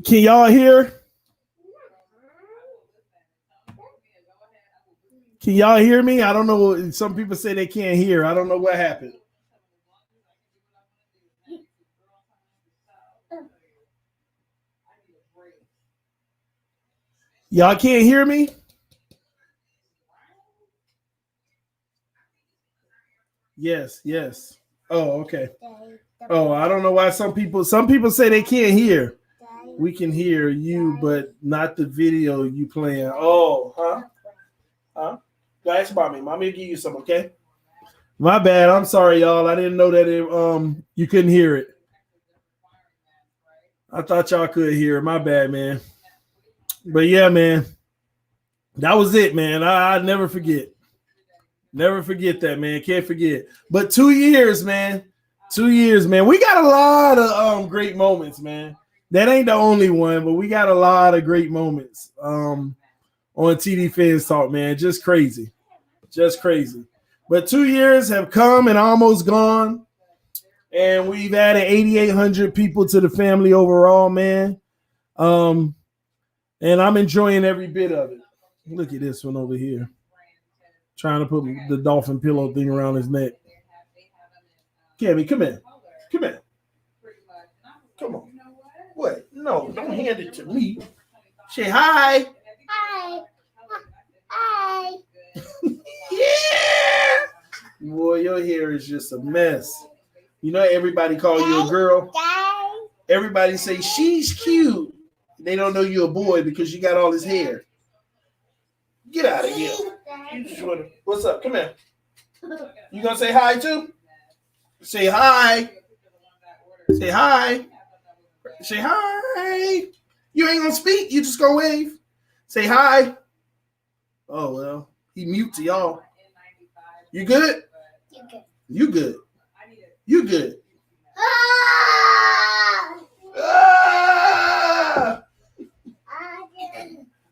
Can y'all hear? Can y'all hear me? I don't know. Some people say they can't hear. I don't know what happened. Y'all can't hear me? Yes, yes. Oh, okay. Oh, I don't know why some people say they can't hear. We can hear you, but not the video you playing. Oh, huh? Go ask mommy. Mommy will give you some, okay? My bad. I'm sorry, y'all. I didn't know that you couldn't hear it. I thought y'all could hear it. My bad, man. But yeah, man. That was it, man. I never forget. Never forget that, man. Can't forget. But 2 years, man. 2 years, man. We got a lot of great moments, man. That ain't the only one, but we got a lot of great moments on TD FINSTALK, man. Just crazy. Just crazy. But 2 years have come and almost gone. And we've added 8,800 people to the family overall, man. And I'm enjoying every bit of it. Look at this one over here. Trying to put the dolphin pillow thing around his neck. Cammy, come here. Come here. Come on. What? No, don't hand it to me. Say hi. Hi. Hi. Yeah. Boy, your hair is just a mess. You know everybody call you a girl. Everybody say she's cute. They don't know you're a boy because you got all this hair. Get out of here. You just wanna, what's up? Come here. You gonna say hi too? Say hi. Say hi. Say hi. You ain't gonna speak. You just gonna wave. Say hi. Oh well, he mute to y'all. You good? You good? You good? Ah!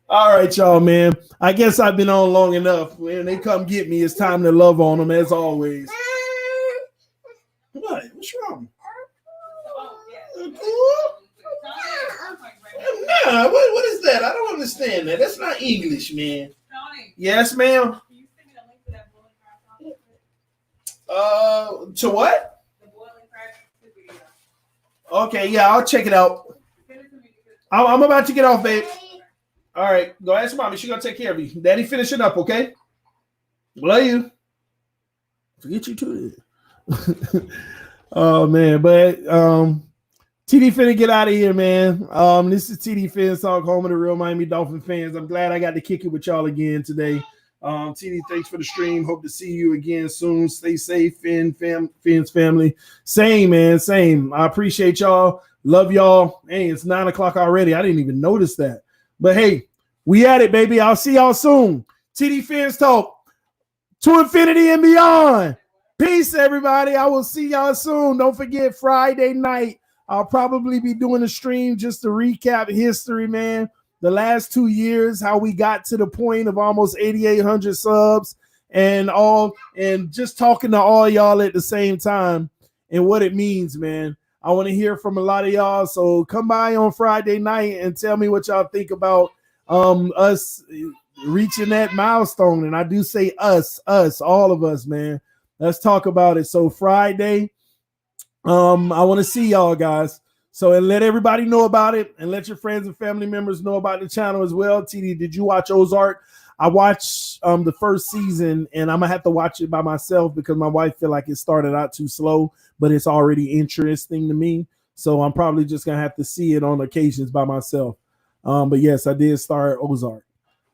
All right, y'all, man. I guess I've been on long enough. When they come get me, it's time to love on them as always. What? What's wrong? Nah, what is that? I don't understand that. That's not English, man. Yes, ma'am. To what? Okay, yeah, I'll check it out. I'm about to get off, babe. All right, go ask mommy. She's gonna take care of you. Daddy, finish it up, okay? Love you. Forget you too. Oh man, but TD finna get out of here, man. This is TD FGQPMHS, home of the real Miami Dolphin fans. I'm glad I got to kick it with y'all again today. TD, thanks for the stream. Hope to see you again soon. Stay safe, Phins family. Same, man, same. I appreciate y'all. Love y'all. Hey, it's 9 o'clock already. I didn't even notice that. But hey, we at it, baby. I'll see y'all soon. TD FGQPMHS to infinity and beyond. Peace, everybody. I will see y'all soon. Don't forget Friday night. I'll probably be doing a stream just to recap history, man. The last 2 years, how we got to the point of almost 8,800 subs and just talking to all y'all at the same time and what it means, man. I want to hear from a lot of y'all. So come by on Friday night and tell me what y'all think about us reaching that milestone. And I do say us, all of us, man. Let's talk about it. So Friday, I want to see y'all guys. So and let everybody know about it and let your friends and family members know about the channel as well. TD, did you watch Ozark? I watched the first season and I'm gonna have to watch it by myself because my wife feel like it started out too slow, but it's already interesting to me. So I'm probably just gonna have to see it on occasions by myself. But yes, I did start Ozark.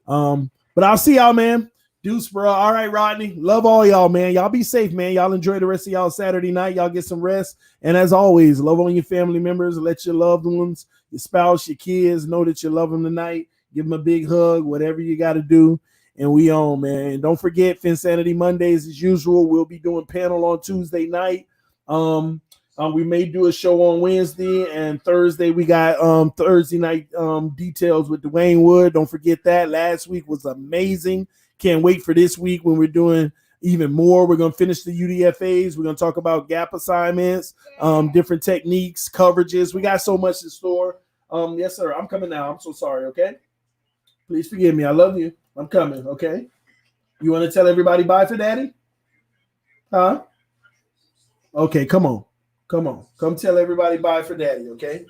But I'll see y'all, man. Deuce, bro. All right, Rodney. Love all y'all, man. Y'all be safe, man. Y'all enjoy the rest of y'all Saturday night. Y'all get some rest. And as always, love on your family members. Let your loved ones, your spouse, your kids know that you love them tonight. Give them a big hug, whatever you got to do. And we on, man. And don't forget, Finsanity Mondays as usual. We'll be doing panel on Tuesday night. We may do a show on Wednesday and Thursday. We got Thursday night details with Dwayne Wood. Don't forget that. Last week was amazing. Can't wait for this week when we're doing even more. We're going to finish the UDFAs. We're going to talk about gap assignments, different techniques, coverages. We got so much in store. Yes, sir. I'm coming now. I'm so sorry, okay? Please forgive me. I love you. I'm coming, okay? You want to tell everybody bye for daddy? Huh? Okay, come on. Come on. Come tell everybody bye for daddy, okay?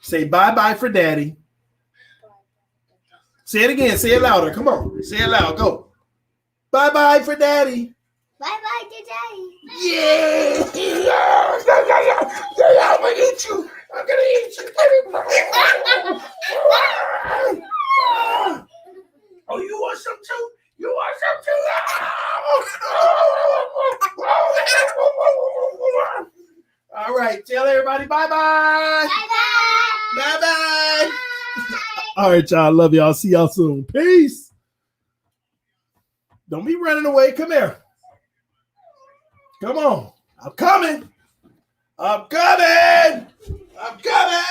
Say bye-bye for daddy. Say it again. Say it louder. Come on. Say it loud. Go. Bye-bye for daddy. Bye-bye to daddy. Yeah. I'm going to eat you. I'm going to eat you. Oh, you want some too? You want some too? All right. Tell everybody bye-bye. Bye-bye. Bye-bye. Bye. All right, y'all. Love y'all. See y'all soon. Peace. Don't be running away. Come here. Come on. I'm coming. I'm coming. I'm coming.